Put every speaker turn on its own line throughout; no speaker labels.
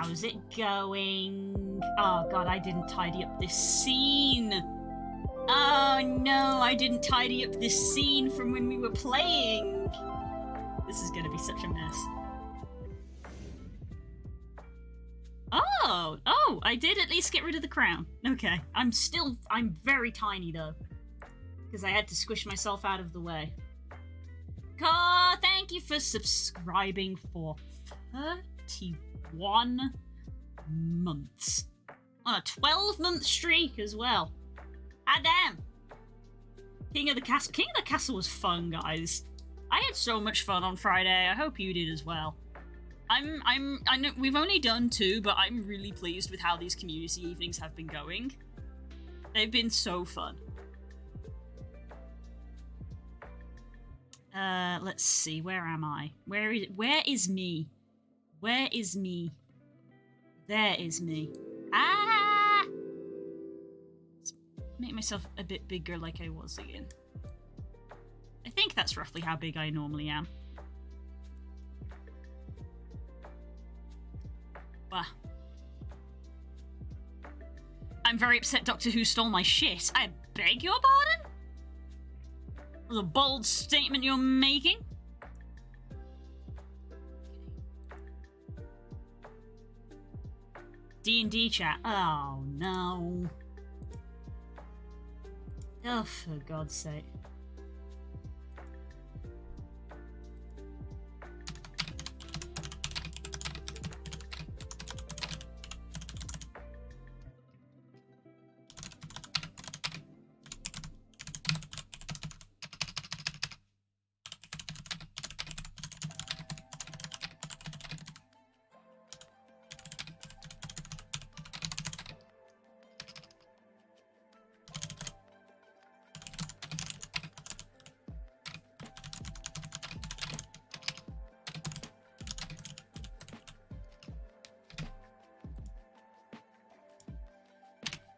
How's it going? Oh god, I didn't tidy up this scene. Oh no, I didn't tidy up this scene from when we were playing. This is gonna be such a mess. Oh, I did at least get rid of the crown. Okay, I'm very tiny though. Because I had to squish myself out of the way. Car, thank you for subscribing for 31 months. On a 12-month streak as well. Ah, damn. King of the Castle was fun, guys. I had so much fun on Friday. I hope you did as well. I know we've only done 2, but I'm really pleased with how these community evenings have been going. They've been so fun. Let's see. Where am I? Where is me? Where is me? There is me. Ah! Let's make myself a bit bigger like I was again. I think that's roughly how big I normally am. Wow. I'm very upset Doctor Who stole my shit. I beg your pardon? That was a bold statement you're making. D&D chat. Oh, no. Oh, for God's sake.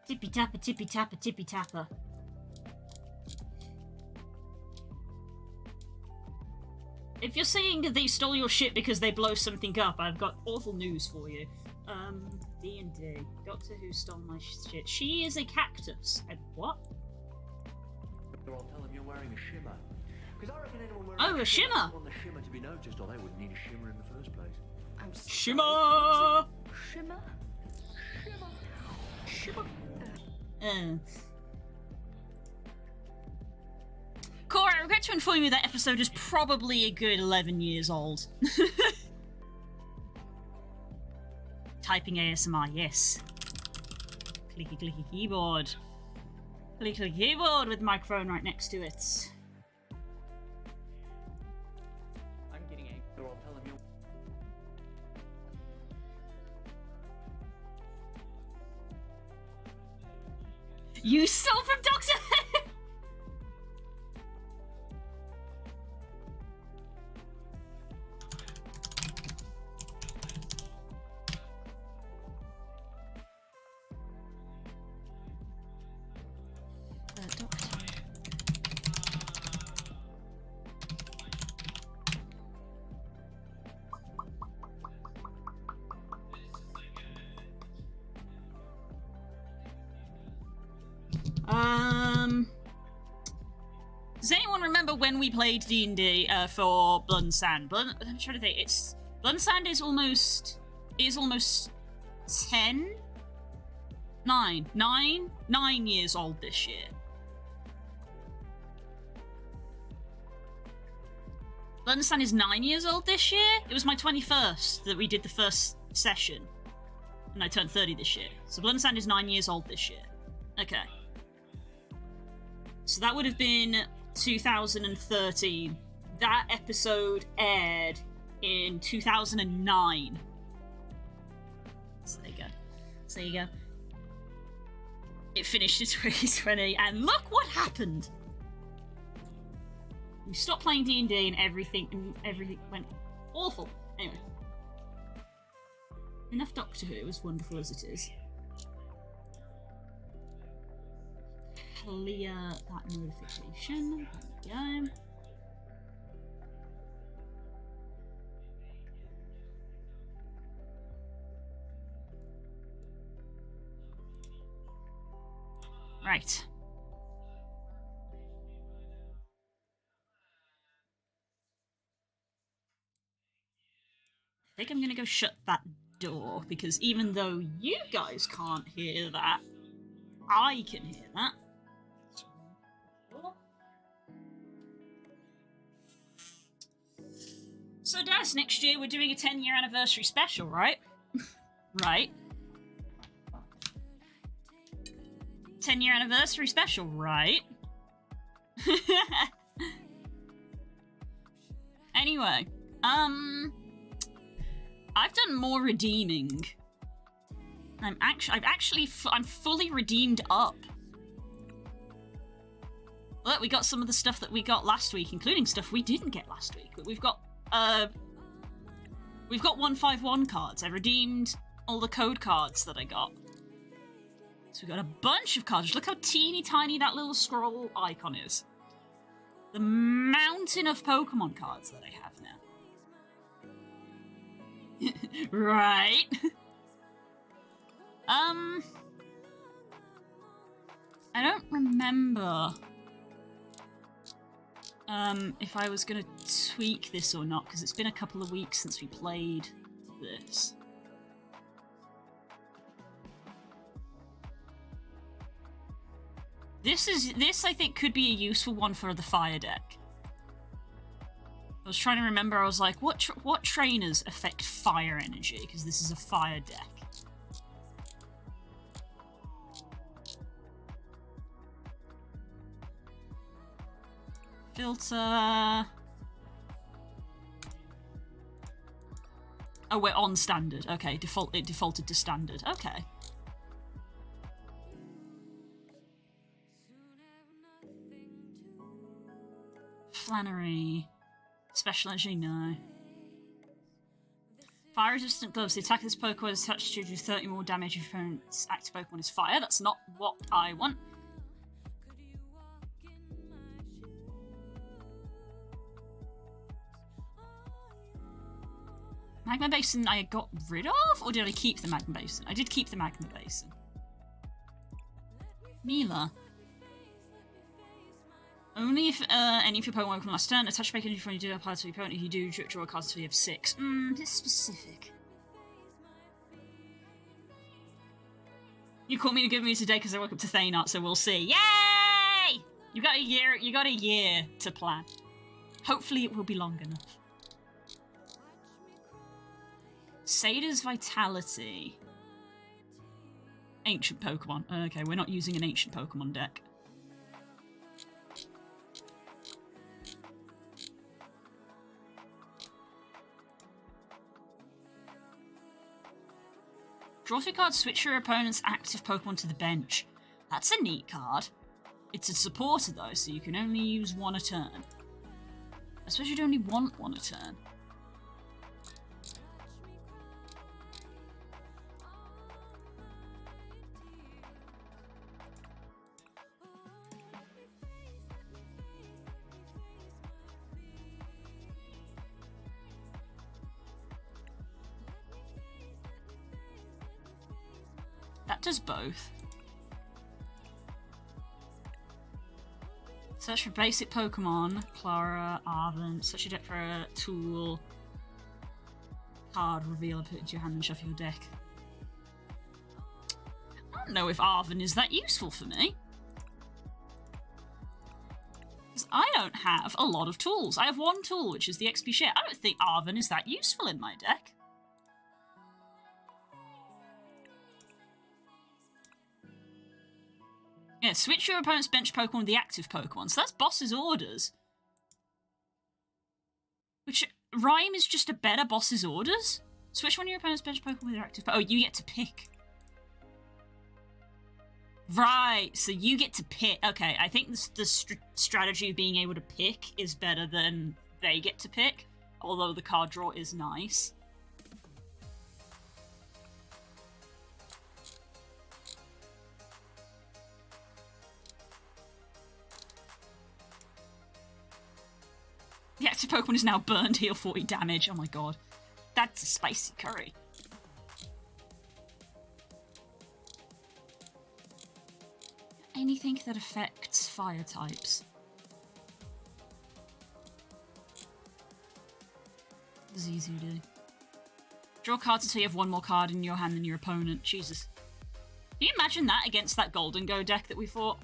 Tippy tapper, tippy tapper, tippy tapper. If you're saying that they stole your shit because they blow something up, I've got awful news for you. D&D. Doctor Who stole my shit. She is a cactus. What?
I'll tell them you're wearing a shimmer. Because I reckon anyone wearing
a shimmer!
Want the shimmer to be noticed, or they wouldn't need a shimmer in the first place.
I'm sorry.
Shimmer!
Shimmer?
Shimmer. Cora, I regret to inform you that episode is probably a good 11 years old. Typing ASMR, yes. Clicky clicky keyboard. Clicky clicky keyboard with the microphone right next to it.
I'm getting angry.
I'll tell them you're...
You stole from Doctor Who! Does anyone remember when we played D&D for Blood and Sand? I'm trying to think. Blood and Sand is almost 10? 9 years old this year. Blood and Sand is 9 years old this year. It was my 21st that we did the first session. And I turned 30 this year. So Blood and Sand is 9 years old this year. Okay. So that would have been 2013. That episode aired in 2009. So there you go. So there you go. It finished in 2020, and look what happened! We stopped playing D&D and everything went awful. Anyway. Enough Doctor Who, as wonderful as it is. Clear that notification. There we go. Right. I think I'm gonna go shut that door, because even though you guys can't hear that, I can hear that. So, Daz, next year we're doing a 10-year anniversary special, right? Right. 10-year anniversary special, right? Anyway, I've done more redeeming. I'm fully redeemed up. Look, we got some of the stuff that we got last week, including stuff we didn't get last week. But we've got 151 cards. I redeemed all the code cards that I got. So we got a bunch of cards. Look how teeny tiny that little scroll icon is. The mountain of Pokemon cards that I have now. Right. I don't remember if I was gonna tweak this or not, because it's been a couple of weeks since we played this. This I think could be a useful one for the fire deck. I was trying to remember, I was like, what trainers affect fire energy? Because this is a fire deck. Filter. Oh, we're on standard. Okay, it defaulted to standard. Okay. Flannery. Special energy, no. Fire resistant gloves. The attack of this Pokemon is attached to do 30 more damage if your opponent's active Pokemon is fire. That's not what I want. Magma Basin I got rid of? Or did I keep the Magma Basin? I did keep the Magma Basin. Mila. Only if any of your Pokemon come last turn, attach Fake Energy when you do apply to your opponent. If you do, draw a card until you have 6. This specific. You caught me to give me today because I woke up to Thaynart, so we'll see. Yay! You got a year to plan. Hopefully it will be long enough. Sada's Vitality. Ancient Pokemon. Okay, we're not using an ancient Pokemon deck. Draw 2 cards, switch your opponent's active Pokemon to the bench. That's a neat card. It's a supporter though, so you can only use 1 a turn. I suppose you'd only want 1 a turn. That does both. Search for basic Pokemon. Clara, Arven. Search your deck for a tool. Card, reveal, put it into your hand and shuffle your deck. I don't know if Arven is that useful for me. Because I don't have a lot of tools. I have 1 tool, which is the XP share. I don't think Arven is that useful in my deck. Yeah, switch your opponent's bench Pokemon with the active Pokemon. So that's boss's orders. Which, Rhyme is just a better boss's orders? Switch one of your opponent's bench Pokemon with their active Pokemon. Oh, you get to pick. Right, so you get to pick. Okay, I think the strategy of being able to pick is better than they get to pick. Although the card draw is nice. The active Pokemon is now burned, heal 40 damage. Oh my god. That's a spicy curry. anything that affects fire types. This is easy to do. Draw cards until you have one more card in your hand than your opponent. Jesus. Can you imagine that against that Golden Go deck that we fought?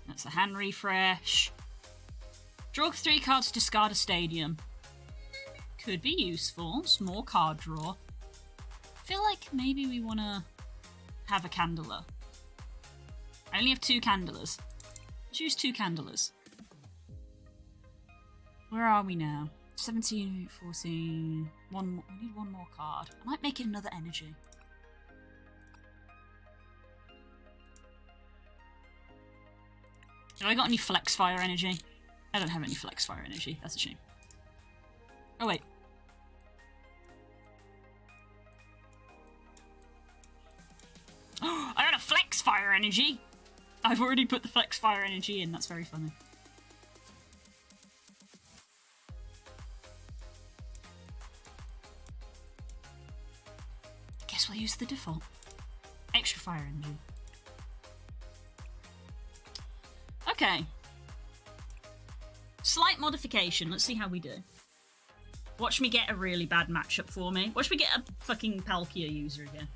That's a hand refresh. Draw 3 cards to discard a stadium. Could be useful. Small card draw. I feel like maybe we want to have a Candler. I only have 2 Candlers. Choose 2 Candlers. Where are we now? 17, 14. One more. We need 1 more card. I might make it another energy. Have I got any Flex Fire energy? I don't have any Flex Fire energy. That's a shame. Oh, wait. I got a Flex Fire energy! I've already put the Flex Fire energy in. That's very funny. Guess we'll use the default. Extra Fire energy. Okay. Slight modification. Let's see how we do. Watch me get a really bad matchup for me. Watch me get a fucking Palkia user again.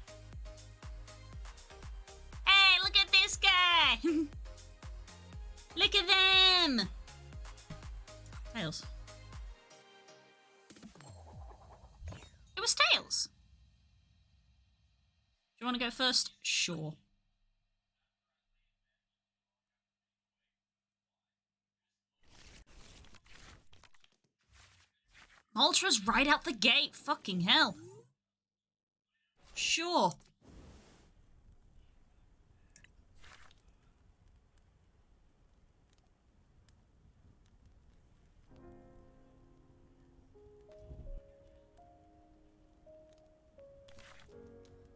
Hey, look at this guy! Look at them! Tails. It was Tails. Do you want to go first? Sure. Moltres right out the gate. Fucking hell. Sure.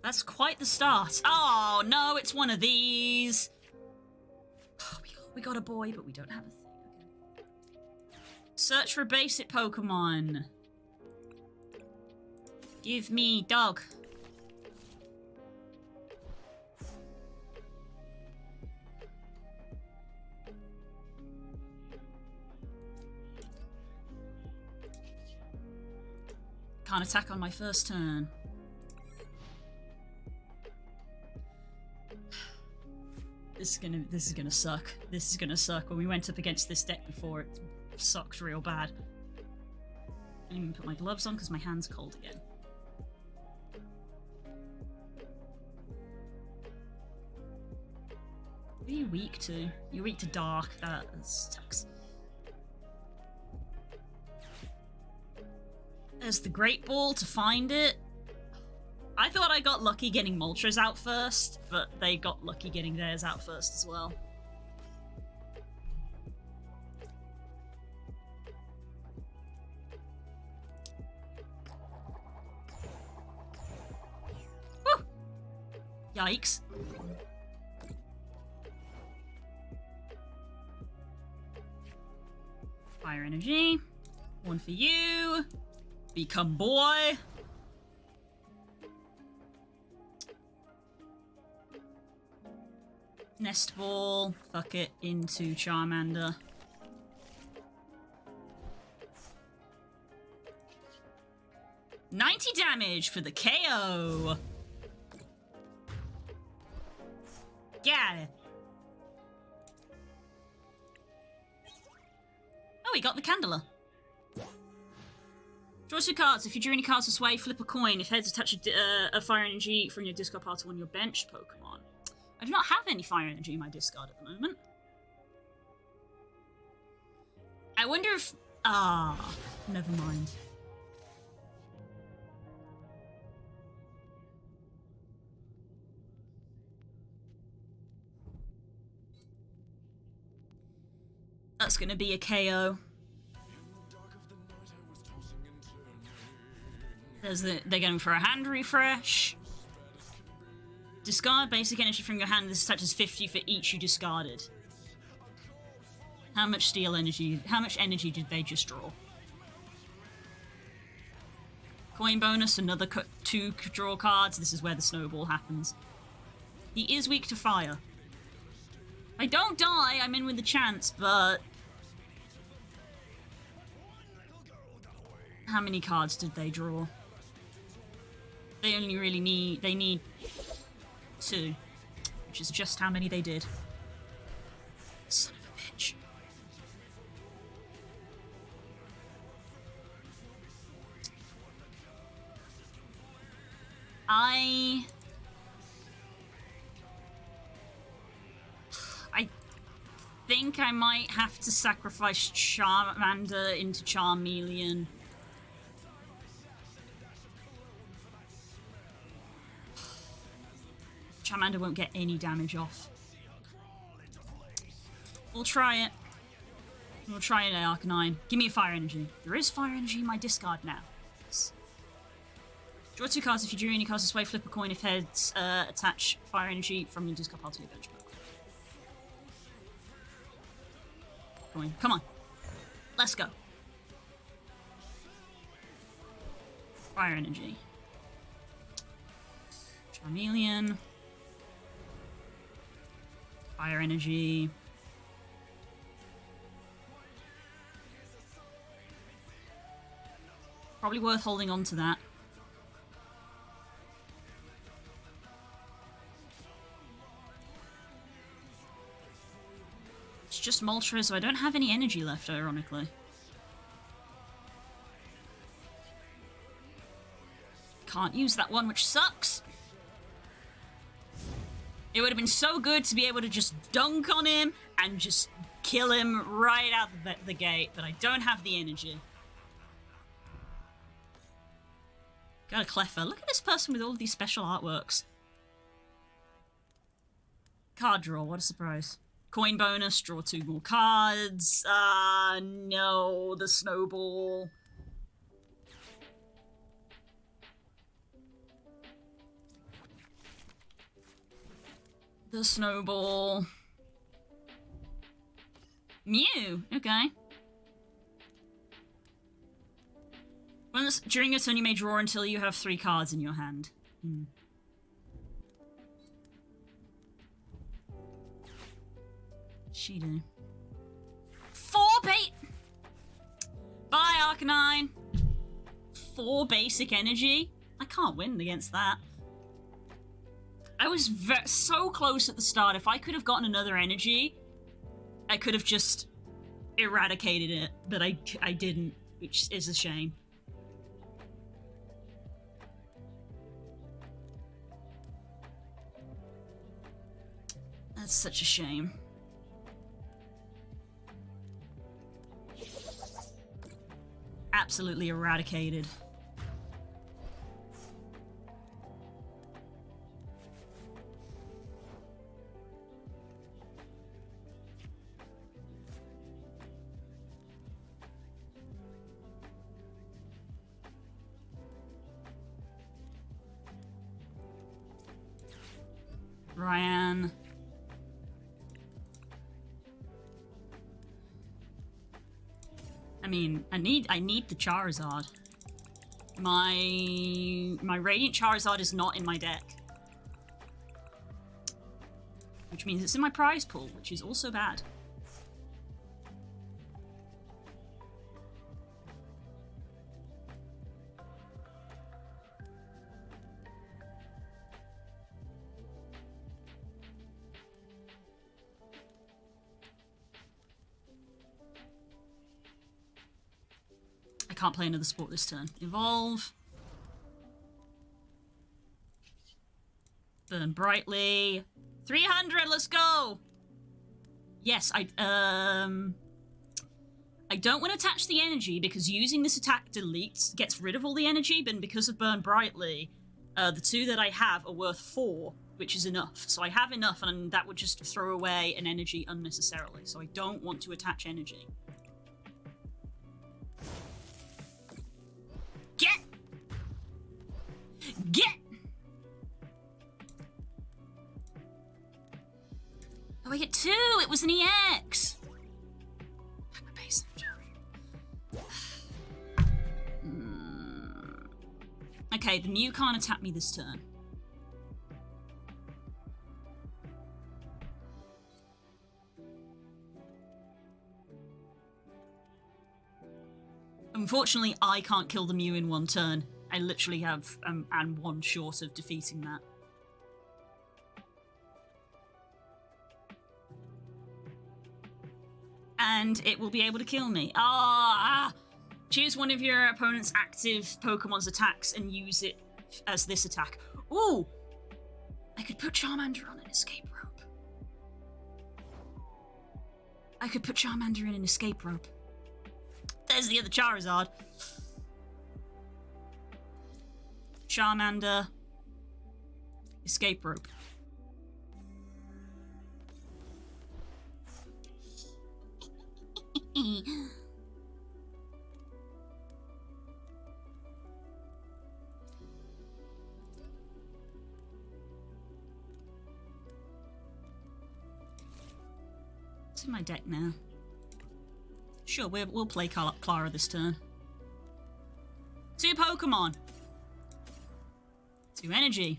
That's quite the start. Oh, no, it's one of these. Oh, we got a boy, but we don't have a thing. Search for a basic Pokemon. Give me dog. Can't attack on my first turn. This is gonna suck. This is gonna suck. When we went up against this deck before, it sucked real bad. I didn't even put my gloves on because my hand's cold again. What are you weak to? You're weak to dark. That sucks. There's the Great Ball to find it. I thought I got lucky getting Moltres out first, but they got lucky getting theirs out first as well. Woo! Yikes. Fire energy. 1 for you. Become boy. Nest Ball. Fuck it. Into Charmander. $90 damage for the KO. Got it. Oh, we got the Candela. Draw 2 cards. If you drew any cards this way, flip a coin. If heads, attach a fire energy from your discard pile to one of your bench Pokemon. I do not have any fire energy in my discard at the moment. I wonder if... Ah, never mind. That's gonna be a KO. They're going for a hand refresh. Discard basic energy from your hand. This attaches 50 for each you discarded. How much steel energy? How much energy did they just draw? Coin bonus, another 2 draw cards. This is where the snowball happens. He is weak to fire. I don't die, I'm in with the chance, but... How many cards did they draw? They only really need... They need 2. Which is just how many they did. Son of a bitch. I think I might have to sacrifice Charmander into Charmeleon. Charmander won't get any damage off. We'll try it. We'll try it at Arcanine. Give me a fire energy. There is fire energy in my discard now. Yes. Draw 2 cards if you drew any cards this way. Flip a coin if heads. Attach fire energy from your discard pile to your bench book. Coin. Come on. Let's go. Fire energy. Charmeleon. Fire energy. Probably worth holding on to that. It's just Moltres, so I don't have any energy left, ironically. Can't use that one, which sucks. It would have been so good to be able to just dunk on him and just kill him right out the gate, but I don't have the energy. Got a Cleffa. Look at this person with all of these special artworks. Card draw, what a surprise. Coin bonus, draw 2 more cards. No, the snowball. The snowball. Mew, okay. During your turn, you may draw until you have 3 cards in your hand. She do. 4 bait. Bye, Arcanine. 4 basic energy. I can't win against that. I was so close at the start. If I could have gotten another energy, I could have just eradicated it, but I didn't, which is a shame. That's such a shame. Absolutely eradicated. Ryan. I mean, I need the Charizard. My Radiant Charizard is not in my deck. Which means it's in my prize pool, which is also bad. Can't play another sport this turn. Evolve. Burn brightly. 300, let's go! Yes, I don't want to attach the energy because using this attack deletes, gets rid of all the energy, but because of Burn Brightly, the 2 that I have are worth 4, which is enough. So I have enough, and that would just throw away an energy unnecessarily. So I don't want to attach energy. Get! Oh, I get 2! It was an EX! face. Okay, the Mew can't attack me this turn. Unfortunately, I can't kill the Mew in one turn. I literally have and one short of defeating that. And it will be able to kill me. Choose one of your opponent's active Pokemon's attacks and use it as this attack. Ooh! I could put Charmander on an escape rope. I could put Charmander in an escape rope. There's the other Charizard. Charmander. Escape rope. What's in my deck now? Sure, we'll play Clara this turn. 2 Pokemon. 2 energy.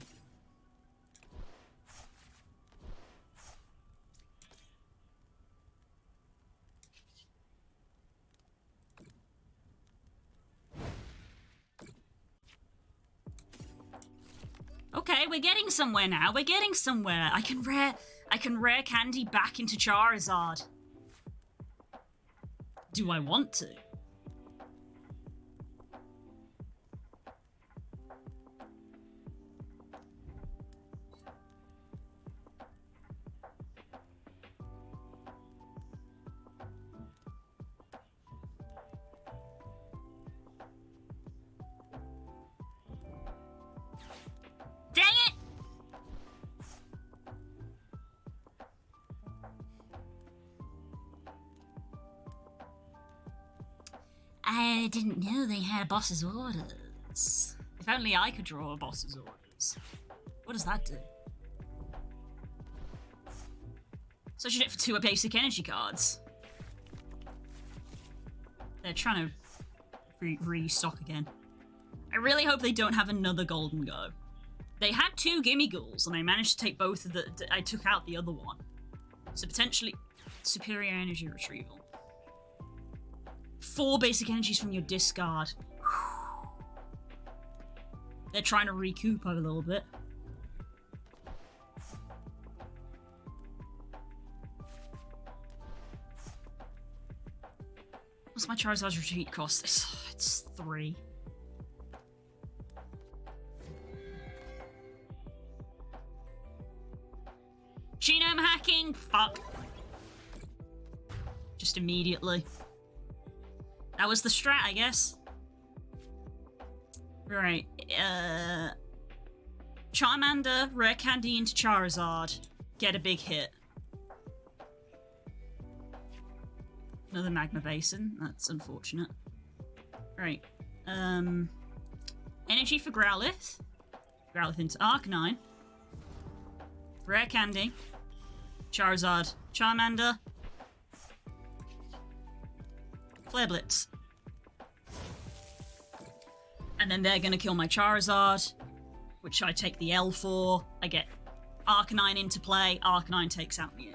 Okay, we're getting somewhere now. We're getting somewhere. I can rare candy back into Charizard. Do I want to? Dang it! I didn't know they had boss's orders. If only I could draw a boss's orders. What does that do? Such a it for 2 basic energy cards. They're trying to restock again. I really hope they don't have another Golden Go. They had 2 Gimme Ghouls, and I managed to take both of the... I took out the other one. So potentially superior energy retrieval. 4 basic energies from your discard. They're trying to recoup a little bit. What's my Charizard's retreat cost? It's 3. Genome hacking? Fuck. Just immediately. That was the strat, I guess. Right. Charmander, rare candy into Charizard. Get a big hit. Another Magma Basin. That's unfortunate. Right. Energy for Growlithe. Growlithe into Arcanine. Rare candy. Charizard. Charmander. Flare Blitz. And then they're gonna kill my Charizard, which I take the L for. I get Arcanine into play. Arcanine takes out Mew.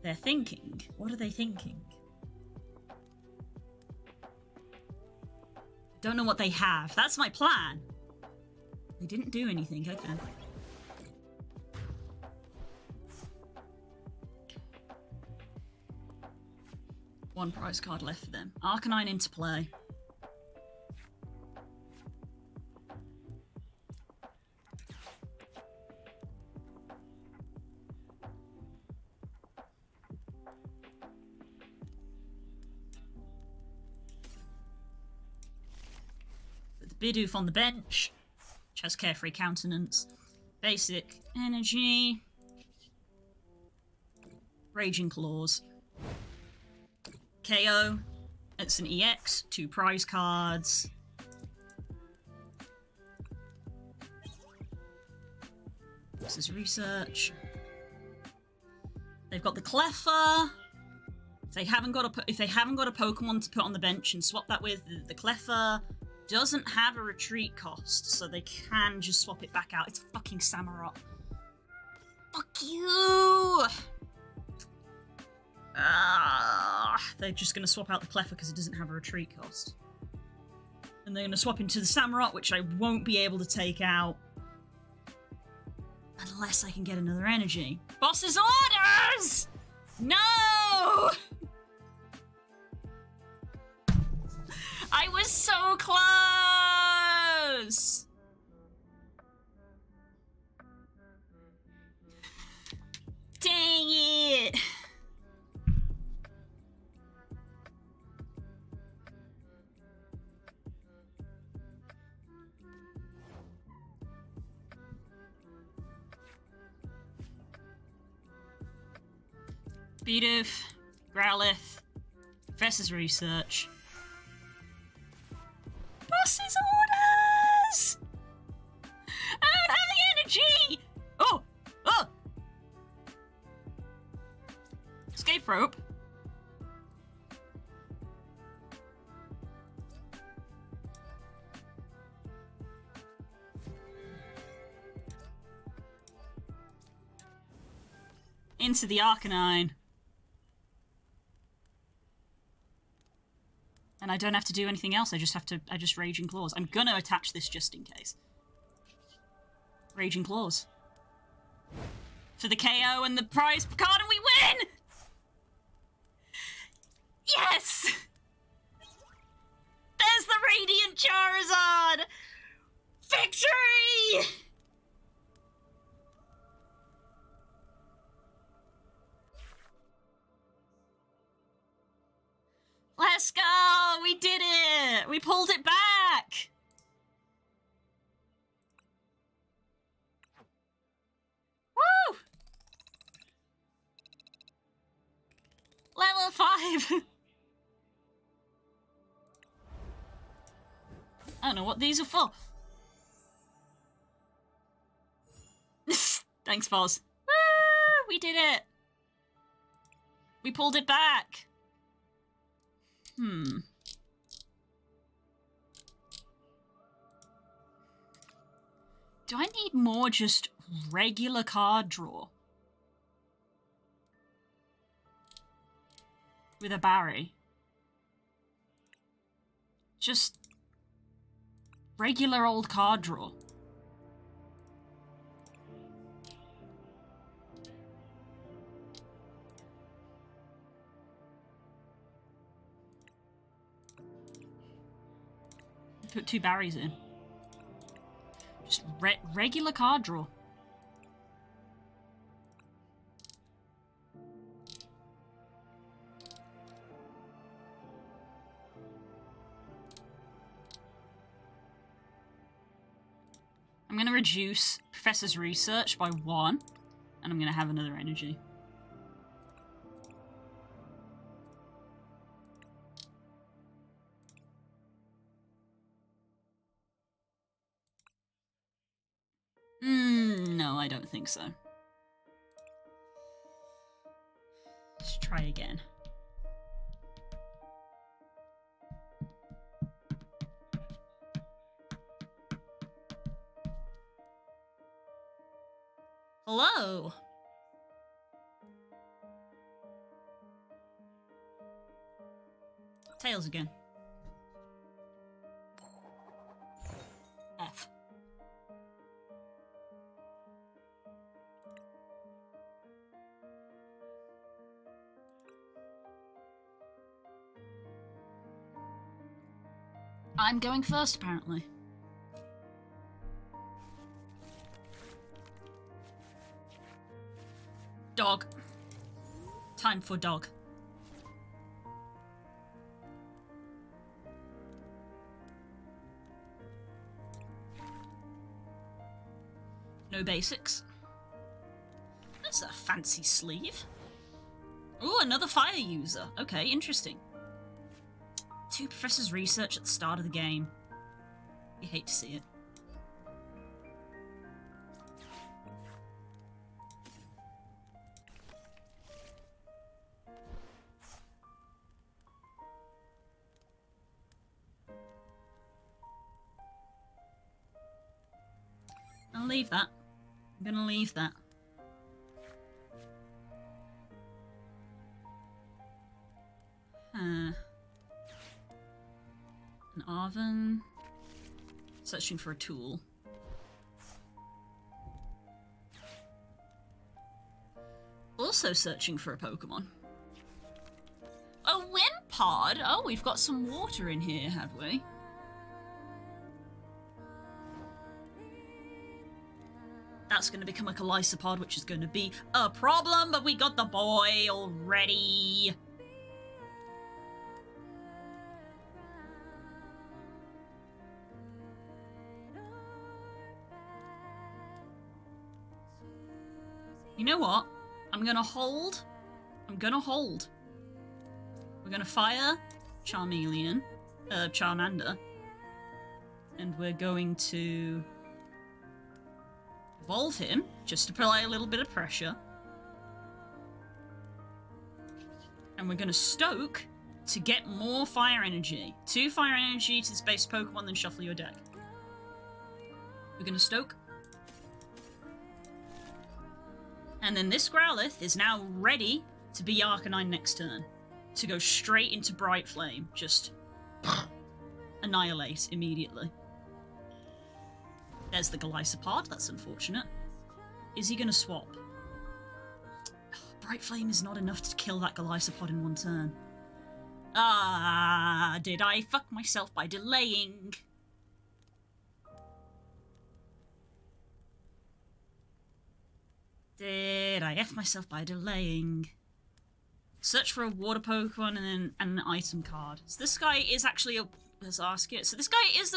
They're thinking. What are they thinking? Don't know what they have. That's my plan. They didn't do anything. Okay. One prize card left for them. Arcanine into play. Bidoof on the bench, which has Carefree Countenance. Basic Energy. Raging Claws. KO. It's an EX, 2 prize cards. This is research. They've got the Cleffer. If they haven't got a Pokemon to put on the bench and swap that with, the Cleffer doesn't have a retreat cost, so they can just swap it back out. It's fucking Samurott. Fuck you! They're just gonna swap out the Cleffer because it doesn't have a retreat cost. And they're gonna swap into the Samurott, which I won't be able to take out. Unless I can get another energy. Boss's orders! No! I was so close! Dang it! Bidoof, Growlithe, Professor's Research. Boss's orders! I don't have the energy! Oh! Oh! Escape rope. Into the Arcanine. And I don't have to do anything else, I just Raging Claws. I'm gonna attach this just in case. Raging Claws. For the KO and the prize card, and we win! Yes! There's the Radiant Charizard! Victory! Let's go! We did it! We pulled it back! Woo! Level 5! I don't know what these are for. Thanks, Foz. Woo! We did it! We pulled it back! Do I need more just regular card draw? With a Barry? Just regular old card draw. Put 2 Barrys in. Just regular card draw. I'm going to reduce Professor's Research by 1, and I'm going to have another energy. No, I don't think so. Let's try again. Hello! Tails again. F. I'm going first, apparently. Dog. Time for dog. No basics. That's a fancy sleeve. Ooh, another fire user. Okay, interesting. 2 professors research at the start of the game. You hate to see it. I'll leave that. I'm gonna leave that. An oven. Searching for a tool. Also searching for a Pokemon. A Wimpod? Oh, we've got some water in here, have we? That's going to become a Golisopod, which is going to be a problem, but we got the boy already. You know what? I'm going to hold. We're going to fire Charmander. And we're going to evolve him, just to apply a little bit of pressure. And we're going to stoke to get more fire energy. 2 fire energy to this base Pokemon, then shuffle your deck. We're going to stoke. And then this Growlithe is now ready to be Arcanine next turn. To go straight into Bright Flame. Just annihilate immediately. There's the Golisopod. That's unfortunate. Is he going to swap? Bright Flame is not enough to kill that Golisopod in 1 turn. Ah, did I fuck myself by delaying? Did I F myself by delaying? Search for a water Pokemon and then an item card. So this guy is actually a... Let's ask it. So this guy is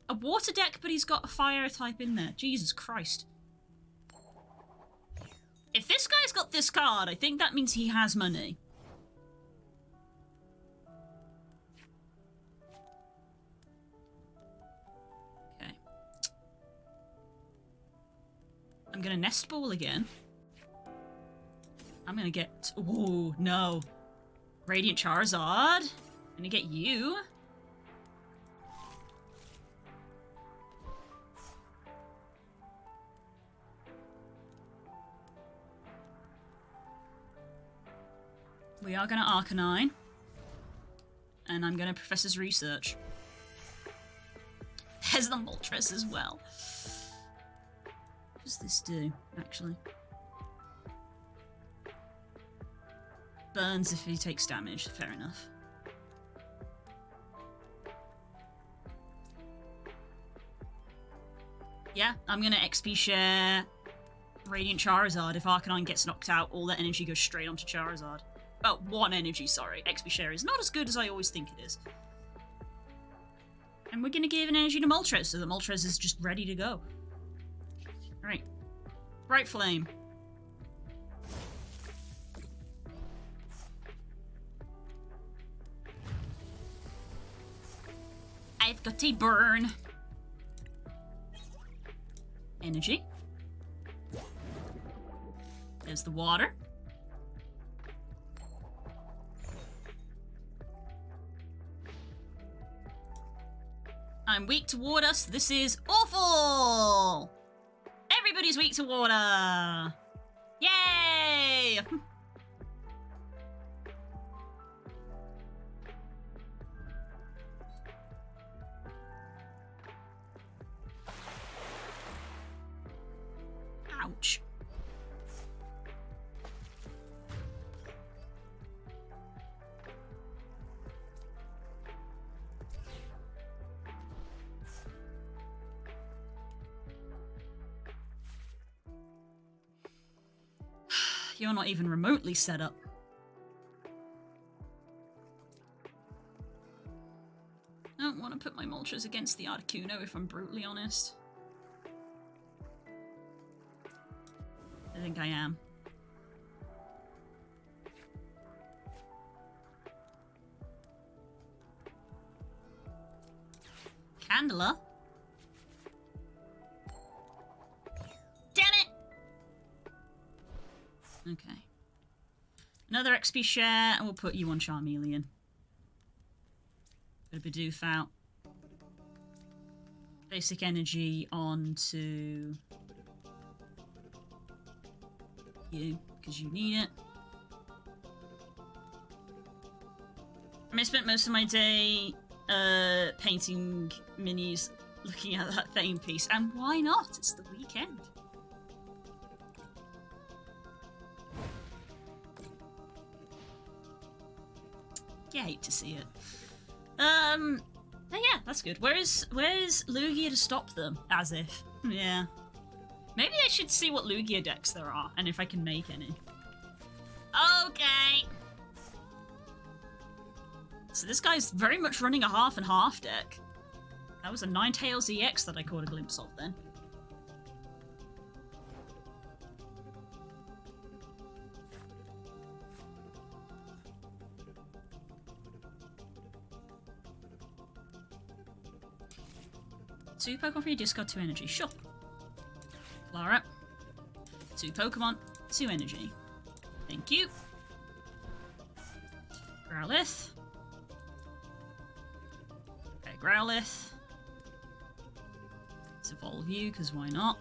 a water deck, but he's got a fire type in there. Jesus Christ. If this guy's got this card, I think that means he has money. Okay. I'm gonna Nest Ball again. I'm gonna get... Oh, no. Radiant Charizard. I'm gonna get you. We are gonna Arcanine. And I'm gonna Professor's Research. There's the Moltres as well. What does this do, actually? Burns if he takes damage, fair enough. Yeah, I'm gonna XP share Radiant Charizard. If Arcanine gets knocked out, all that energy goes straight onto Charizard. Oh, 1 energy, sorry. XP share is not as good as I always think it is. And we're gonna give an energy to Moltres, so the Moltres is just ready to go. Alright. Bright Flame. I've got a burn. Energy. There's the water. I'm weak to water, so this is awful! Everybody's weak to water! Yay! Ouch. You're not even remotely set up. I don't want to put my Moltres against the Articuno, if I'm brutally honest. I think I am. Chandler. Damn it! Okay. Another XP share, and we'll put you on Charmeleon. Bit of a doof out. Basic energy onto you, because you need it. I mean, I spent most of my day painting minis, looking at that Thane piece, and why not? It's the weekend. You hate to see it. But yeah, that's good. Where's Lugia to stop them? As if. Yeah. Maybe I should see what Lugia decks there are, and if I can make any. Okay. So this guy's very much running a half and half deck. That was a Ninetales EX that I caught a glimpse of then. Two Pokemon for your discard, 2 energy. Sure. Clara. 2 Pokemon, 2 energy. Thank you. Growlithe. Okay, Growlithe. Let's evolve you, because why not?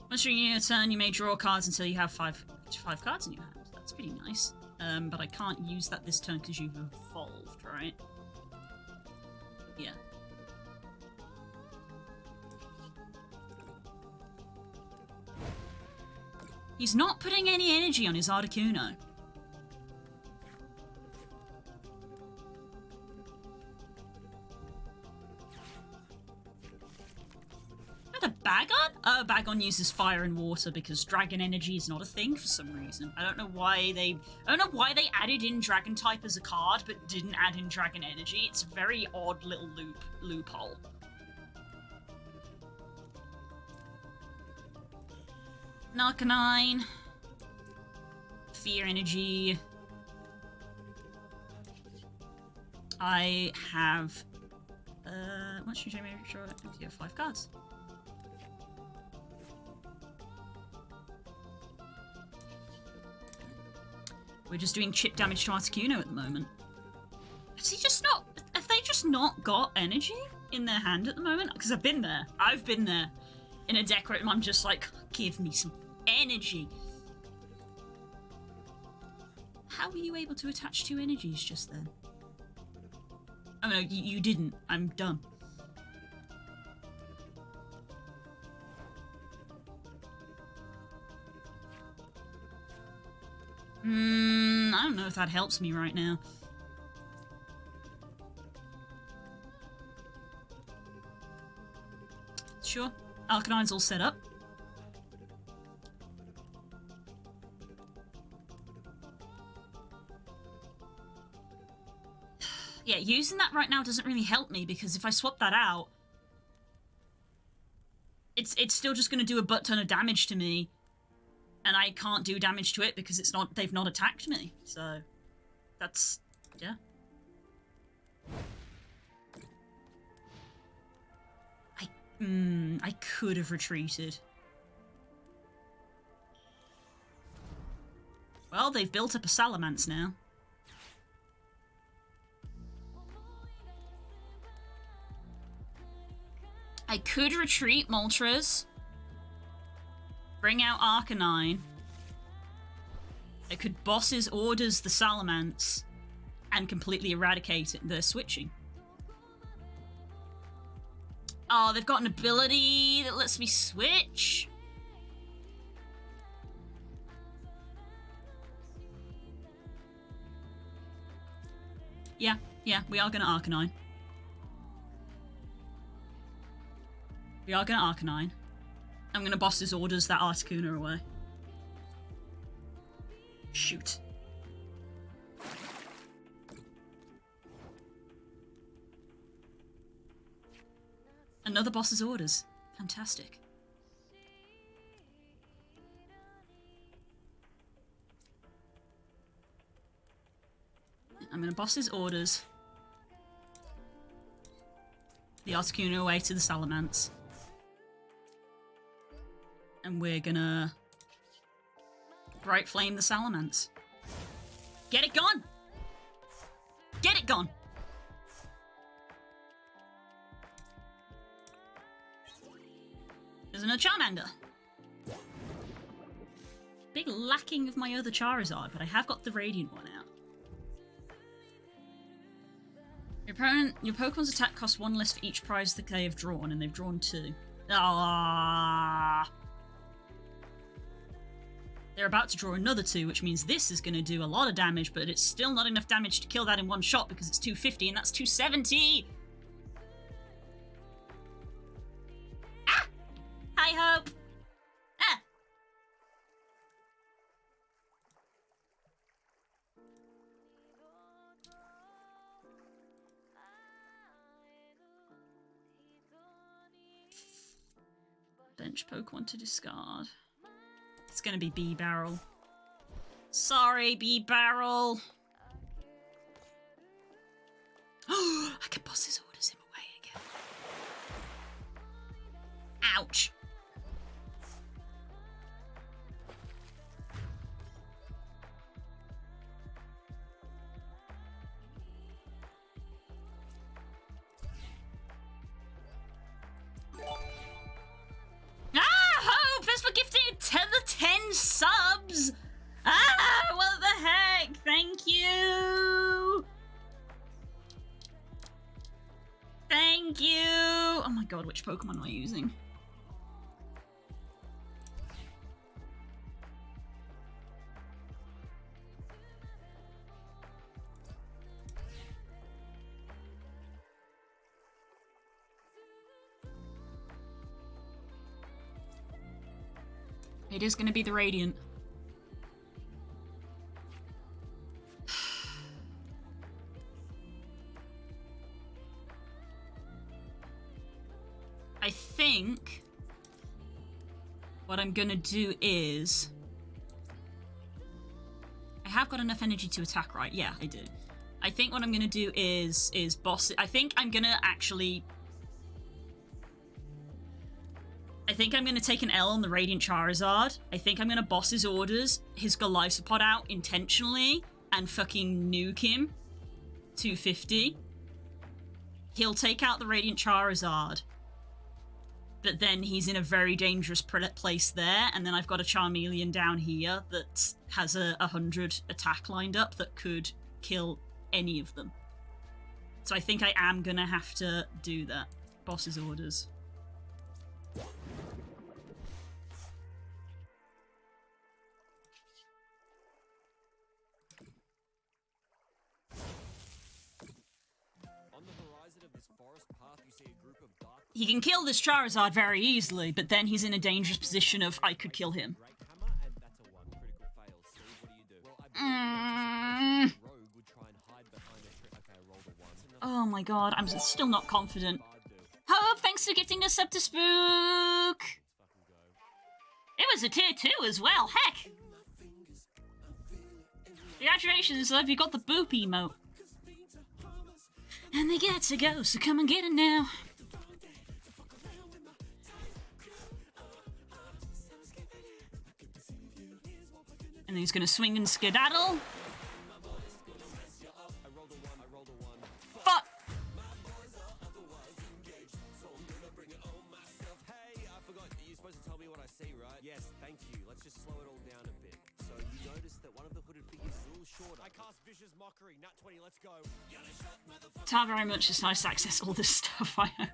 Once during your turn, you may draw cards until you have five cards in your hand. That's pretty nice. But I can't use that this turn because you've evolved, right? Yeah. He's not putting any energy on his Articuno. What a Bagon? Oh, Bagon uses fire and water because dragon energy is not a thing for some reason. I don't know why they added in dragon type as a card but didn't add in dragon energy. It's a very odd little loophole. Narcanine. Fear energy. I have once you make sure you have 5 cards. We're just doing chip damage to Articuno at the moment. Have they just not got energy in their hand at the moment? Because I've been there. I've been there. In a deck where I'm just like, give me some energy. How were you able to attach 2 energies just then? Oh no, you didn't. I'm dumb. I don't know if that helps me right now. Sure. Arcanine's all set up. Yeah, using that right now doesn't really help me because if I swap that out, it's still just going to do a butt ton of damage to me. And I can't do damage to it because they've not attacked me. So, that's, yeah. I could have retreated. Well, they've built up a Salamence now. I could retreat Moltres. Bring out Arcanine. I could Boss's Orders the Salamence and completely eradicate it. They're switching. Oh, they've got an ability that lets me switch. Yeah, we are going to Arcanine. We are going to Arcanine. I'm going to Boss's Orders that Articuno away. Shoot. Another Boss's Orders. Fantastic. I'm going to Boss's Orders. the Articuno away to the Salamence. And we're gonna Bright Flame the Salamence. Get it gone! Get it gone! There's another Charmander. Big lacking of my other Charizard, but I have got the Radiant one out. Your Pokemon's attack costs 1 less for each prize that they have drawn, and they've drawn 2. Ah! They're about to draw another 2, which means this is going to do a lot of damage, but it's still not enough damage to kill that in one shot because it's 250 and that's 270! Ah! High hope! Ah! Bench Pokemon to discard. It's gonna be B-Barrel. Sorry, B-Barrel. Oh, I can boss his orders him away again. Ouch. Hope! Thanks for gifting the 10 subs! Ah, what the heck? Thank you! Thank you! Oh my god, which Pokemon am I using? It is going to be the Radiant. I think what I'm going to do is... I have got enough energy to attack, right? Yeah, I do. I think what I'm going to do is boss it. I think I'm going to actually... I think I'm going to take an L on the Radiant Charizard. I think I'm going to boss his orders, his Golisopod out intentionally, and fucking nuke him. 250. He'll take out the Radiant Charizard. But then he's in a very dangerous place there, and then I've got a Charmeleon down here that has a 100 attack lined up that could kill any of them. So I think I am going to have to do that. Boss his orders. He can kill this Charizard very easily, but then he's in a dangerous position of I could kill him. Oh my god, I'm still not confident. Hope, thanks for gifting us up to Spook! It was a tier 2 as well, heck! Congratulations, love, you got the boop emote. And they get to go, so come and get it now. And then he's gonna swing and skedaddle. Fuck!
Yes, thank you. Let's just slow it all down a bit. So you noticed that one of the hooded figures is a little shorter. I cast Vicious Mockery. Nat 20, let's go.
Tar very much, it's nice to access all this stuff I own.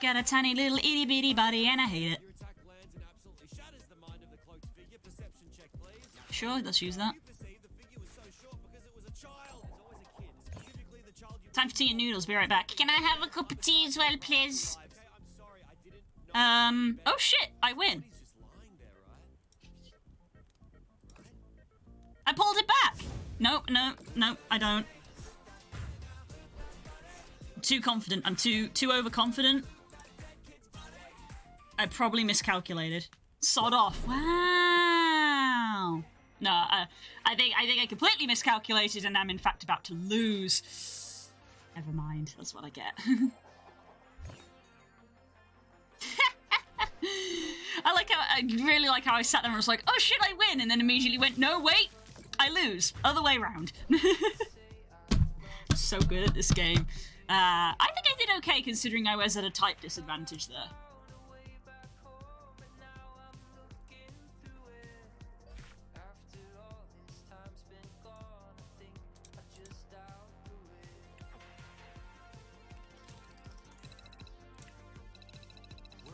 Got a tiny little itty bitty body and I hate it. Sure, let's use that. Time for tea and noodles, be right back. Can I have a cup of tea as well, please? Oh shit, I win. I pulled it back. Nope, I don't. Too confident, I'm too overconfident. I probably miscalculated. Sod off. Wow. No, I think I completely miscalculated and I'm in fact about to lose. Never mind. That's what I get. I really like how I sat there and was like, oh shit, I win, and then immediately went, no, wait, I lose. Other way around. So good at this game. I think I did okay considering I was at a type disadvantage there.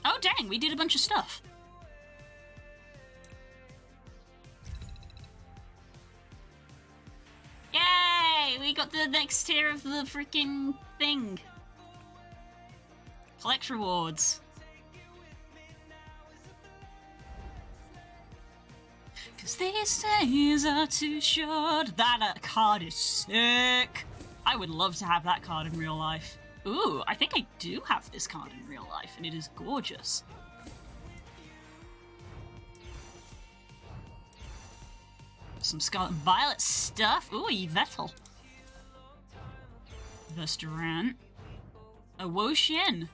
Oh dang, we did a bunch of stuff. Yay! We got the next tier of the freaking thing. Collect rewards. Cause these days are too short. That card is sick. I would love to have that card in real life. Ooh, I think I do have this card in real life, and it is gorgeous. Some Scarlet and Violet stuff. Ooh, Yvettle. Vesterant. A Wo-Shin.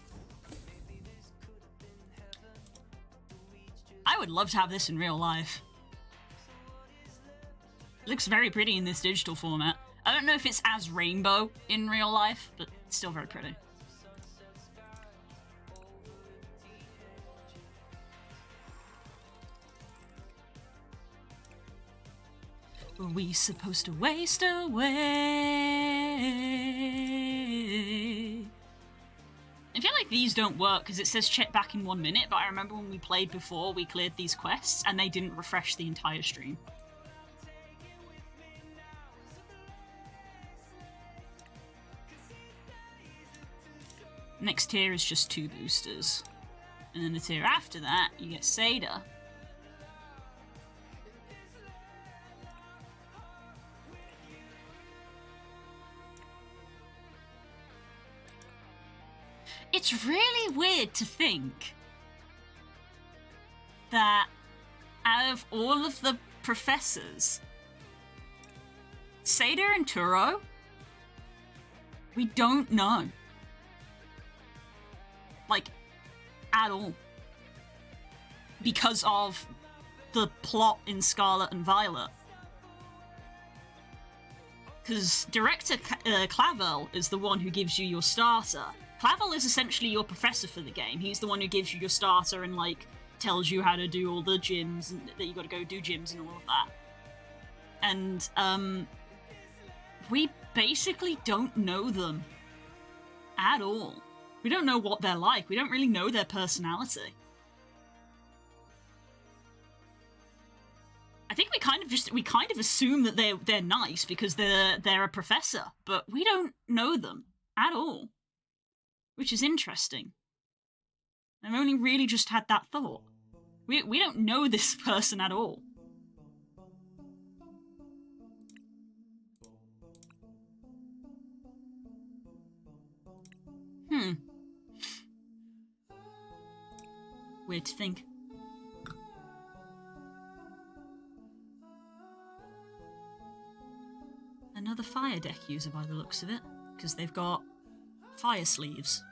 I would love to have this in real life. It looks very pretty in this digital format. I don't know if it's as rainbow in real life, but it's still very pretty. Were we supposed to waste away? I feel like these don't work because it says check back in 1 minute, but I remember when we played before, we cleared these quests and they didn't refresh the entire stream. Next tier is just 2 boosters. And then the tier after that, you get Seda. It's really weird to think that out of all of the professors, Seda and Turo, we don't know. Like, at all. Because of the plot in Scarlet and Violet. Because Director Clavel is the one who gives you your starter. Clavel is essentially your professor for the game. He's the one who gives you your starter and, like, tells you how to do all the gyms, and that you gotta go do gyms and all of that. And, we basically don't know them. At all. We don't know what they're like. We don't really know their personality. I think we kind of assume that they're nice because they're a professor, but we don't know them at all, which is interesting. I've only really just had that thought. We don't know this person at all. Weird to think. Another fire deck user by the looks of it, because they've got fire sleeves.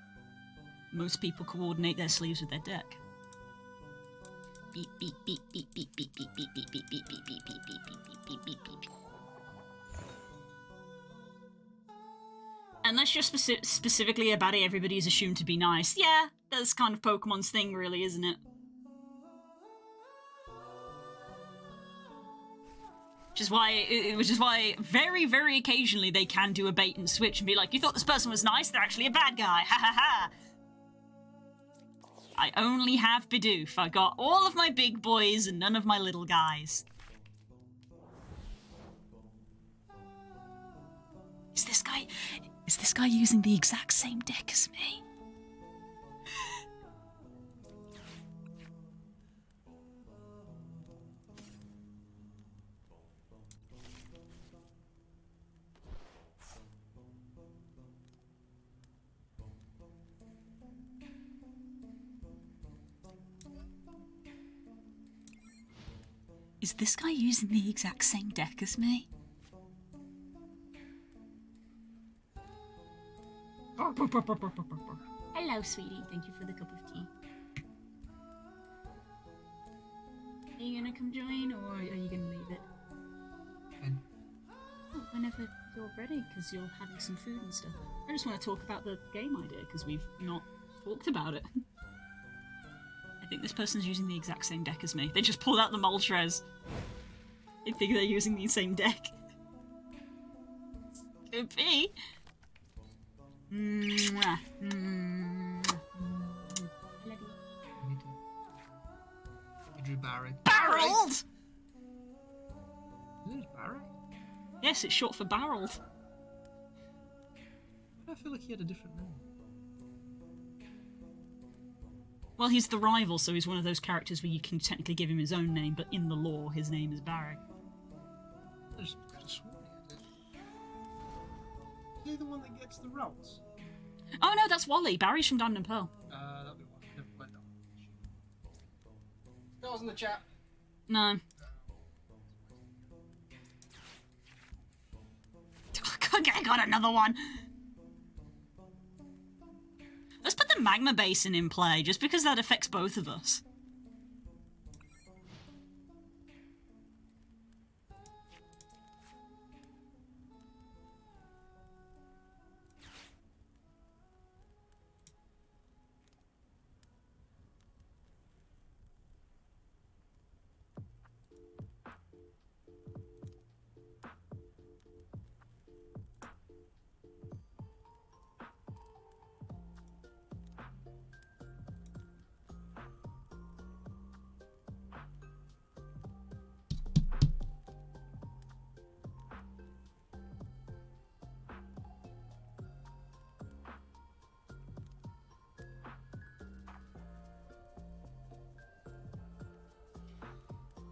Most people coordinate their sleeves with their deck. Beep beep beep beep beep beep beep beep beep beep beep beep beep beep beep beep beep beep beep. And that's just specifically a baddie everybody is assumed to be nice. Yeah, that's kind of Pokemon's thing, really, isn't it? Which is why very, very occasionally they can do a bait and switch and be like, you thought this person was nice, they're actually a bad guy, ha ha ha. I only have Bidoof. I got all of my big boys and none of my little guys. Is this guy using the exact same deck as me? Is this guy using the exact same deck as me? Hello, sweetie. Thank you for the cup of tea. Are you gonna come join, or are you gonna leave it?
And
Oh, whenever you're ready, because you're having some food and stuff. I just want to talk about the game idea, because we've not talked about it. I think this person's using the exact same deck as me. They just pulled out the Moltres. I think they're using the same deck. Could be. Mwah. Love you.
me too. You drew Barry.
Barreled!
Is it Barry?
Yes, it's short for barreled.
I feel like he had a different name.
Well, he's the rival, so he's one of those characters where you can technically give him his own name, but in the lore, his name is Barry.
I just could have sworn he had it. Is he the one that gets the rolls?
Oh no, that's Wally. Barry's from Diamond and Pearl.
That'd be one. Never played that one. That was in the chat.
No. I got another one. Let's put the magma basin in play, just because that affects both of us.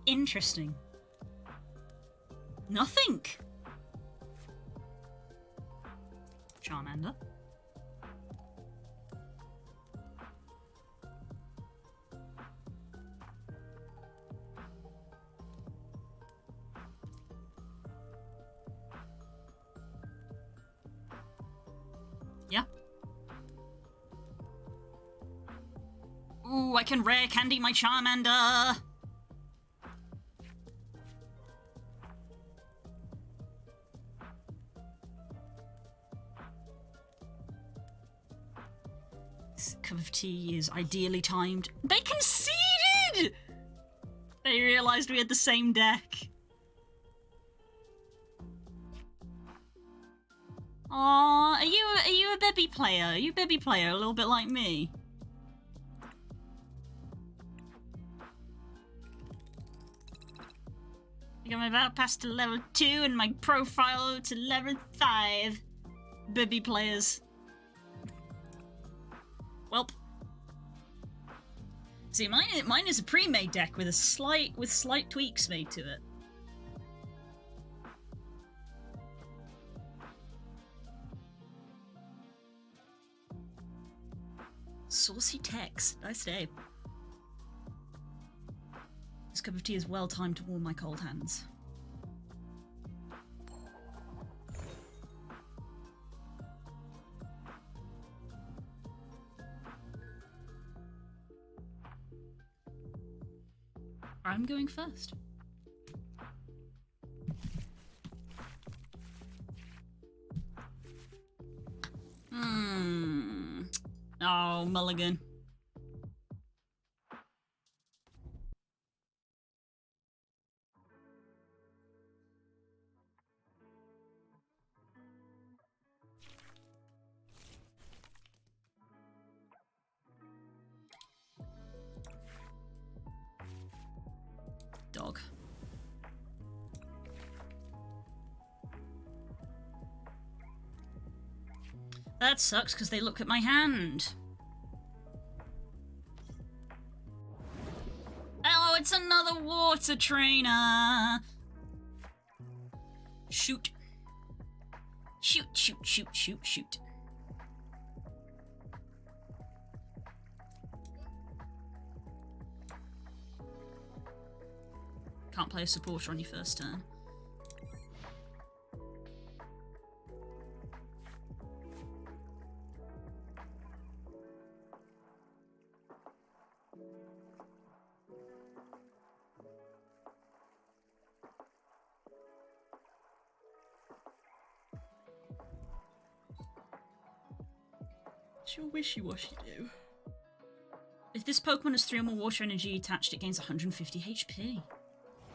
Interesting. Nothing. Charmander. Yeah. Ooh, I can rare candy my Charmander. This cup of tea is ideally timed. They conceded! They realised we had the same deck. Aww, are you a Bebby player? Are you a Bebby player, a little bit like me? I think I'm about past to level 2 and my profile to level 5. Bebby players. Welp. See, mine is a pre-made deck with slight tweaks made to it. Saucy text. Nice day. This cup of tea is well timed to warm my cold hands. I'm going first. Oh, Mulligan. Dog. That sucks because they look at my hand. Oh, it's another water trainer. Shoot. Shoot, shoot, shoot, shoot, shoot. can't play a supporter on your first turn. What's your wishy-washy do? If this Pokemon has 3 or more water energy attached, it gains 150 HP.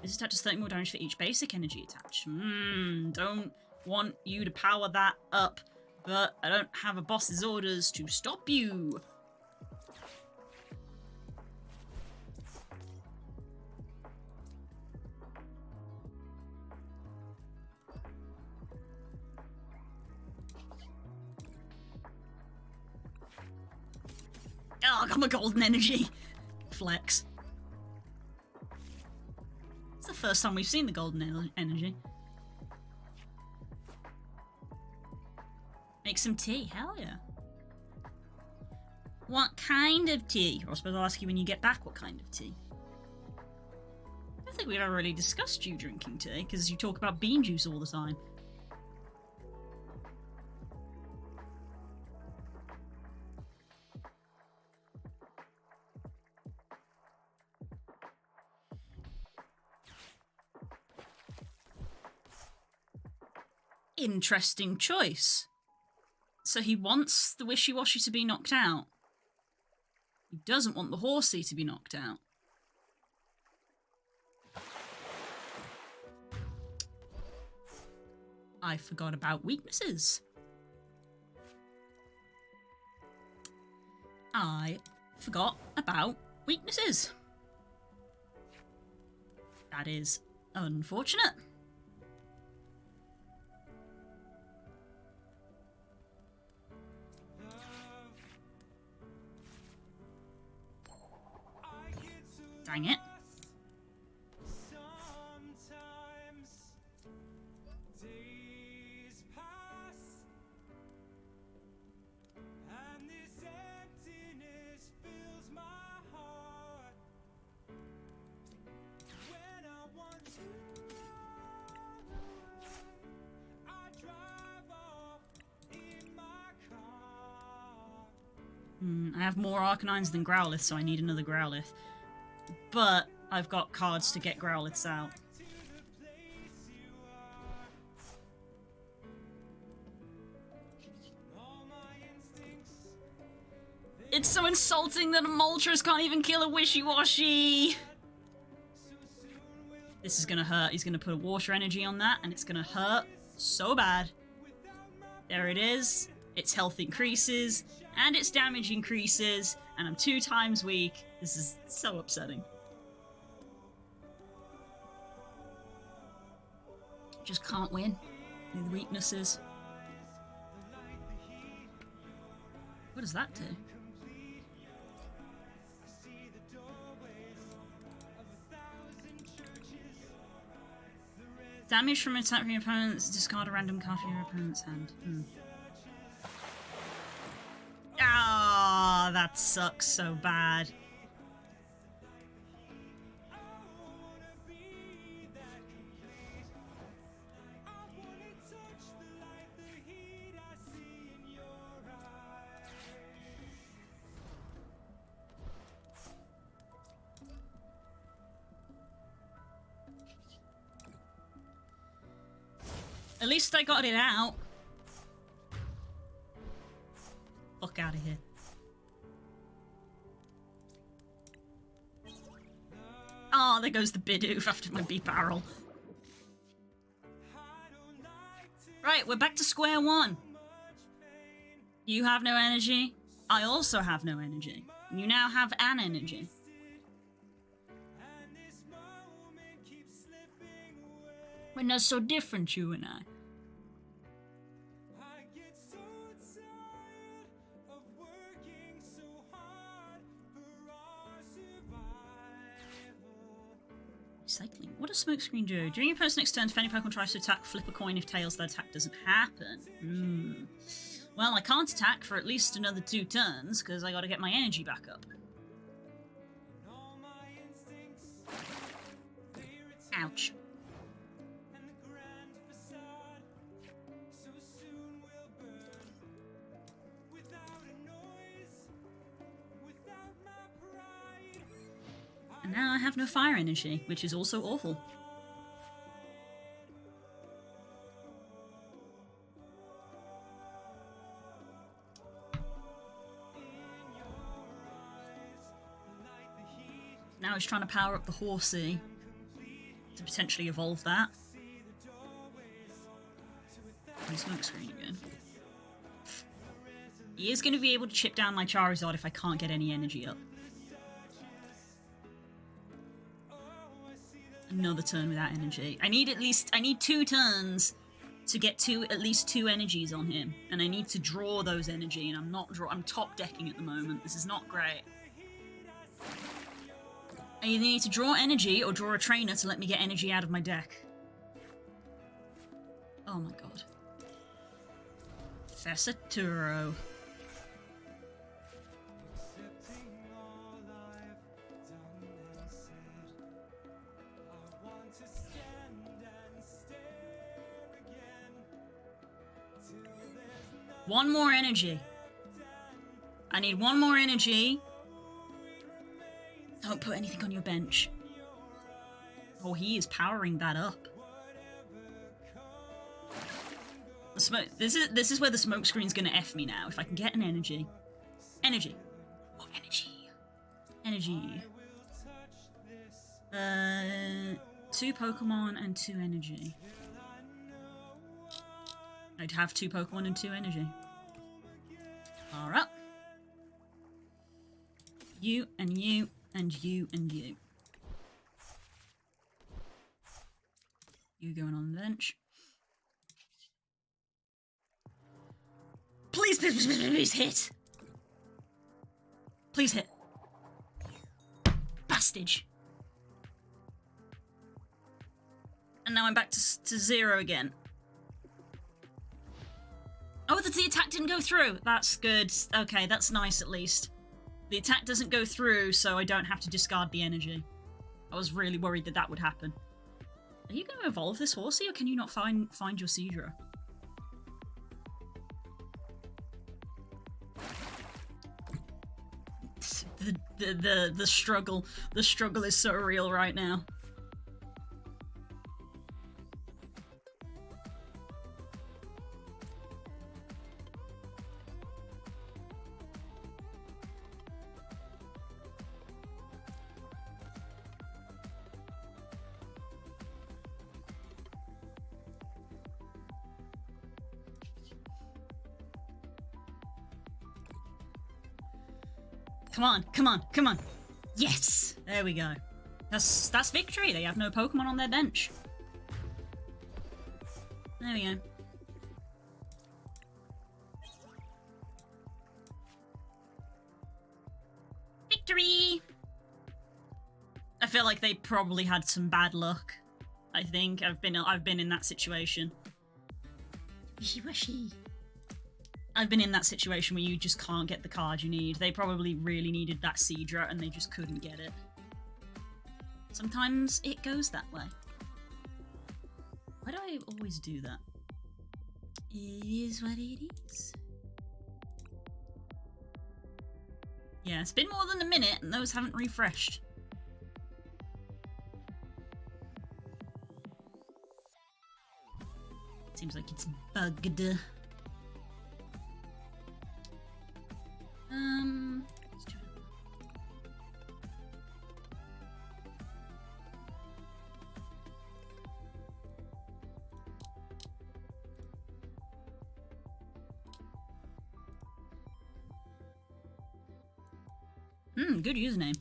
This attack does 30 more damage for each basic energy attached. Don't want you to power that up, but I don't have a boss's orders to stop you. Oh, I got my golden energy. Flex. It's the first time we've seen the golden energy. Make some tea. Hell yeah. What kind of tea? Or I suppose I'll ask you when you get back what kind of tea. I don't think we've ever really discussed you drinking tea, because you talk about bean juice all the time. Interesting choice. So he wants the Wishy-Washy to be knocked out. He doesn't want the Horsey to be knocked out. I forgot about weaknesses. I forgot about weaknesses. That is unfortunate. Dang it. I have more Arcanines than Growlithe, so I need another Growlithe. But I've got cards to get Growliths out. It's so insulting that a Moltres can't even kill a Wishy-Washy! This is gonna hurt. He's gonna put a water energy on that, and it's gonna hurt so bad. There it is. Its health increases, and its damage increases, and I'm 2 times weak. This is so upsetting. Just can't win with weaknesses. What does that do? Damage from attack from your opponents, discard a random card from your opponent's hand. Ah, that sucks so bad. At least I got it out. Fuck out of here. Oh, there goes the Bidoof after my B-barrel. Right, we're back to square one. You have no energy. I also have no energy. You now have an energy. We're not so different, you and I. Recycling. What does Smokescreen do? During your opponent's next turn, if any Pokemon tries to attack, flip a coin. If tails, the attack doesn't happen. Well, I can't attack for at least another 2 turns, because I gotta get my energy back up. Ouch. And now I have no fire energy, which is also awful. Now he's trying to power up the horsey to potentially evolve that. And smoke screen again. He is going to be able to chip down my Charizard if I can't get any energy up. Another turn without energy. I need 2 turns to get at least 2 energies on him. And I need to draw those energy, and I'm top decking at the moment. This is not great. I either need to draw energy or draw a trainer to let me get energy out of my deck. Oh my god. Fessaturo. One more energy. I need one more energy. Don't put anything on your bench. Oh, he is powering that up. The smoke. This is where the smoke screen's gonna F me now. If I can get an energy. Energy. Oh, energy. Energy. 2 Pokemon and 2 energy. I'd have 2 Pokemon and 2 energy. Alright. You and you and you and you. You going on the bench. Please, please, please, please hit. Please hit. Bastage. And now I'm back to 0 again. Oh, the attack didn't go through. That's good. Okay, that's nice at least. The attack doesn't go through, so I don't have to discard the energy. I was really worried that would happen. Are you going to evolve this horsey, or can you not find your Seadra? The struggle. The struggle is so real right now. Come on, come on, come on. Yes! There we go. That's victory. They have no Pokemon on their bench. There we go. Victory! I feel like they probably had some bad luck. I think I've been in that situation. Wishy-washy. I've been in that situation where you just can't get the card you need. They probably really needed that Seadra and they just couldn't get it. Sometimes it goes that way. Why do I always do that? It is what it is. Yeah, it's been more than a minute and those haven't refreshed. Seems like it's bugged. Let's try. Good username.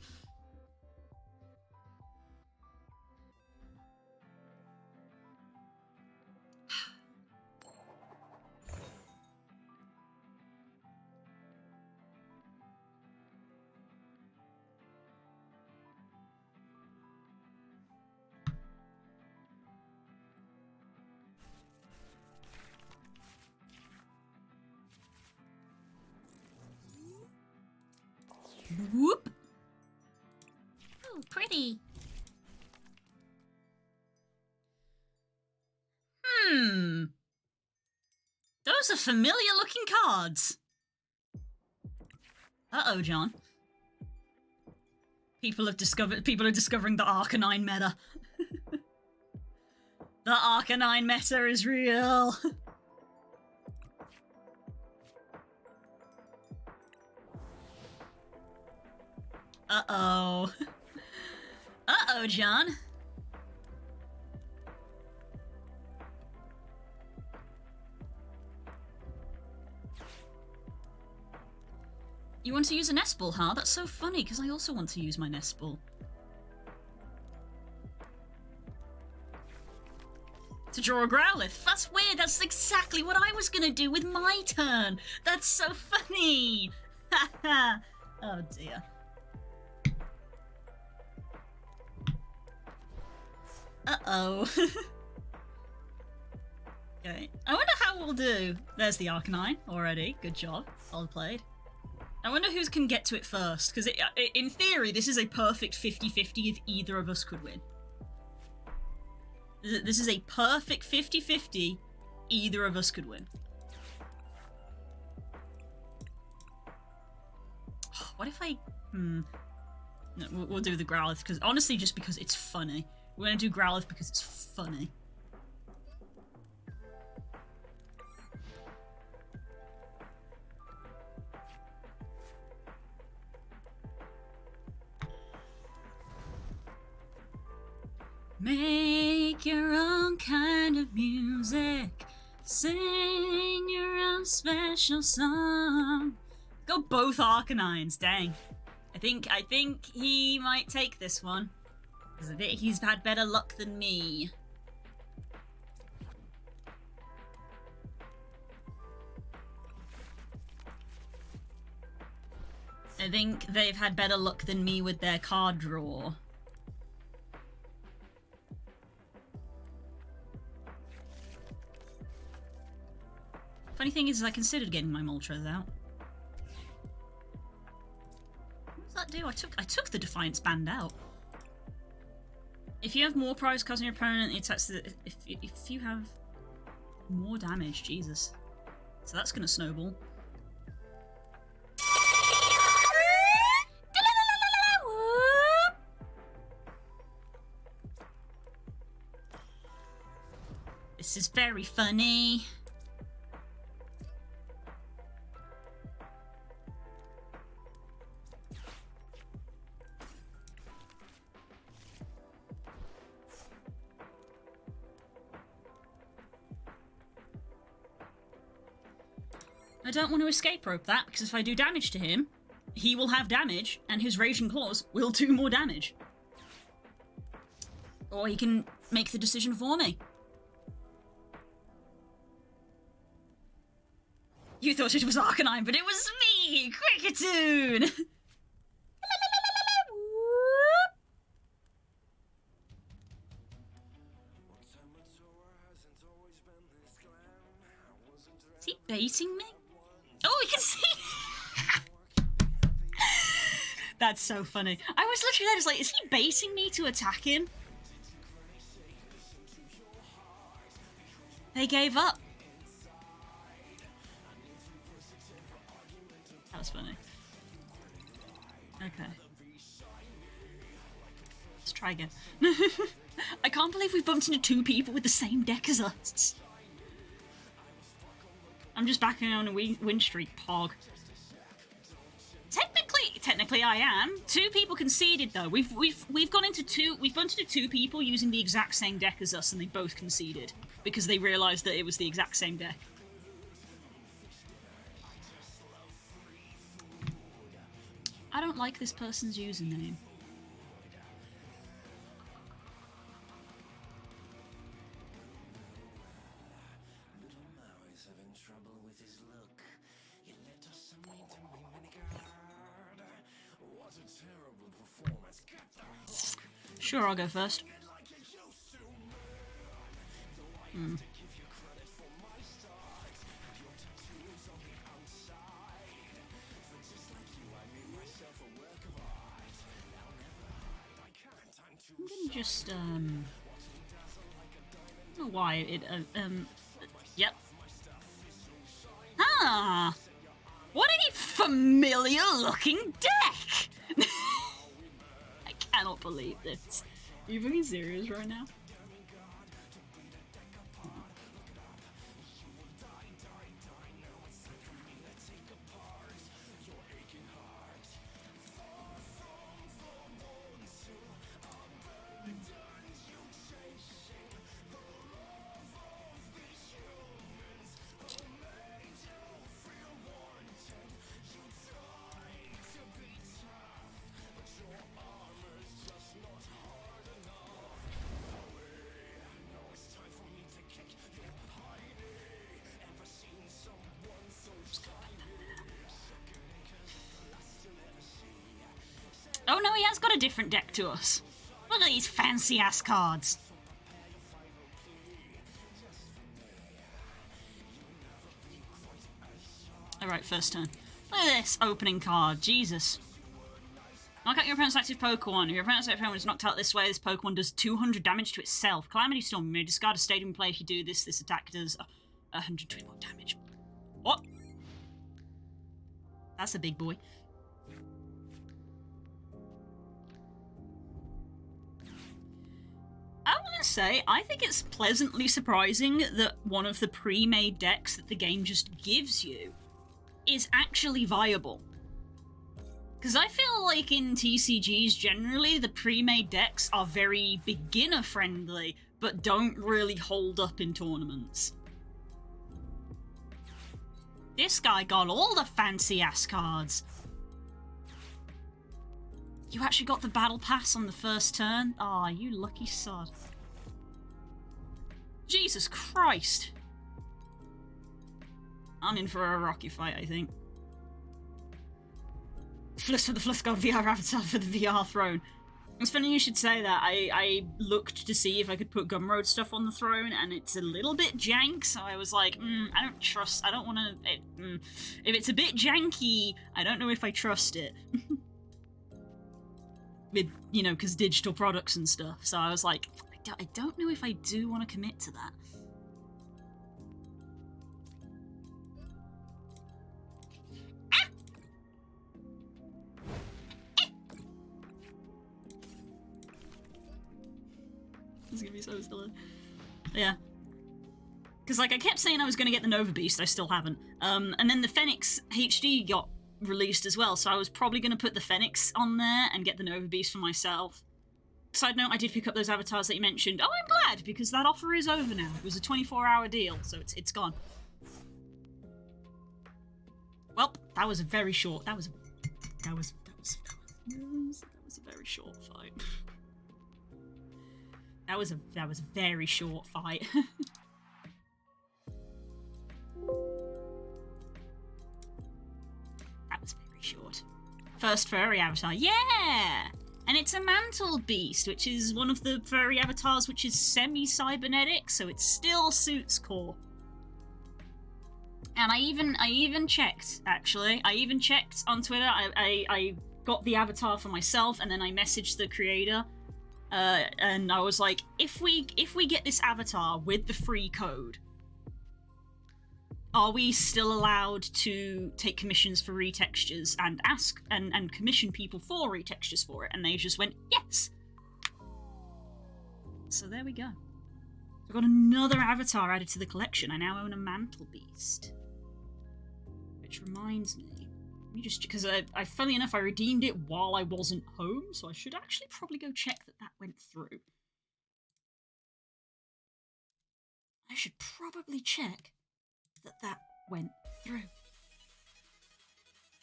Whoop! Oh, pretty. familiar looking cards. Uh-oh, John. People are discovering the Arcanine meta. The Arcanine meta is real. Uh-oh. Uh-oh, John. You want to use a nest ball, huh? That's so funny, because I also want to use my nest ball. To draw a Growlithe. That's weird. That's exactly what I was going to do with my turn. That's so funny. Haha. Oh, dear. Uh-oh. Okay. I wonder how we'll do. There's the Arcanine already. Good job. Well played. I wonder who can get to it first, because in theory, this is a perfect 50-50 if either of us could win. This is a perfect 50-50, either of us could win. What if I... No, we'll do the Growlithe, because honestly, just because it's funny. We're going to do Growlithe because it's funny. Make your own kind of music. Sing your own special song. Go both Arcanines, dang. I think he might take this one. Because I think he's had better luck than me. I think they've had better luck than me with their card draw. Funny thing is, I considered getting my Moltres out. What does that do? I took the Defiance Band out. If you have more prize causing your opponent, it attacks the... If you have more damage, Jesus. So that's gonna snowball. This is very funny. I don't want to escape rope that, because if I do damage to him, he will have damage, and his Raging Claws will do more damage. Or he can make the decision for me. You thought it was Arcanine, but it was me, Cricketoon! Is he baiting me? Oh, we can see! That's so funny. I was literally there just like, is he baiting me to attack him? They gave up. That was funny. Okay. Let's try again. I can't believe we've bumped into two people with the same deck as us. I'm just backing on a win streak, pog. Technically I am. Two people conceded though. We've bumped into two people using the exact same deck as us, and they both conceded because they realised that it was the exact same deck. I don't like this person's username. Sure, I'll go first. I'm gonna just, I don't know why it, yep. Ah, what a familiar-looking deck! I cannot believe this. Are you fucking serious right now? Oh no, he has got a different deck to us. Look at these fancy ass cards. Alright, first turn. Look at this opening card, Jesus. Knock out your opponent's active Pokemon. If your opponent's active Pokemon is knocked out this way, this Pokemon does 200 damage to itself. Calamity Storm, you may discard a stadium play if you do this. This attack does 121 damage. What? That's a big boy. I want to say, I think it's pleasantly surprising that one of the pre-made decks that the game just gives you is actually viable. Because I feel like in TCGs generally, the pre-made decks are very beginner-friendly, but don't really hold up in tournaments. This guy got all the fancy-ass cards. You actually got the battle pass on the first turn? Aw, you lucky sod. Jesus Christ. I'm in for a rocky fight, I think. Fliss for the Fliss God VR avatar for the VR throne. It's funny you should say that. I looked to see if I could put Gumroad stuff on the throne, and it's a little bit jank, so I was like, I don't want to... If it's a bit janky, I don't know if I trust it. With, you know, because digital products and stuff. So I was like, I don't know if I do want to commit to that. Ah! This is gonna be so silly. Yeah. Because, like, I kept saying I was going to get the Nova Beast, I still haven't. And then the Phoenix HD got released as well, so I was probably going to put the Phoenix on there and get the Nova Beast for myself. Side note, I did pick up those avatars that you mentioned. Oh, I'm glad, because that offer is over now. It was a 24-hour deal, so it's gone. Well, that was a very short... That was a very short fight. That was a very short fight. That was very short. First furry avatar, yeah! And it's a mantle beast, which is one of the furry avatars which is semi-cybernetic, so it still suits core. And I even checked, actually. I even checked on Twitter. I got the avatar for myself, and then I messaged the creator. And I was like, if we get this avatar with the free code, are we still allowed to take commissions for retextures and ask and commission people for retextures for it? And they just went, yes! So there we go. I've got another avatar added to the collection. I now own a Mantle Beast. Which reminds me, let me just, because I funny enough, I redeemed it while I wasn't home, so I should actually probably go check that went through. I should probably check that went through.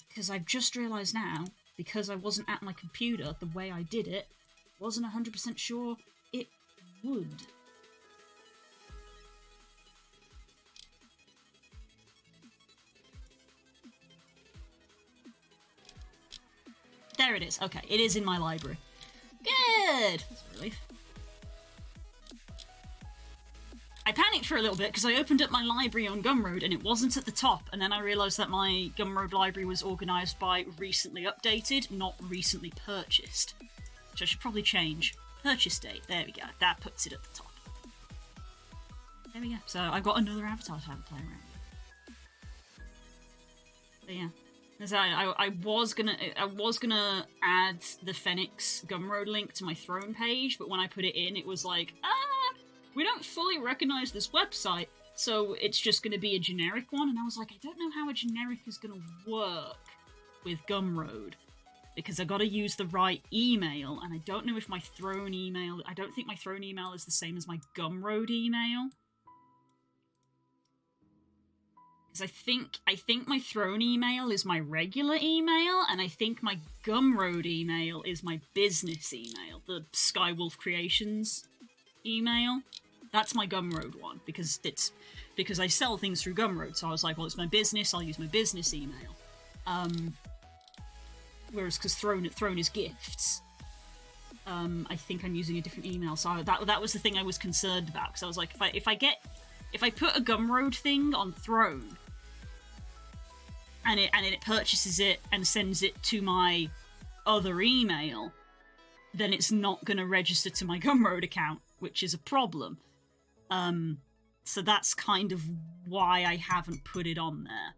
Because I've just realised now, because I wasn't at my computer the way I did it, wasn't 100% sure it would. There it is. Okay, it is in my library. Good! That's a relief. I panicked for a little bit because I opened up my library on Gumroad and it wasn't at the top, and then I realised that my Gumroad library was organised by recently updated, not recently purchased. Which I should probably change. Purchase date, there we go. That puts it at the top. There we go. So I've got another avatar to have a play around with. So yeah. As I was gonna add the Phoenix Gumroad link to my Throne page, but when I put it in, it was like, we don't fully recognize this website, so it's just gonna be a generic one. And I was like, I don't know how a generic is gonna work with Gumroad, because I gotta use the right email, and I don't know if my Throne email, I don't think my Throne email is the same as my Gumroad email. Because I think my Throne email is my regular email, and I think my Gumroad email is my business email, the Skywolf Creations email. That's my Gumroad one, because I sell things through Gumroad, so I was like, well, it's my business, I'll use my business email. Whereas, because Throne is gifts, I think I'm using a different email, so that was the thing I was concerned about, because I was like, if I put a Gumroad thing on Throne, and it purchases it and sends it to my other email, then it's not going to register to my Gumroad account, which is a problem. So that's kind of why I haven't put it on there.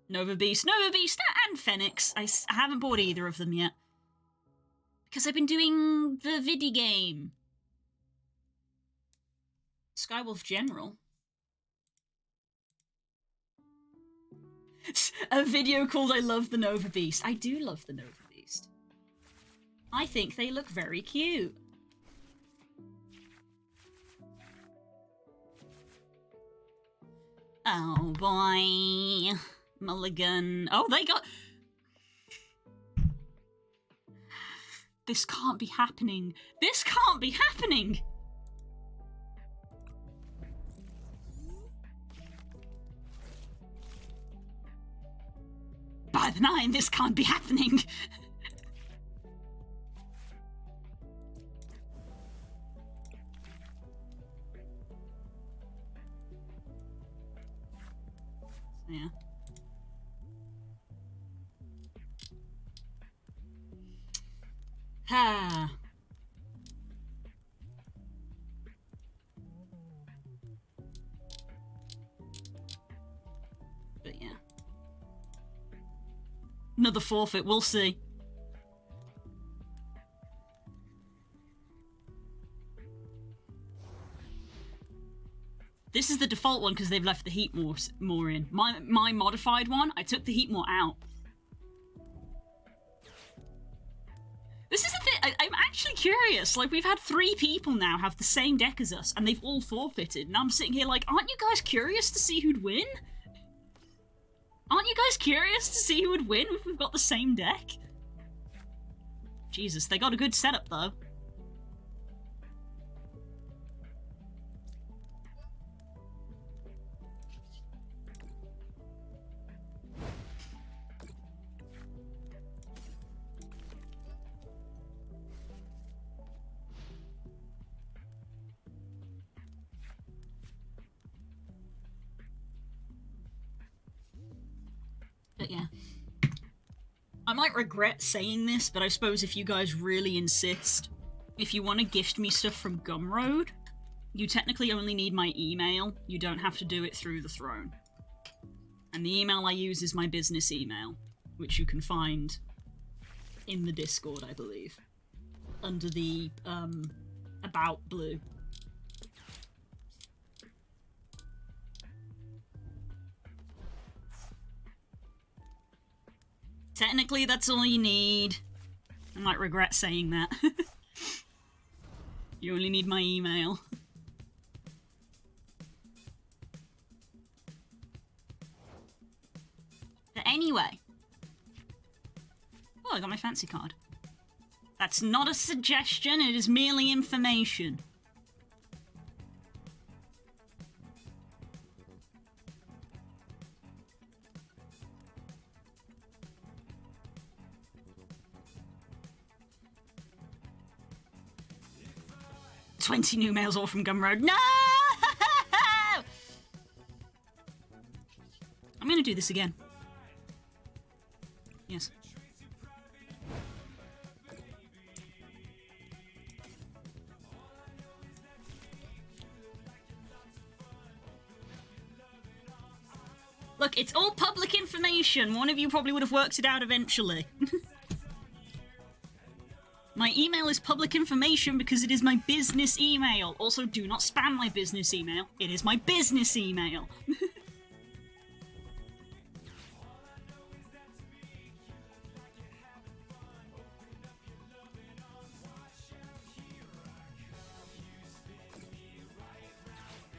Nova Beast, and Phoenix. I haven't bought either of them yet. Because I've been doing the viddy game. Skywolf General. A video called I Love the Nova Beast. I do love the Nova Beast. I think they look very cute. Oh boy. Mulligan. Oh, they got... This can't be happening. This can't be happening! By the 9, this can't be happening! Yeah. Ha. But yeah. Another forfeit, we'll see. This is the default one because they've left the heat more in. My modified one, I took the heat more out. This is the thing, I'm actually curious. Like, we've had 3 people now have the same deck as us, and they've all forfeited. And I'm sitting here like, aren't you guys curious to see who'd win? Aren't you guys curious to see who would win if we've got the same deck? Jesus, they got a good setup, though. But yeah. I might regret saying this, but I suppose if you guys really insist, if you want to gift me stuff from Gumroad, you technically only need my email. You don't have to do it through the Throne. And the email I use is my business email, which you can find in the Discord, I believe. Under the, About Blue. Technically, that's all you need. I might regret saying that. You only need my email. But anyway. Oh, I got my fancy card. That's not a suggestion, it is merely information. $20 new mails all from Gumroad. No! I'm gonna do this again. Yes. Look, it's all public information. One of you probably would have worked it out eventually. My email is public information because it is my business email. Also, do not spam my business email. It is my business email.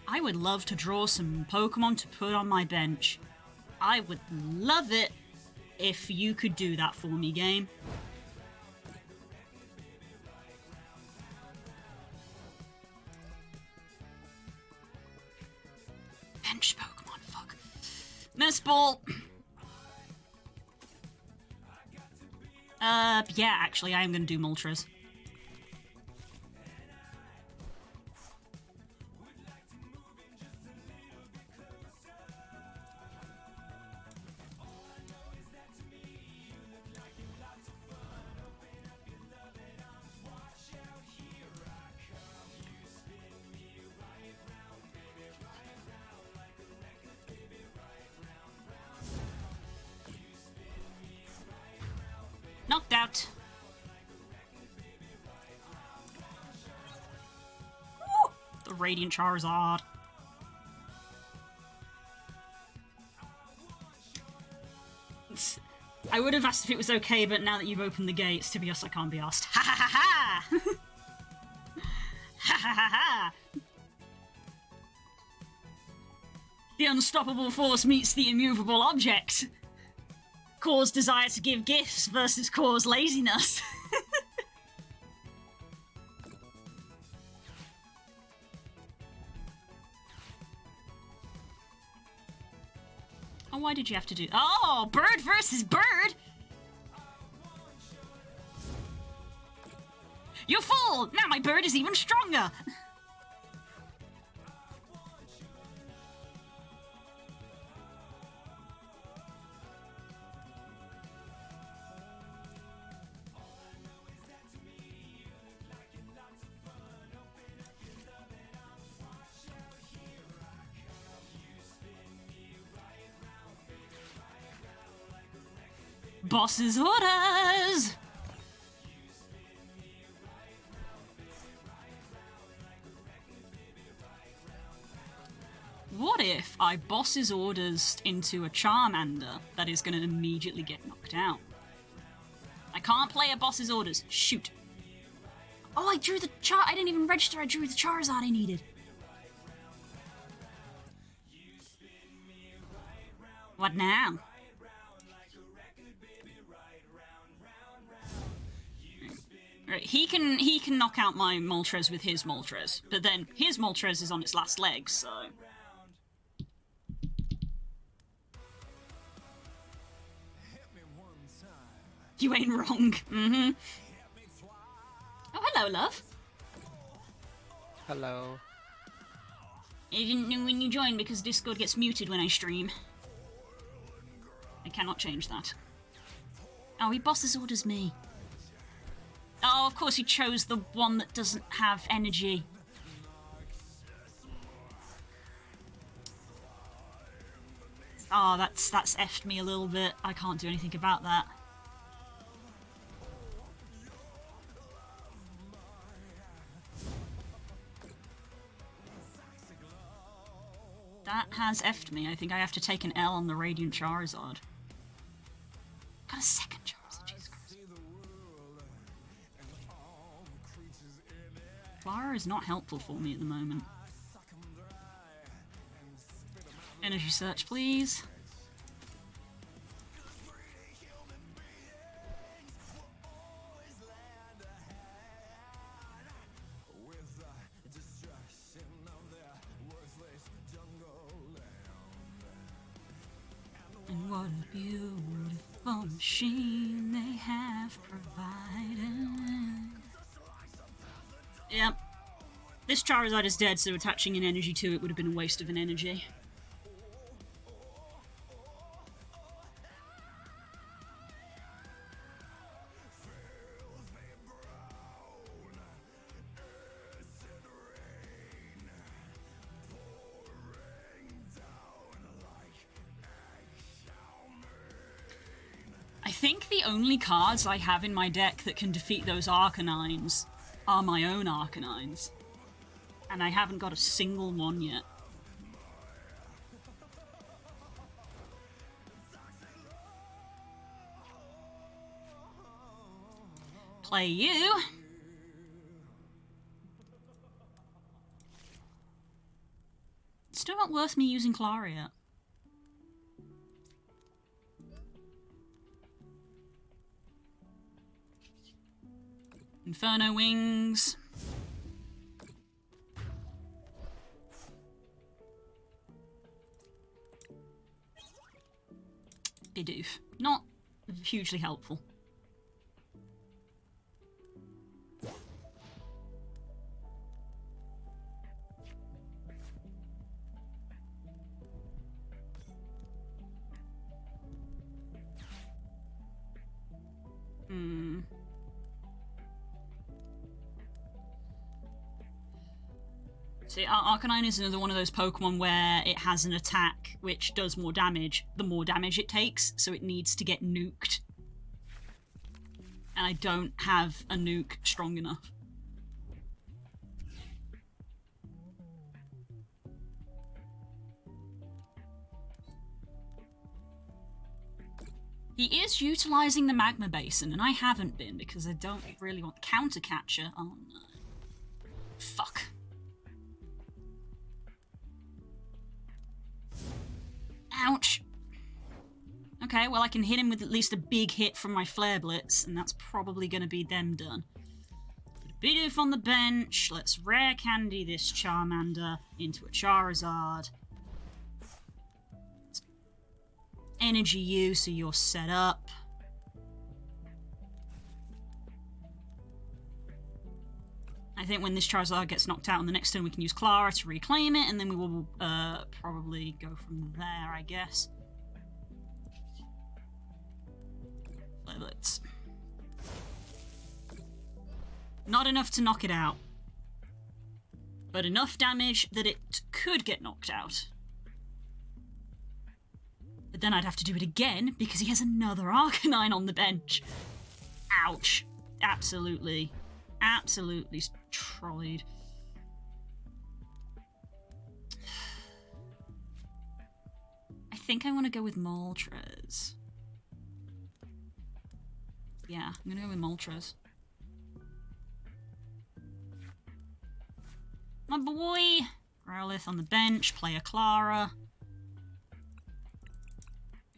I would love to draw some Pokemon to put on my bench. I would love it if you could do that for me, game. Bench Pokemon, fuck. Miss Ball. Yeah, actually, I am gonna do Moltres. Knocked out. Woo! The Radiant Charizard. I would have asked if it was okay, but now that you've opened the gates, to be honest, I can't be asked. Ha ha ha ha! Ha ha ha ha! The unstoppable force meets the immovable object. Cause desire to give gifts versus cause laziness. Oh, why did you have to do... Oh, bird versus bird! You fool! Now my bird is even stronger! Boss's orders! What if I boss's orders into a Charmander that is going to immediately get knocked out? I can't play a boss's orders. Shoot. Oh, I drew the I didn't even register I drew the Charizard I needed. What now? Right, he can knock out my Moltres with his Moltres, but then his Moltres is on its last leg, so... You ain't wrong. Mm-hmm. Oh, hello, love.
Hello.
I didn't know when you joined because Discord gets muted when I stream. I cannot change that. Oh, he bosses orders me. Oh, of course he chose the one that doesn't have energy. Oh, that's effed me a little bit. I can't do anything about that. That has effed me. I think I have to take an L on the Radiant Charizard. Got a second Charizard, Jesus Christ. Clara is not helpful for me at the moment. Energy search, please. And what a beautiful machine they have provided. Yep. This Charizard is dead, so attaching an energy to it would have been a waste of an energy. think the only cards I have in my deck that can defeat those Arcanines are my own Arcanines. And I haven't got a single one yet. Play you. It's still not worth me using Clara yet. Inferno Wings. Bidoof. Not hugely helpful. See, Arcanine is another one of those Pokemon where it has an attack which does more damage the more damage it takes, so it needs to get nuked. And I don't have a nuke strong enough. He is utilising the Magma Basin, and I haven't been because I don't really want Counter Catcher. Oh no. Fuck. Ouch. Okay, well I can hit him with at least a big hit from my Flare Blitz, and that's probably going to be them done. Bidoof on the bench. Let's Rare Candy this Charmander into a Charizard. Energy you, so you're set up. I think when this Charizard gets knocked out on the next turn, we can use Clara to reclaim it, and then we will probably go from there, I guess. Blitz. Not enough to knock it out, but enough damage that it could get knocked out. But then I'd have to do it again because he has another Arcanine on the bench. Ouch. Absolutely. Absolutely trolleyed. I think I want to go with Moltres. Yeah, I'm going to go with Moltres. My boy! Growlithe on the bench, play a Clara.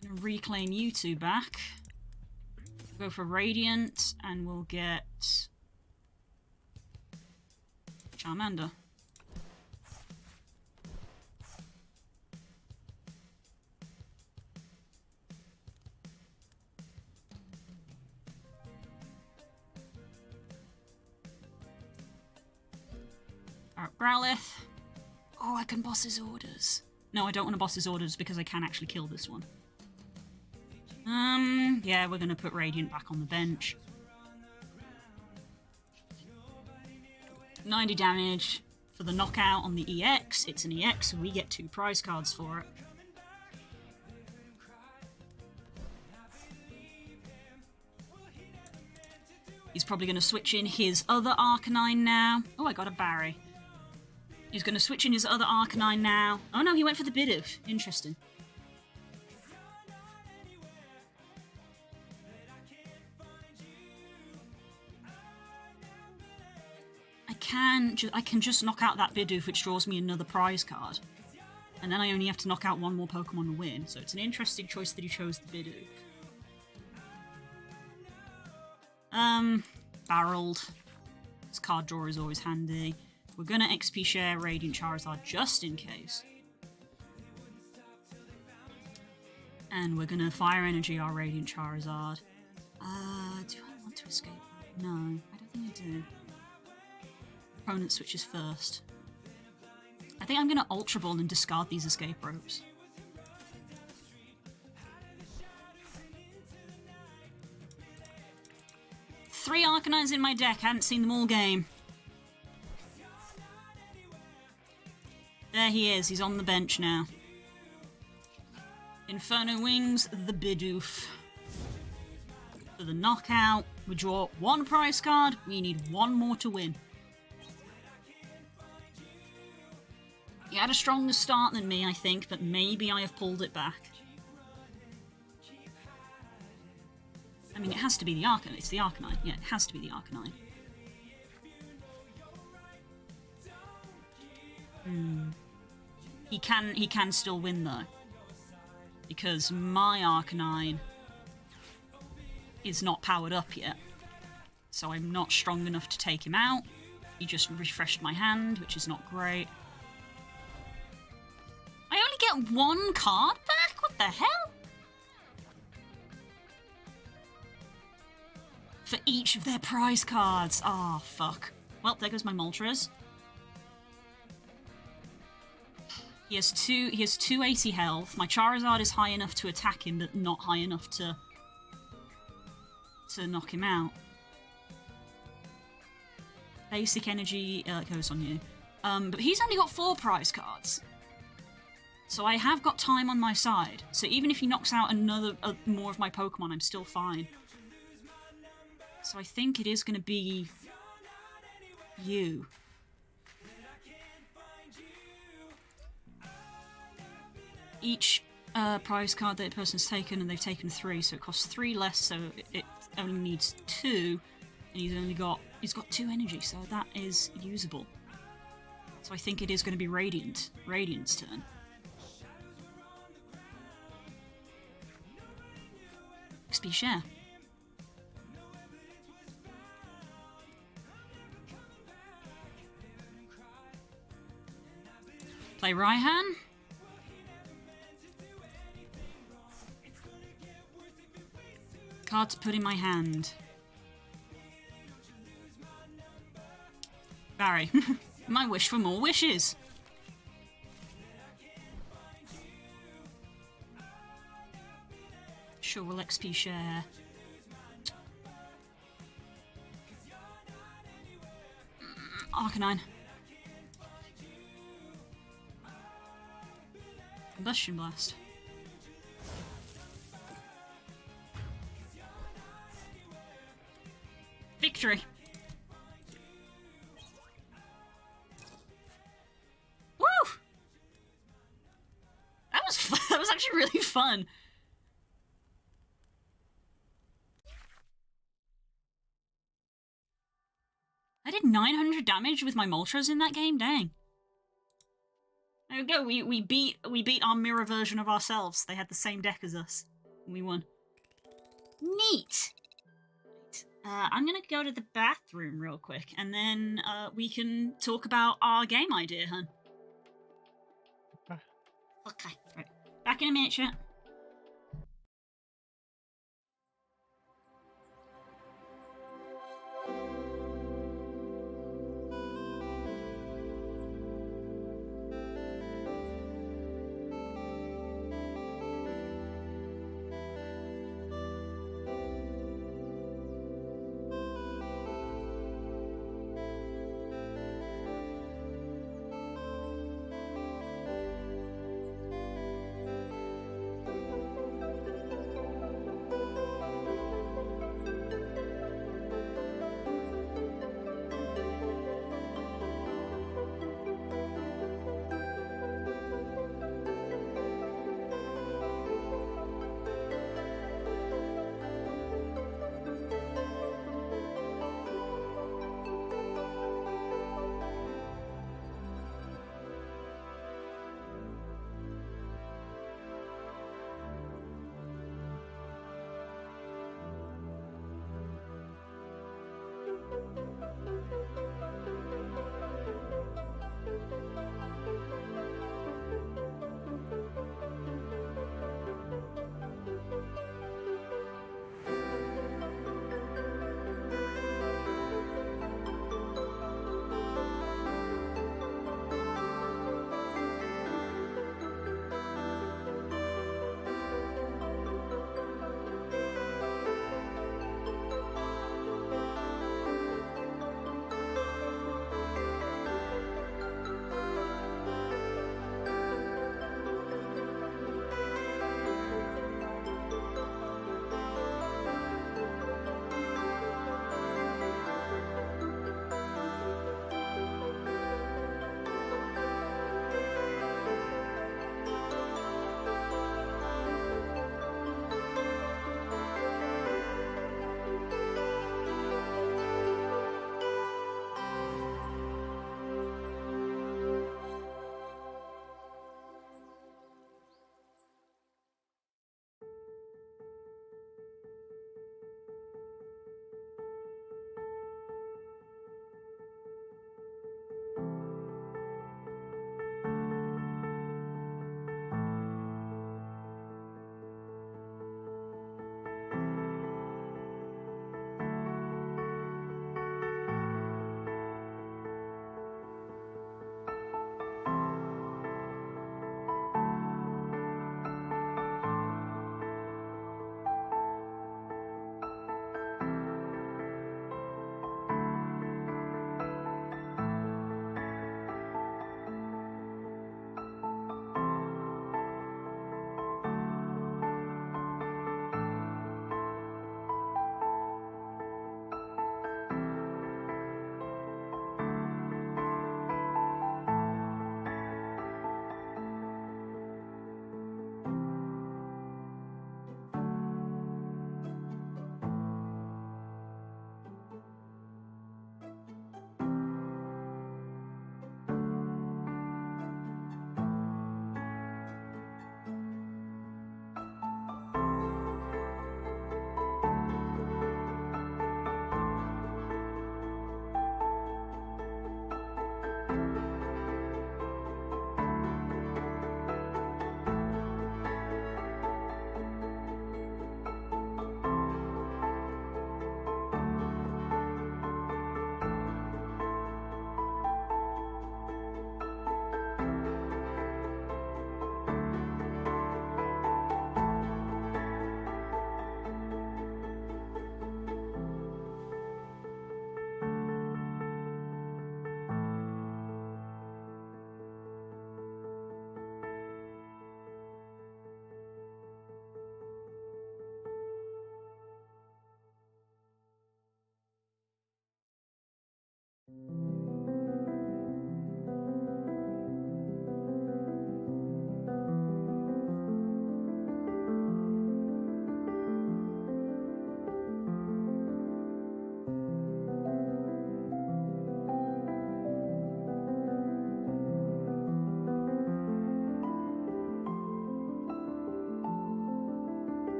I'm gonna reclaim you two back. Go for Radiant, and we'll get Charmander. Alright, Growlithe. Oh, I can boss his orders. No, I don't want to boss his orders because I can actually kill this one. Yeah, we're gonna put Radiant back on the bench. 90 damage for the knockout on the EX. It's an EX, so we get 2 prize cards for it. He's probably going to switch in his other Arcanine now. Oh, I got a Barry. He's going to switch in his other Arcanine now. Oh no, he went for the Bidoof. Interesting. I can just knock out that Bidoof, which draws me another prize card. And then I only have to knock out one more Pokemon to win. So it's an interesting choice that he chose the Bidoof. Barreled. This card draw is always handy. We're gonna XP share Radiant Charizard just in case. And we're gonna Fire Energy our Radiant Charizard. Do I want to escape? No, I don't think I do. Opponent switches first. I think I'm gonna Ultra Ball and discard these escape ropes. Three Arcanines in my deck, I hadn't seen them all game. There he is, he's on the bench now. Inferno Wings, the Bidoof. For the knockout, we draw 1 prize card. We need 1 more to win. He had a stronger start than me, I think, but maybe I have pulled it back. I mean, it has to be the Arcanine. It's the Arcanine. Yeah, it has to be the Arcanine. He can still win, though. Because my Arcanine is not powered up yet. So I'm not strong enough to take him out. He just refreshed my hand, which is not great. I only get 1 card back? What the hell? For each of their prize cards. Ah, fuck. Well, there goes my Moltres. He has 280 health. My Charizard is high enough to attack him, but not high enough to knock him out. Basic energy goes on you. But he's only got 4 prize cards. So I have got time on my side. So even if he knocks out more of my Pokemon, I'm still fine. So I think it is going to be you. Each prize card that a person's taken, and they've taken 3, so it costs 3 less, so it only needs 2, and he's got 2 energy, so that is usable. So I think it is going to be Radiant's turn. XP share. Play Raihan. Card to put in my hand. Barry. My wish for more wishes. Sure, we'll XP share. Arcanine. Combustion Blast. Victory. Woo! That was fun. That was actually really fun. I did 900 damage with my Moltres in that game. Dang. There we go. We beat our mirror version of ourselves. They had the same deck as us, and we won. Neat. I'm gonna go to the bathroom real quick, and then we can talk about our game idea, hun. Okay, right. Back in a minute, chat.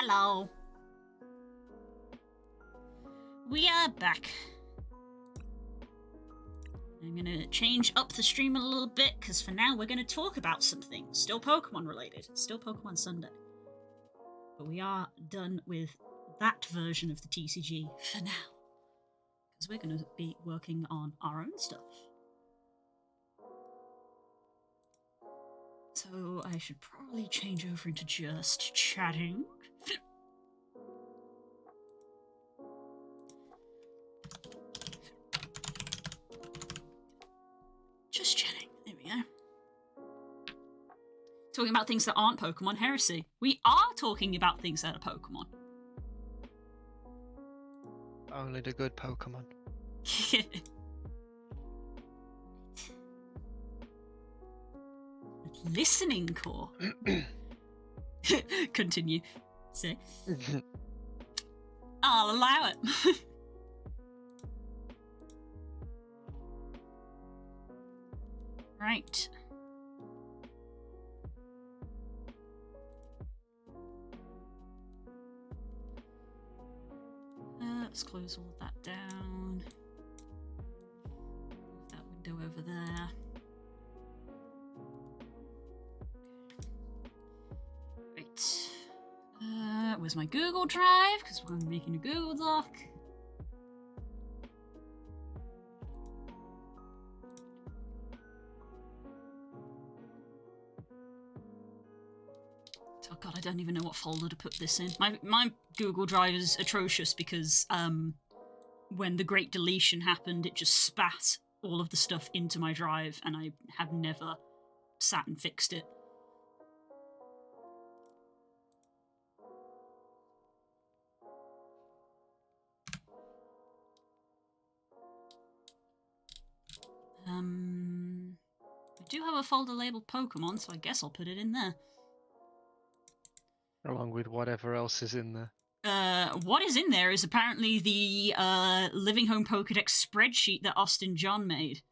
Hello. We are back. I'm gonna change up the stream a little bit, because for now we're gonna talk about something. Still Pokemon related. Still Pokemon Sunday. But we are done with that version of the TCG for now. Because we're gonna be working on our own stuff. So I should probably change over into just chatting. Just chatting. There we go. Talking about things that aren't Pokemon heresy. We are talking about things that are Pokemon.
Only the good Pokemon.
Listening core. Continue. Say. I'll allow it. Right. Let's close all of that down. Move that window over there. Right. Where's my Google Drive? Because I'm making a Google Doc. Oh god, I don't even know what folder to put this in. My Google Drive is atrocious because when the Great Deletion happened, it just spat all of the stuff into my drive, and I have never sat and fixed it. I do have a folder labeled Pokemon, so I guess I'll put it in there.
Along with whatever else is in there.
What is in there is apparently the Living Home Pokedex spreadsheet that Austin John made.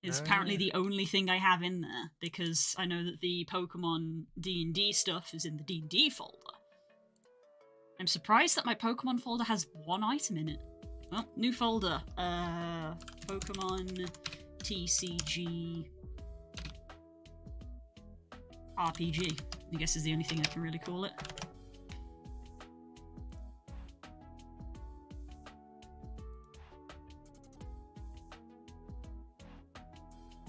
Is apparently the only thing I have in there, because I know that the Pokemon D&D stuff is in the D&D folder. I'm surprised that my Pokemon folder has one item in it. Well, new folder. Pokemon TCG RPG. I guess is the only thing I can really call it.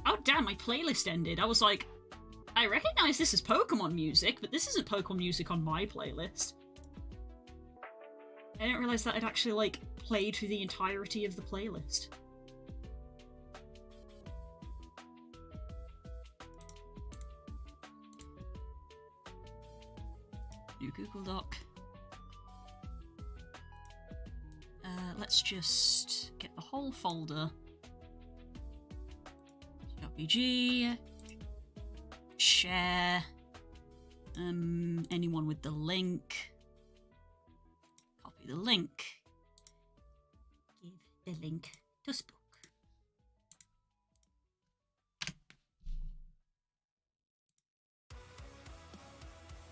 Oh damn, my playlist ended. I was like, I recognize this as Pokemon music, but this isn't Pokemon music on my playlist. I didn't realize that it actually, like, played through the entirety of the playlist. New Google Doc. Let's just get the whole folder. RPG. Share. Anyone with the link. Copy the link. Give the link to Spook.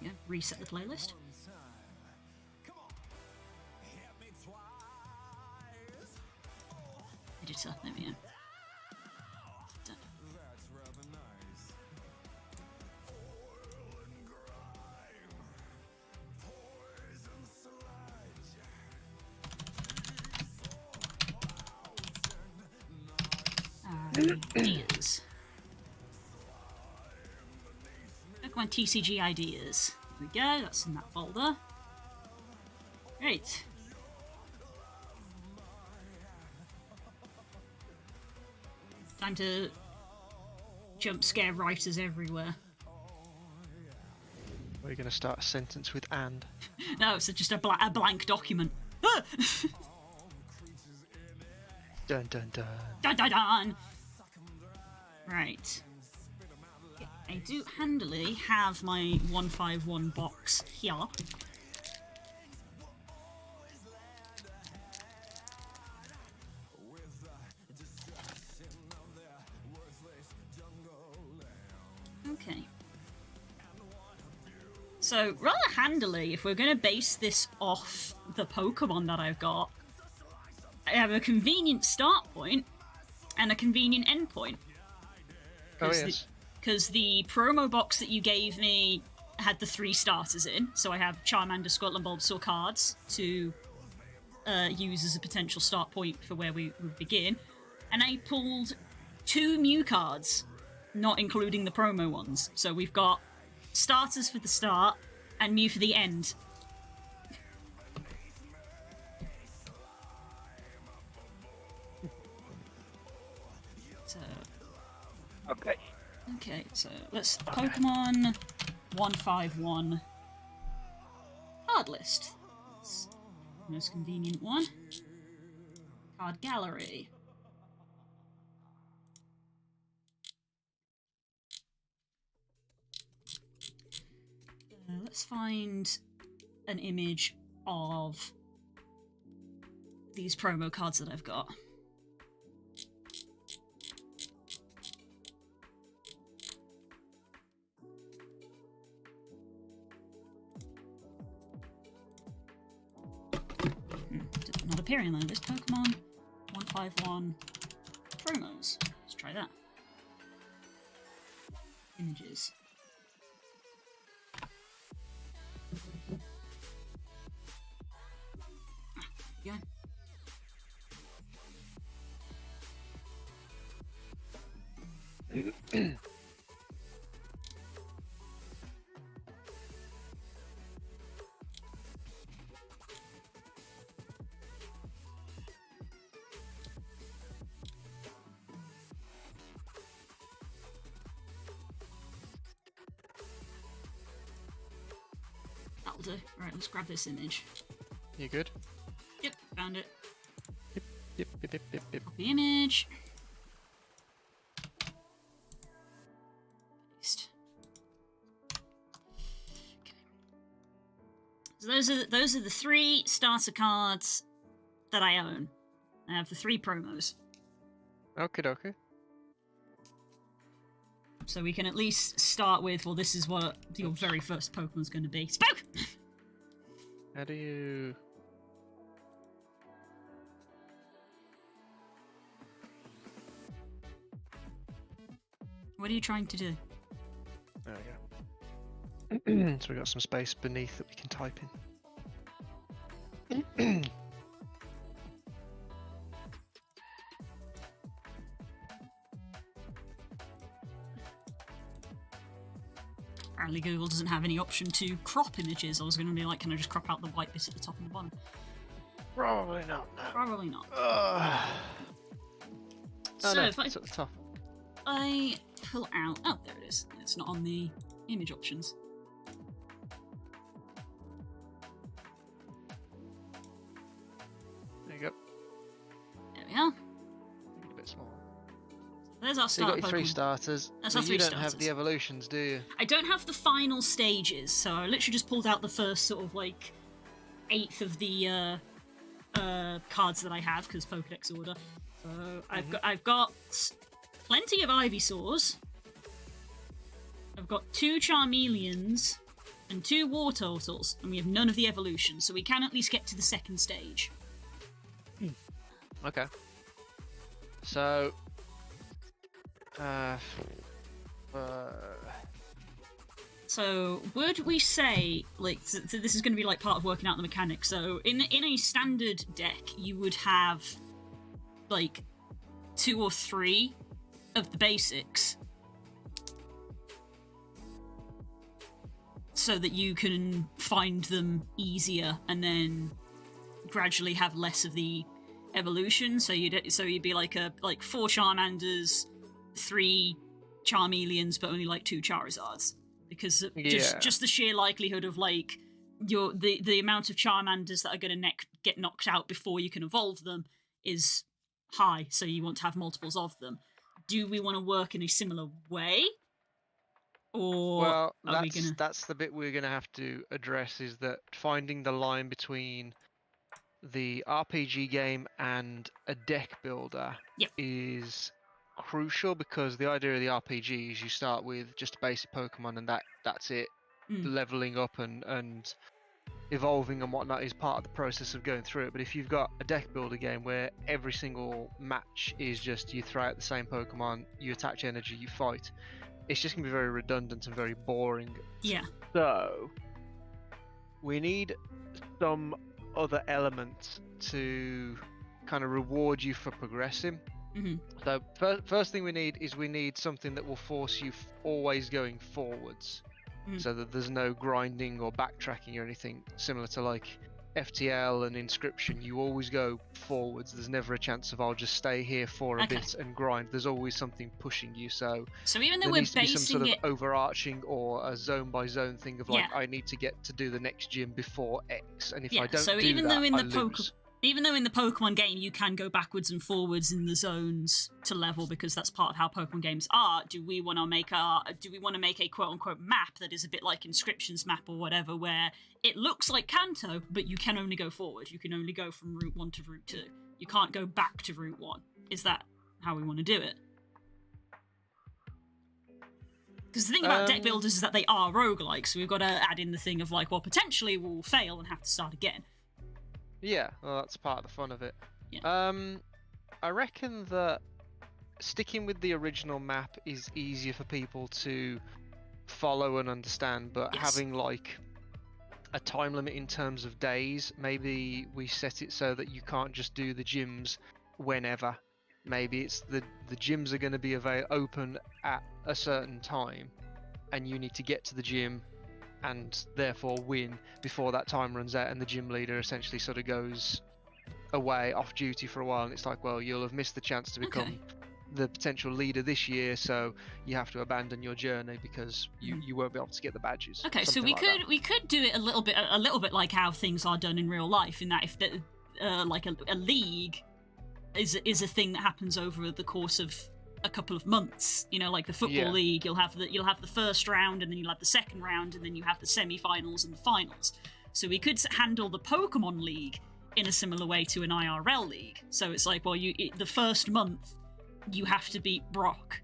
Yeah, reset the playlist. Editor, there we go. Done. Ideas. Pokemon TCG ideas. There we go, that's in that folder. Great. Time to jump scare writers everywhere.
Are you going to start a sentence with "and"?
No, it's just a blank document.
Dun dun dun.
Dun dun dun! Right. I do handily have my 151 box here. Okay. So, rather handily, if we're going to base this off the Pokemon that I've got, I have a convenient start point and a convenient end point.
Oh, yes.
Because the promo box that you gave me had the 3 starters in, so I have Charmander, Squirtle, and Bulbasaur cards to use as a potential start point for where we would begin. And I pulled 2 Mew cards, not including the promo ones. So we've got starters for the start and Mew for the end. So okay, so let's Pokemon 151 card list. That's the most convenient one. Card gallery. Let's find an image of these promo cards that I've got. Not appearing on this Pokemon 151 promos. Let's try that. Images. Yeah. That'll do. Right, let's grab this image.
You good?
Yep, found it.
Yep.
Copy image. Paste. Okay. So those are the 3 starter cards that I own. I have the 3 promos.
Okay.
So we can at least start with, well, this is what your very first Pokemon's going to be. Spoke!
How do you...
What are you trying to do?
There we go. So we got some space beneath that we can type in.
Apparently Google doesn't have any option to crop images. I was going to be like, can I just crop out the white bit at the top and the bottom?
Probably not. No.
Probably not.
Oh,
So
no,
if
it's at the top.
I pull out... Oh, there it is. It's not on the image options.
There you go.
There we are.
A bit smaller.
There's our
So you
start
got your 3
Pokemon.
starters.
That's
But
our 3
you don't
starters.
have the evolutions, do you?
I don't have the final stages, so I literally just pulled out the first sort of like 1/8 of the cards that I have because Pokedex order. So I've got plenty of Ivysaurs. I've got 2 Charmeleons and 2 Wartortles, and we have none of the evolutions, so we can at least get to the second stage.
Okay. So...
So, would we say, like, so this is going to be like part of working out the mechanics. So, in a standard deck, you would have like 2 or 3 of the basics, so that you can find them easier, and then gradually have less of the evolution. So you'd be like 4 Charmanders, 3 Charmeleons, but only like 2 Charizards. Because of just the sheer likelihood of like the amount of Charmanders that are going to get knocked out before you can evolve them is high, so you want to have multiples of them. Do we want to work in a similar way, or
well,
are we gonna?
that's the bit we're going to have to address, is that finding the line between the RPG game and a deck builder is crucial, because the idea of the RPG is you start with just a basic Pokemon and that's it. leveling up and evolving and whatnot is part of the process of going through it. But if you've got a deck builder game where every single match is just you throw out the same Pokemon, you attach energy, you fight, it's just gonna be very redundant and very boring.
Yeah.
So we need some other elements to kind of reward you for progressing. So first thing we need something that will force you always going forwards, so that there's no grinding or backtracking or anything similar to like FTL and Inscription. You always go forwards. There's never a chance of I'll just stay here for a bit and grind. There's always something pushing you. So
even though
there
we're
needs to be some sort
basing
of overarching or a zone by zone thing of like,
Yeah.
I need to get to do the next gym before X, and if
Yeah,
I don't
so
do
even
that,
though in
I
the
lose.
even though in the Pokemon game you can go backwards and forwards in the zones to level because that's part of how Pokemon games are, do we want to make a quote unquote map that is a bit like Inscription's map or whatever, where it looks like Kanto, but you can only go forward. You can only go from Route 1 to Route 2. You can't go back to Route 1. Is that how we want to do it? Because the thing about deck builders is that they are roguelike, so we've got to add in the thing of like, well, potentially we'll fail and have to start again.
Yeah, well, that's part of the fun of it.
Yeah.
I reckon that sticking with the original map is easier for people to follow and understand, but
Yes.
having like a time limit in terms of days, maybe we set it so that you can't just do the gyms whenever. Maybe it's the gyms are going to be open at a certain time, and you need to get to the gym and therefore win before that time runs out, and the gym leader essentially sort of goes away off duty for a while, and it's like, well, you'll have missed the chance to become the potential leader this year, so you have to abandon your journey because you won't be able to get the badges.
Okay, so
Something like that.
we could do it a little bit like how things are done in real life, in that if like a league is a thing that happens over the course of a couple of months, you know, like the football league, you'll have the first round, and then you'll have the second round, and then you have the semi-finals and the finals. So we could handle the Pokemon League in a similar way to an IRL league. So it's like, well, the first month you have to beat Brock,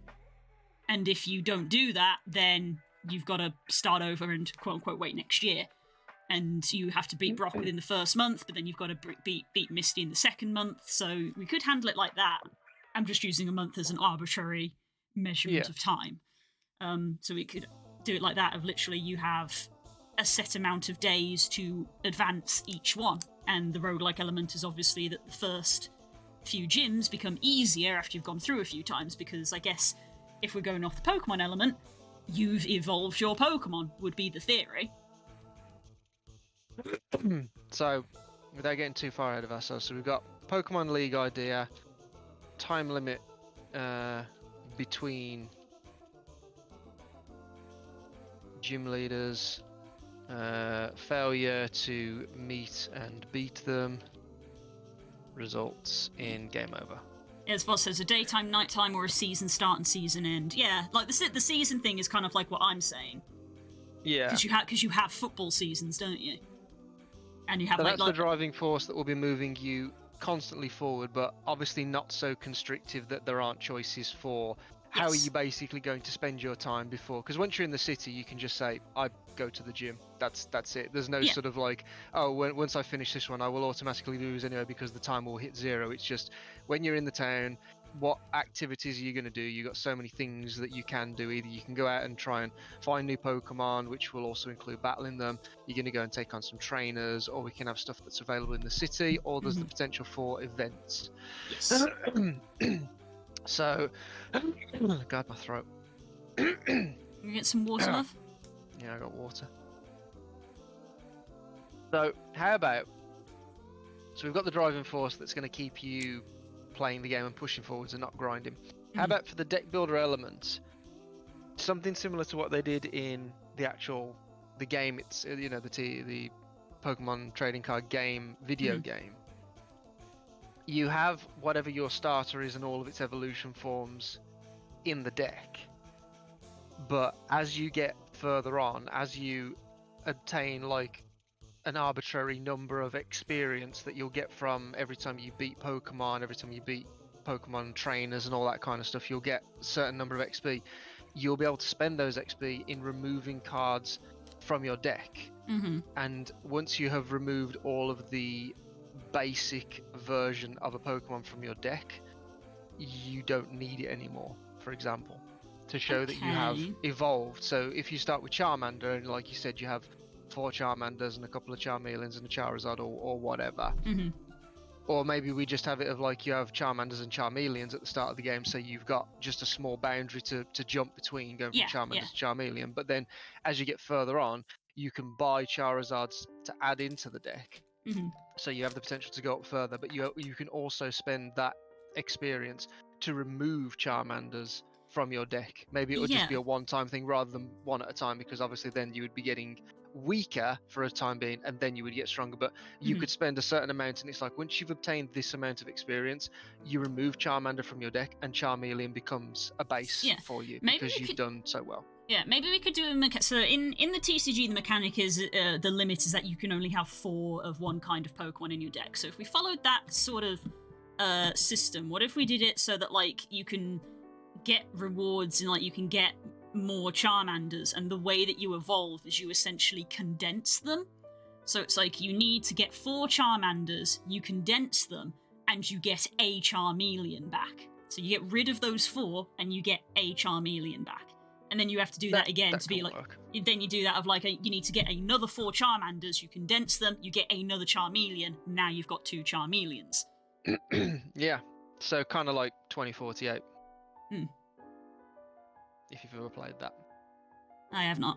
and if you don't do that, then you've got to start over and quote unquote wait next year. And you have to beat Brock within the first month, but then you've got to beat Misty in the second month. So we could handle it like that. I'm just using a month as an arbitrary measurement of time. So we could do it like that, of literally you have a set amount of days to advance each one. And the roguelike element is obviously that the first few gyms become easier after you've gone through a few times, because I guess if we're going off the Pokemon element, you've evolved your Pokemon, would be the theory.
So, without getting too far ahead of ourselves, so we've got Pokemon League idea, time limit between gym leaders, failure to meet and beat them results in game over.
As well, so it's a daytime, nighttime, or a season start and season end. Yeah, like the season thing is kind of like what I'm saying.
Yeah.
Because you have football seasons, don't you? And you have
So
like
that's the driving force that will be moving you constantly forward, but obviously not so constrictive that there aren't choices for how are you basically going to spend your time before. Because once you're in the city, you can just say, I go to the gym. That's it. There's no sort of like, oh, once I finish this one, I will automatically lose anyway because the time will hit zero. It's just when you're in the town, what activities are you going to do? You've got so many things that you can do. Either you can go out and try and find new Pokemon, which will also include battling them. You're going to go and take on some trainers, or we can have stuff that's available in the city, or there's the potential for events.
Yes.
So, God, my throat.
You get some water, love?
Yeah, I got water. So, how about... So we've got the driving force that's going to keep you playing the game and pushing forwards and not grinding. How about for the deck builder elements, something similar to what they did in the game, it's, you know, the Pokemon trading card game, video game. You have whatever your starter is and all of its evolution forms in the deck. But as you get further on, as you obtain like an arbitrary number of experience that you'll get from every time you beat Pokemon, every time you beat Pokemon trainers and all that kind of stuff, you'll get a certain number of XP. You'll be able to spend those XP in removing cards from your deck. And once you have removed all of the basic version of a Pokemon from your deck, you don't need it anymore, for example, to show that you have evolved. So if you start with Charmander, and like you said, you have 4 Charmanders and a couple of Charmeleons and a Charizard or whatever. Or maybe we just have it of like you have Charmanders and Charmeleons at the start of the game, so you've got just a small boundary to jump between, going from Charmander to Charmeleon. But then as you get further on, you can buy Charizards to add into the deck. So you have the potential to go up further, but you can also spend that experience to remove Charmanders from your deck. Maybe it would just be a one-time thing rather than one at a time, because obviously then you would be getting weaker for a time being and then you would get stronger. But you could spend a certain amount, and it's like once you've obtained this amount of experience, you remove Charmander from your deck and Charmeleon becomes a base for you, because you've done so well. Yeah,
maybe we could do a so in the TCG, the mechanic is the limit is that you can only have 4 of one kind of Pokemon in your deck. So if we followed that sort of system, what if we did it so that like you can get rewards and like you can get more Charmanders, and the way that you evolve is you essentially condense them. So it's like you need to get 4 Charmanders, you condense them, and you get a Charmeleon back. So you get rid of those 4 and you get a Charmeleon back. And then you have to do that again to be like, then you do that of like, you need to get another 4 Charmanders, you condense them, you get another Charmeleon, now you've got 2 Charmeleons.
Yeah, so kind of like 2048. If you've ever played that.
I have not.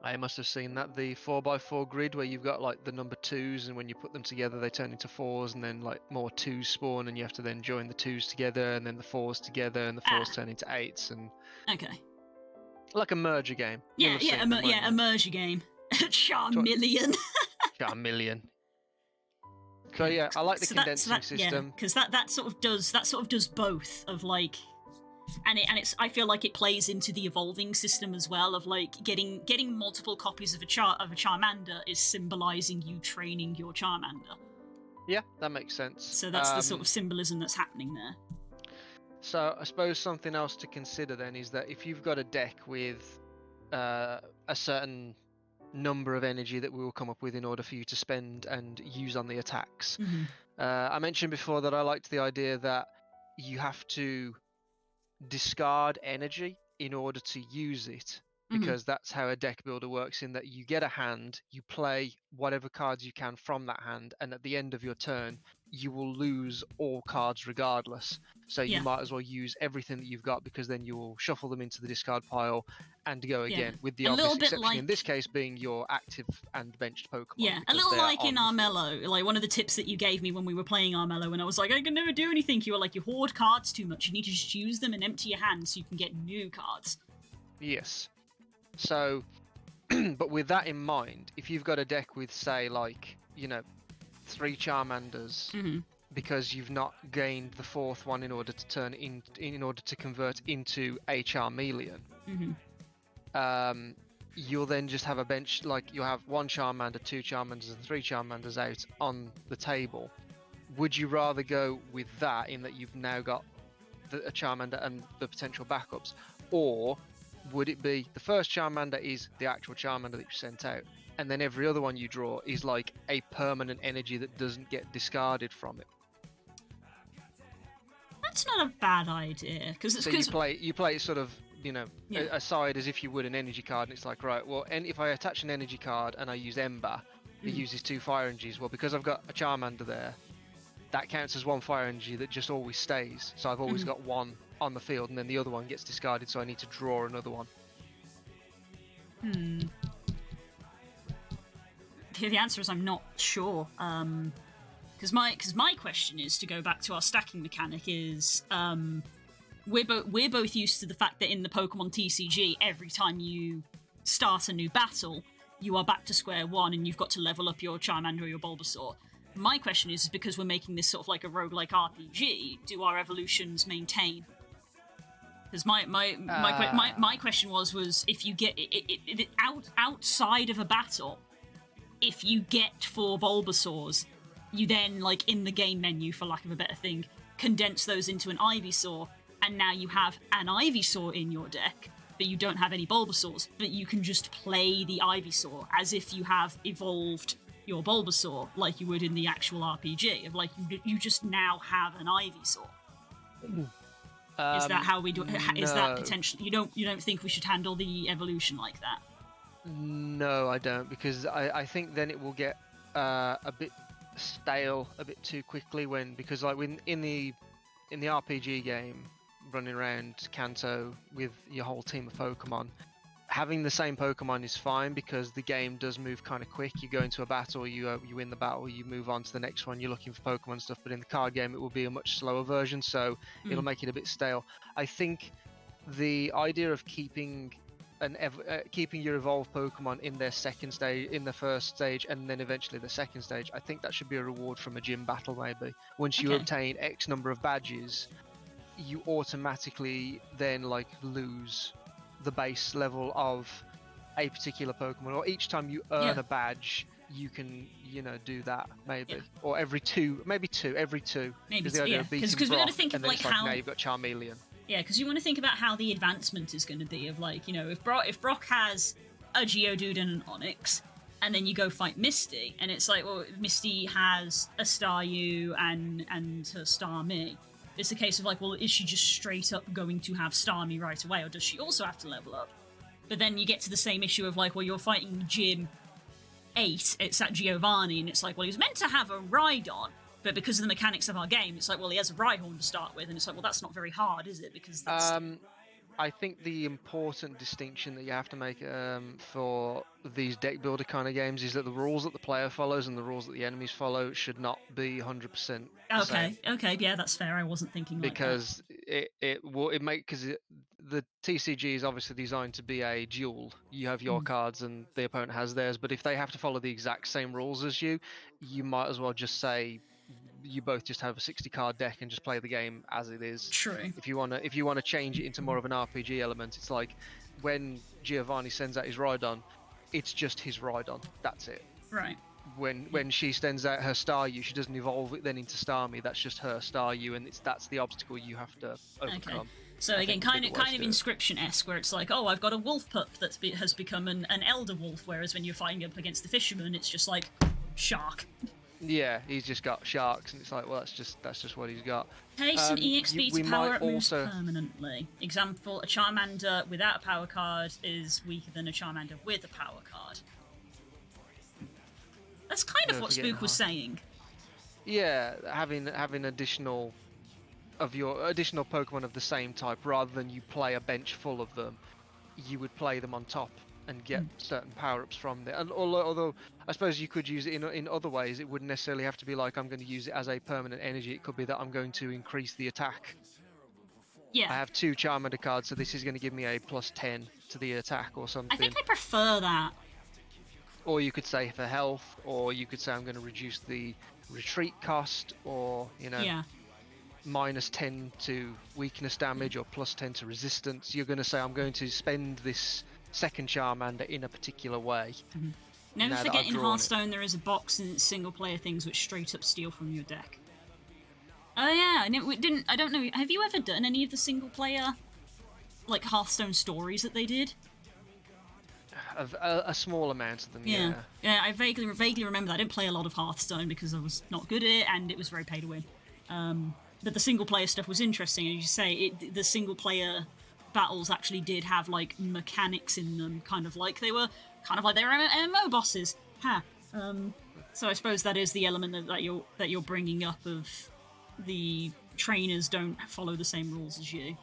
I must have seen that, the 4x4 grid where you've got like the number 2s, and when you put them together they turn into 4s, and then like more 2s spawn, and you have to then join the 2s together and then the 4s together, and the 4s turn into 8s, and like a merger game.
A merger game. Charmeleon.
Charmeleon. So yeah, I like the condensing system.
Because that sort of does both of like, and it's I feel like it plays into the evolving system as well, of like getting multiple copies of a Charmander is symbolizing you training your Charmander.
Yeah, that makes sense.
So that's the sort of symbolism that's happening there.
So I suppose something else to consider then is that if you've got a deck with a certain number of energy that we will come up with in order for you to spend and use on the attacks. I mentioned before that I liked the idea that you have to discard energy in order to use it, because that's how a deck builder works, in that you get a hand, you play whatever cards you can from that hand, and at the end of your turn you will lose all cards regardless. So you might as well use everything that you've got, because then you will shuffle them into the discard pile and go again, with the obvious exception in this case being your active and benched Pokemon.
Yeah, a little like in Armello. Like one of the tips that you gave me when we were playing Armello, and I was like, I can never do anything. You were like, you hoard cards too much. You need to just use them and empty your hand so you can get new cards.
Yes. So, but with that in mind, if you've got a deck with, say, like, 3 Charmanders, because you've not gained the 4th one in order to turn in order to convert into a Charmeleon, you'll then just have a bench, like you'll have 1 Charmander, 2 Charmanders, and 3 Charmanders out on the table. Would you rather go with that, in that you've now got a Charmander and the potential backups, or would it be the first Charmander is the actual Charmander that you sent out, and then every other one you draw is like a permanent energy that doesn't get discarded from it?
That's not a bad idea, because
so you play sort of aside as if you would an energy card, and it's like, right, well, and if I attach an energy card and I use Ember, it uses 2 fire energies. Well, because I've got a Charmander there, that counts as 1 fire energy that just always stays. So I've always got 1 on the field, and then the other one gets discarded, so I need to draw another one.
The answer is I'm not sure. Because my question is, to go back to our stacking mechanic, is we're both used to the fact that in the Pokemon TCG, every time you start a new battle, you are back to square one and you've got to level up your Charmander or your Bulbasaur. My question is, because we're making this sort of like a roguelike RPG, do our evolutions maintain? Because my question was if you get it outside of a battle, if you get 4 Bulbasaurs, you then, like, in the game menu, for lack of a better thing, condense those into an Ivysaur, and now you have an Ivysaur in your deck. but you don't have any Bulbasaurs, but you can just play the Ivysaur as if you have evolved your Bulbasaur like you would in the actual RPG, of like you just now have an Ivysaur. Is that how we do? Is that
No.
potentially? You don't think we should handle the evolution like that?
No, I don't, because I think then it will get a bit stale a bit too quickly because like when in the RPG game, running around Kanto with your whole team of Pokemon, having the same Pokemon is fine because the game does move kind of quick. You go into a battle, you win the battle, you move on to the next one, you're looking for Pokemon stuff. But in the card game, it will be a much slower version, so it'll make it a bit stale. I think the idea of keeping your evolved Pokemon in their second stage, in the first stage, and then eventually the second stage, I think that should be a reward from a gym battle. Maybe once you obtain X number of badges, you automatically then like lose the base level of a particular Pokemon, or each time you earn a badge, you can do that maybe, or every two.
Maybe
Because
we're going to think of like how
now you've got Charmeleon.
Yeah, because you want to think about how the advancement is going to be of like, if Brock has a Geodude and an Onix, and then you go fight Misty, and it's like, well, Misty has a Staryu and her Starmie. It's a case of like, well, is she just straight up going to have Starmie right away, or does she also have to level up? But then you get to the same issue of like, well, you're fighting Gym 8, it's at Giovanni, and it's like, well, he was meant to have a Rhydon, but because of the mechanics of our game, it's like, well, he has a Rhyhorn to start with, and it's like, well, that's not very hard, is it? Because that's...
I think the important distinction that you have to make for these deck builder kind of games is that the rules that the player follows and the rules that the enemies follow should not be 100% the same.
Okay, yeah, that's fair. I wasn't thinking like that.
Because the TCG is obviously designed to be a duel. You have your cards and the opponent has theirs, but if they have to follow the exact same rules as you, you might as well just say you both just have a 60 card deck and just play the game as it is.
True.
If you want to change it into more of an RPG element, it's like when Giovanni sends out his Rhydon, it's just his Rhydon. That's it.
Right.
When she sends out her Staryu, she doesn't evolve it then into Starmie. That's just her Staryu, and that's the obstacle you have to overcome.
Okay. So again, kind of Inscription-esque, where it's like, oh, I've got a wolf pup that has become an elder wolf, whereas when you're fighting up against the fisherman, it's just like shark.
Yeah, he's just got sharks, and it's like, well, that's just what he's got.
Pay some EXP to power up moves permanently. Example: a Charmander without a power card is weaker than a Charmander with a power card. That's kind of what Spook was saying.
Yeah, having additional Pokemon of the same type, rather than you play a bench full of them, you would play them on top and get certain power-ups from there. And although I suppose you could use it in other ways, it wouldn't necessarily have to be like I'm going to use it as a permanent energy. It could be that I'm going to increase the attack.
Yeah.
I have 2 Charmander cards, so this is going to give me a +10 to the attack or something.
I think I prefer that.
Or you could say for health, or you could say I'm going to reduce the retreat cost, or -10 to weakness damage, or +10 to resistance. You're going to say I'm going to spend this second Charmander in a particular way.
Never forget in Hearthstone there is a box and single player things which straight up steal from your deck. Oh yeah, I don't know, have you ever done any of the single player like Hearthstone stories that they did?
A small amount of them, yeah.
Yeah, I vaguely remember that. I didn't play a lot of Hearthstone because I was not good at it and it was very pay to win. But the single player stuff was interesting. As you say, the single player battles actually did have like mechanics in them, kind of like they were MMO bosses. So I suppose that is the element that you're bringing up, of the trainers don't follow the same rules as you.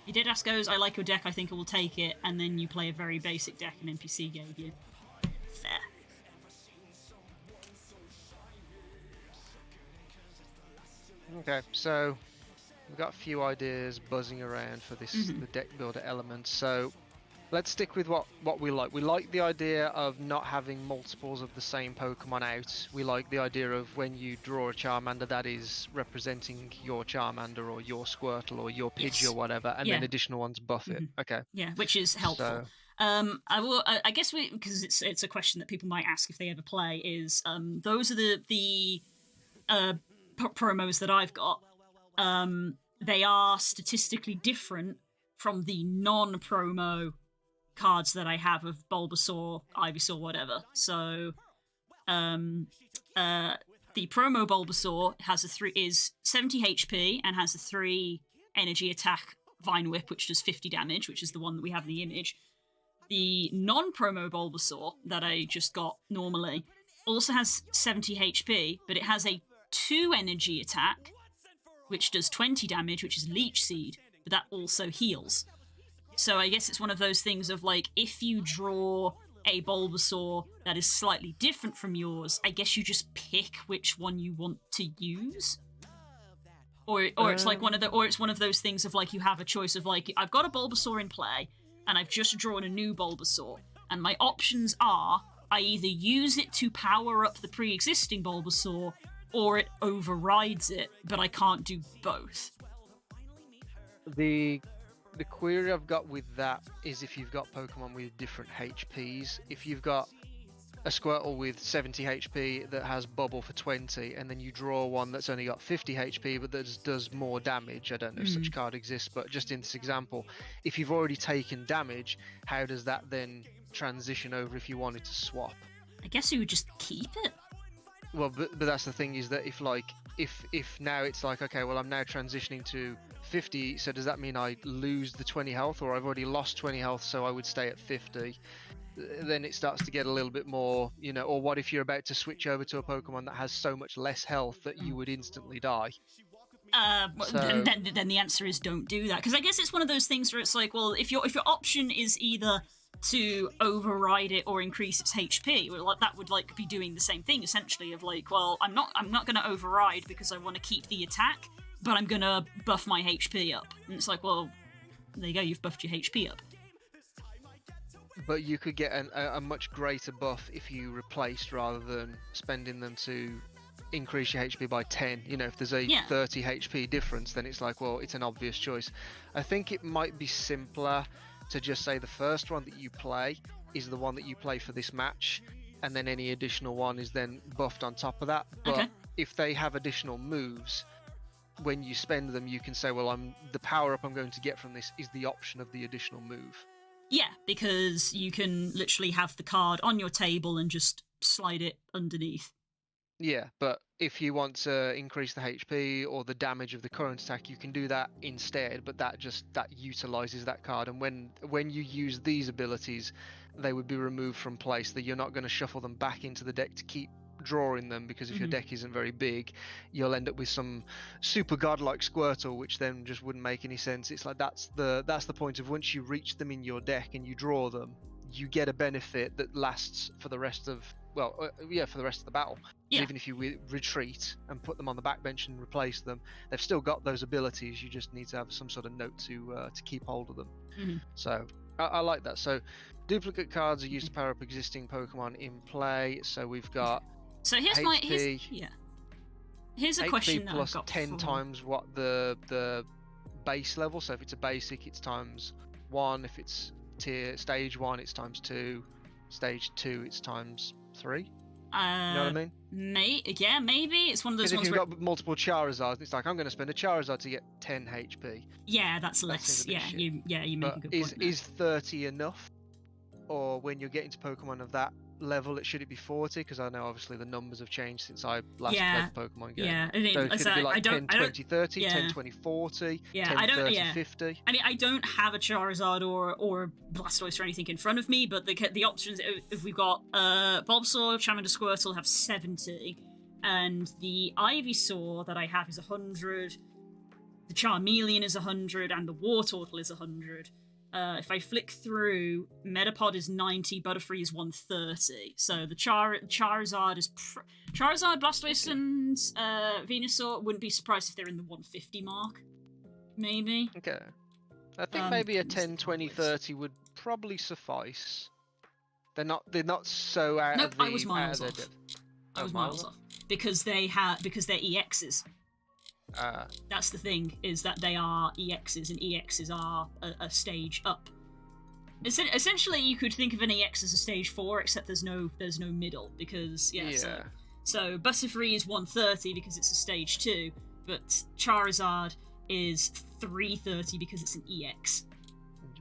You did ask goes, I like your deck, I think I will take it, and then you play a very basic deck an NPC gave you. Fair.
Okay, so we've got a few ideas buzzing around for this the deck builder element. So let's stick with what we like. We like the idea of not having multiples of the same Pokemon out. We like the idea of when you draw a Charmander, that is representing your Charmander or your Squirtle or your Pidgey or whatever, and then additional ones buff it. Okay.
Yeah, which is helpful. So, I guess because it's a question that people might ask if they ever play, is those are the promos that I've got. They are statistically different from the non-promo cards that I have of Bulbasaur, Ivysaur, whatever. So, the promo Bulbasaur is 70 HP and has a 3 energy attack Vine Whip, which does 50 damage, which is the one that we have in the image. The non-promo Bulbasaur that I just got normally also has 70 HP, but it has a 2 energy attack, which does 20 damage, which is Leech Seed, but that also heals. So I guess it's one of those things of, like, if you draw a Bulbasaur that is slightly different from yours, I guess you just pick which one you want to use. Or it's like it's one of those things of, like, you have a choice of, like, I've got a Bulbasaur in play, and I've just drawn a new Bulbasaur, and my options are I either use it to power up the pre-existing Bulbasaur, or it overrides it, but I can't do both.
The query I've got with that is if you've got Pokemon with different HPs. If you've got a Squirtle with 70 HP that has Bubble for 20, and then you draw one that's only got 50 HP but that does more damage. I don't know if such card exists, but just in this example, if you've already taken damage, how does that then transition over if you wanted to swap?
I guess you would just keep it.
Well, but that's the thing, is that if now it's like, okay, well, I'm now transitioning to 50, so does that mean I lose the 20 health, or I've already lost 20 health, so I would stay at 50? Then it starts to get a little bit more, or what if you're about to switch over to a Pokemon that has so much less health that you would instantly die?
Then the answer is don't do that, because I guess it's one of those things where it's like, well, if your option is either to override it or increase its HP, well, that would, like, be doing the same thing essentially. Of, like, well, I'm not going to override because I want to keep the attack, but I'm going to buff my HP up. And it's like, well, there you go, you've buffed your HP up.
But you could get a much greater buff if you replaced, rather than spending them to increase your HP by 10. If there's a 30 HP difference, then it's like, well, it's an obvious choice. I think it might be simpler to just say the first one that you play is the one that you play for this match, and then any additional one is then buffed on top of that. But if they have additional moves, when you spend them, you can say, well, the power up I'm going to get from this is the option of the additional move.
Yeah, because you can literally have the card on your table and just slide it underneath.
Yeah, but if you want to increase the HP or the damage of the current attack, you can do that instead, but that utilizes that card. And when you use these abilities, they would be removed from place. That you're not going to shuffle them back into the deck to keep drawing them, because if your deck isn't very big, you'll end up with some super godlike Squirtle, which then just wouldn't make any sense. It's like that's the point of, once you reach them in your deck and you draw them, you get a benefit that lasts for the rest of for the rest of the battle. Yeah. Even if you retreat and put them on the backbench and replace them, they've still got those abilities. You just need to have some sort of note to keep hold of them. So I like that. So duplicate cards are used to power up existing Pokemon in play. So we've got
here's
HP,
here's a
HP
question that
plus
I've got
10 times what the base level. So if it's a basic, it's times 1. If it's stage 1, it's times 2. Stage 2, it's times 3. You know what I mean?
Maybe it's one of those ones
if
where
you've got multiple Charizards, it's like, I'm going to spend a Charizard to get 10 HP.
Yeah, that's less. You make a good point.
Is 30 enough? Or when you're getting to Pokemon of that level, should it be 40? Because I know obviously the numbers have changed since I last played the Pokemon game.
Yeah, I mean,
so could it be like 10, 20, 30, 10, 20, 40, 10, 30, 50?
I mean, I don't have a Charizard or Blastoise or anything in front of me, but the options, if we've got Bulbasaur, Charmander, Squirtle have 70, and the Ivysaur that I have is 100, the Charmeleon is 100, and the Wartortle is 100. If I flick through, Metapod is 90, Butterfree is 130. So the Charizard is... Charizard, Blastoise, and Venusaur, wouldn't be surprised if they're in the 150 mark. Maybe.
Okay. I think maybe a 10, 20, 30 would probably suffice. They're not so out of the...
I was miles off. I was miles off. Because they're EXs. That's the thing, is that they are EXs, and EXs are a stage up. Essentially, you could think of an EX as a stage 4, except there's no middle, because so Butterfree is 130 because it's a stage 2, but Charizard is 330 because it's an EX.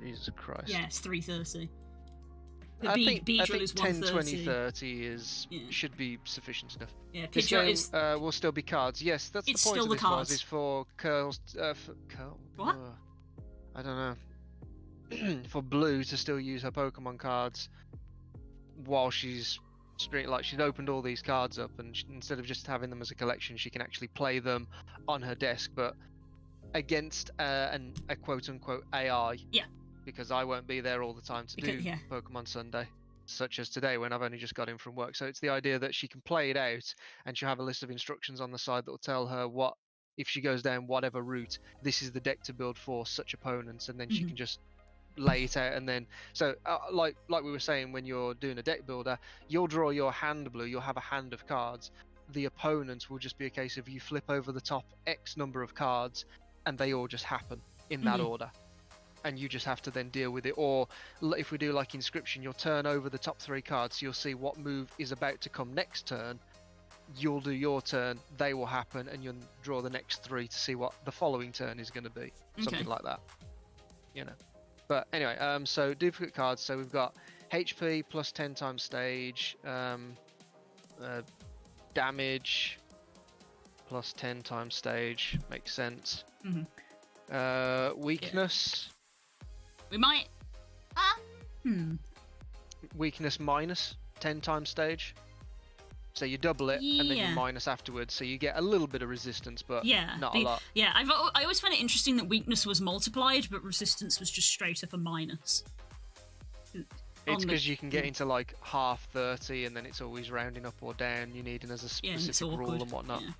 Jesus Christ.
Yeah, it's 330. The
I
B
think
drill is
10, 20,
130.
30 is
Yeah.
should be sufficient enough.
Yeah,
This
Pidgeot
game
is.
will still be cards. Yes, that's the
It's
point
still
of
the
this
cards.
is for Curls.
What?
I don't know. For Blue to still use her Pokemon cards while she's she's opened all these cards up, and instead of just having them as a collection, she can actually play them on her desk, but against a quote unquote AI.
Yeah.
Because I won't be there all the time to do Pokemon Sunday, such as today when I've only just got in from work. So it's the idea that she can play it out, and she'll have a list of instructions on the side that will tell her what, if she goes down whatever route, this is the deck to build for such opponents, and then she can just lay it out. And then so like we were saying, when you're doing a deck builder, you'll draw your hand blue, you'll have a hand of cards. The opponents will just be a case of you flip over the top X number of cards, and they all just happen in that order. And you just have to then deal with it. Or if we do like Inscription, you'll turn over the top 3 cards, so you'll see what move is about to come next turn. You'll do your turn, they will happen, and you'll draw the next 3 to see what the following turn is going to be. Something like that, you know. But anyway, so duplicate cards. So we've got HP plus 10 times stage, damage plus 10 times stage, makes sense. Weakness.
Yeah. We might.
Weakness minus 10 times stage. So you double it and then you minus afterwards, so you get a little bit of resistance, but not a lot.
Yeah, I always find it interesting that weakness was multiplied, but resistance was just straight up a minus.
It's because you can get into like half 30, and then it's always rounding up or down. You need it as a specific rule and whatnot. Yeah.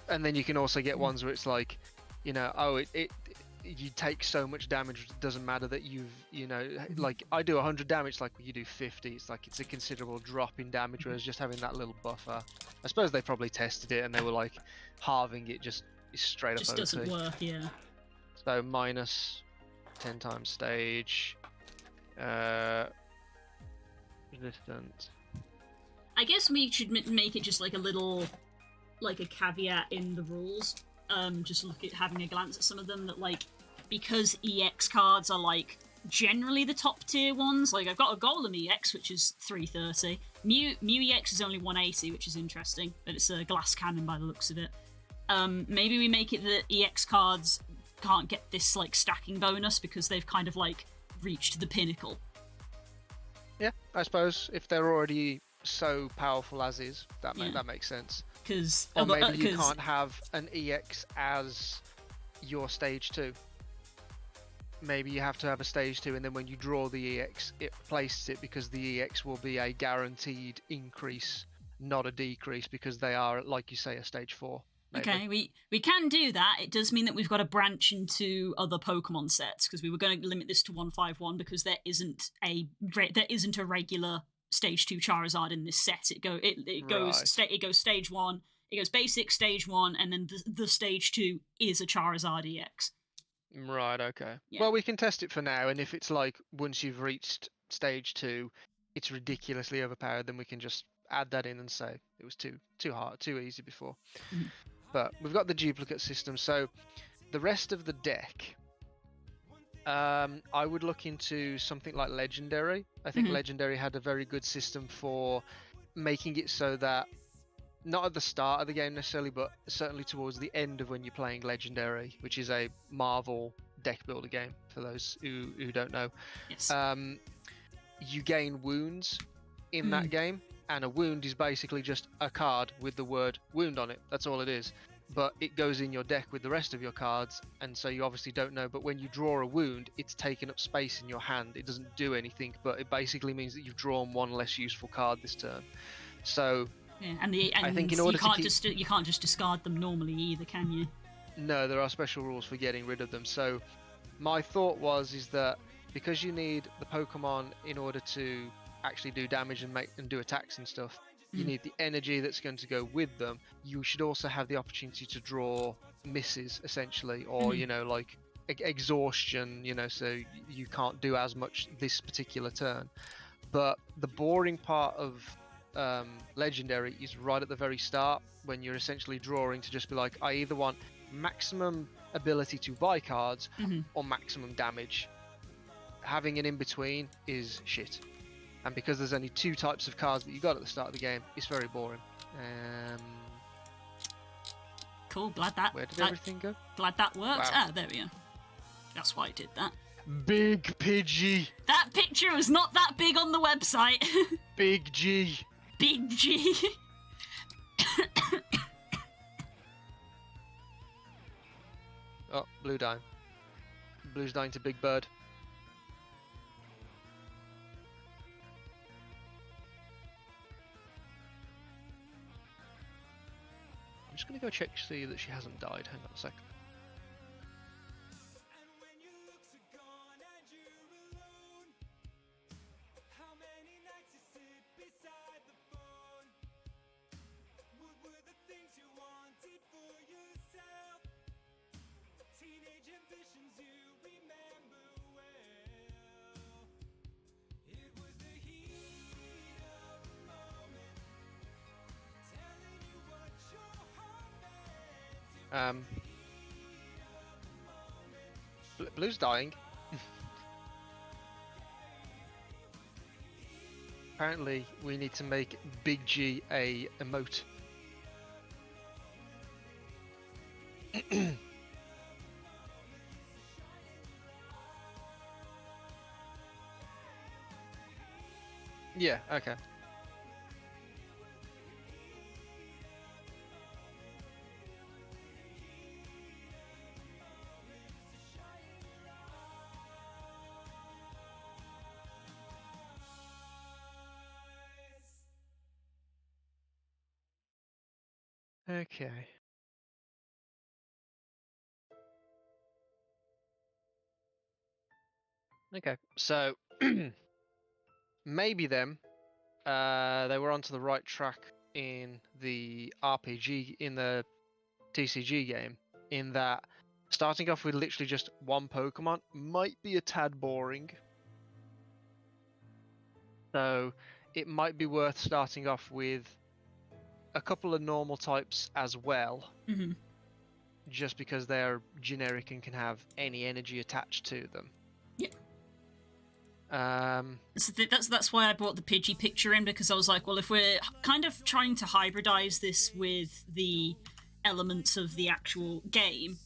And then you can also get ones where it's like, you know, you take so much damage, it doesn't matter that like I do 100 damage, like you do 50. It's like it's a considerable drop in damage, whereas just having that little buffer, I suppose they probably tested it and they were like, halving it just is straight up OP.
Doesn't work, yeah.
So minus 10 times stage, resistant.
I guess we should make it just like a little, like a caveat in the rules. Just look at having a glance at some of them, that like, because EX cards are like generally the top tier ones. Like I've got a Golem EX, which is 330. Mew EX is only 180, which is interesting, but it's a glass cannon by the looks of it. Maybe we make it that EX cards can't get this like stacking bonus because they've kind of like reached the pinnacle.
Yeah, I suppose if they're already so powerful as is, that makes sense. Or maybe you can't have an EX as your stage 2. Maybe you have to have a stage 2, and then when you draw the EX, it replaces it, because the EX will be a guaranteed increase, not a decrease, because they are, like you say, a stage 4. Maybe. Okay,
we can do that. It does mean that we've got to branch into other Pokemon sets, because we were going to limit this to 151 because there isn't a regular stage 2 Charizard in this set. It goes stage 1, it goes basic, stage 1, and then the stage 2 is a Charizard EX.
Right, okay. Yeah. Well, we can test it for now, and if it's like once you've reached stage 2 it's ridiculously overpowered, then we can just add that in and say it was too hard, too easy before. But we've got the duplicate system, so the rest of the deck, I would look into something like Legendary. I think Legendary had a very good system for making it so that, not at the start of the game necessarily, but certainly towards the end of when you're playing Legendary, which is a Marvel deck builder game, for those who don't know.
Yes.
You gain wounds in that game, and a wound is basically just a card with the word wound on it. That's all it is. But it goes in your deck with the rest of your cards, and so you obviously don't know, but when you draw a wound, it's taken up space in your hand. It doesn't do anything, but it basically means that you've drawn one less useful card this turn. So
yeah, and I think you can't just discard them normally either, can you?
No, there are special rules for getting rid of them. So my thought is that because you need the Pokemon in order to actually do damage and do attacks and stuff, you need the energy that's going to go with them. You should also have the opportunity to draw misses, essentially, or like exhaustion, so you can't do as much this particular turn. But the boring part of Legendary is right at the very start, when you're essentially drawing to just be like, I either want maximum ability to buy cards or maximum damage. having an in-between is shit. And because there's only 2 types of cards that you got at the start of the game, it's very boring.
Cool, glad that
Where did everything go?
glad that worked.
Wow.
Ah, there we go. That's why I did that.
Big Pidgey!
That picture was not that big on the website.
Big G!
Big G.
Oh, blue dying. Blue's dying to Big Bird. I'm just gonna go check to see that she hasn't died. Hang on a sec. Blue's dying. Apparently, we need to make Big G a emote. Yeah, okay. Okay. Okay, so maybe then they were onto the right track in the RPG, in the TCG game, in that starting off with literally just 1 Pokemon might be a tad boring. So it might be worth starting off with a couple of normal types as well,
Mm-hmm.
just because they're generic and can have any energy attached to them.
So that's why I brought the Pidgey picture in, because I was like, well, if we're kind of trying to hybridize this with the elements of the actual game,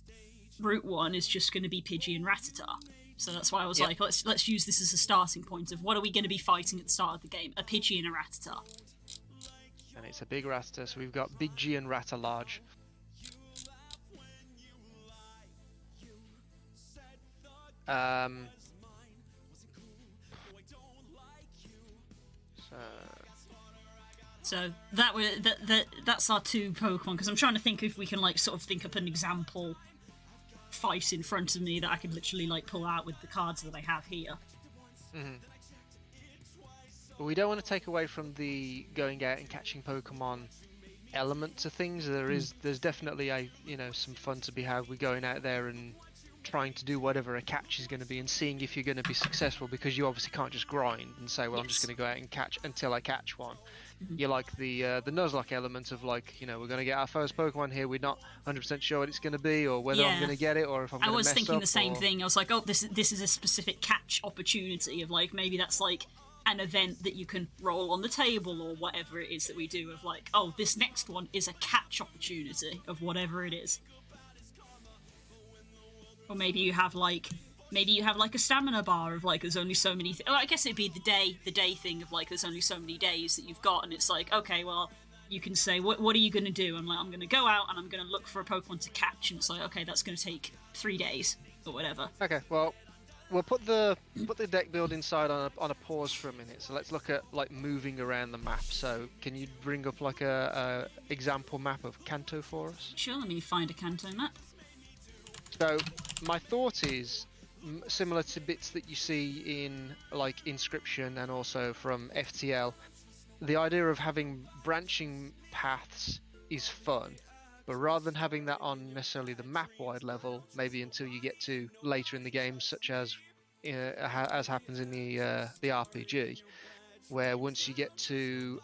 Route 1 is just going to be Pidgey and Rattata. So that's why I was like, let's use this as a starting point of what are we going to be fighting at the start of the game? A Pidgey and a Rattata.
And it's a big Rattata, so we've got Big G and Ratta large.
So that's our 2 Pokemon, because I'm trying to think if we can like sort of think up an example fight in front of me that I could literally like pull out with the cards that I have here.
Mm-hmm. But we don't want to take away from the going out and catching Pokemon element to things. There's definitely some fun to be had with going out there and trying to do whatever a catch is going to be and seeing if you're going to be successful, because you obviously can't just grind and say, well, I'm just going to go out and catch until I catch one. Mm-hmm. You like the Nuzlocke element of like, we're going to get our first Pokemon here, we're not 100% sure what it's going to be or whether I'm going to get it or if I'm going to mess up.
I was thinking the same thing. I was like, oh, this is a specific catch opportunity of like, maybe that's like an event that you can roll on the table or whatever it is that we do of like, oh, this next one is a catch opportunity of whatever it is. Or maybe you have like a stamina bar of like there's only so many. I guess it'd be the day thing of like there's only so many days that you've got, and it's like, okay, well, you can say what are you going to do? I'm like, I'm going to go out and I'm going to look for a Pokemon to catch, and it's like, okay, that's going to take 3 days or whatever.
Okay, well, we'll put the deck building side on a pause for a minute. So let's look at like moving around the map. So can you bring up like a example map of Kanto for us?
Sure, let me find a Kanto map.
So my thought is similar to bits that you see in like Inscription and also from FTL. The idea of having branching paths is fun, but rather than having that on necessarily the map-wide level, maybe until you get to later in the game, such as happens in the RPG, where once you get to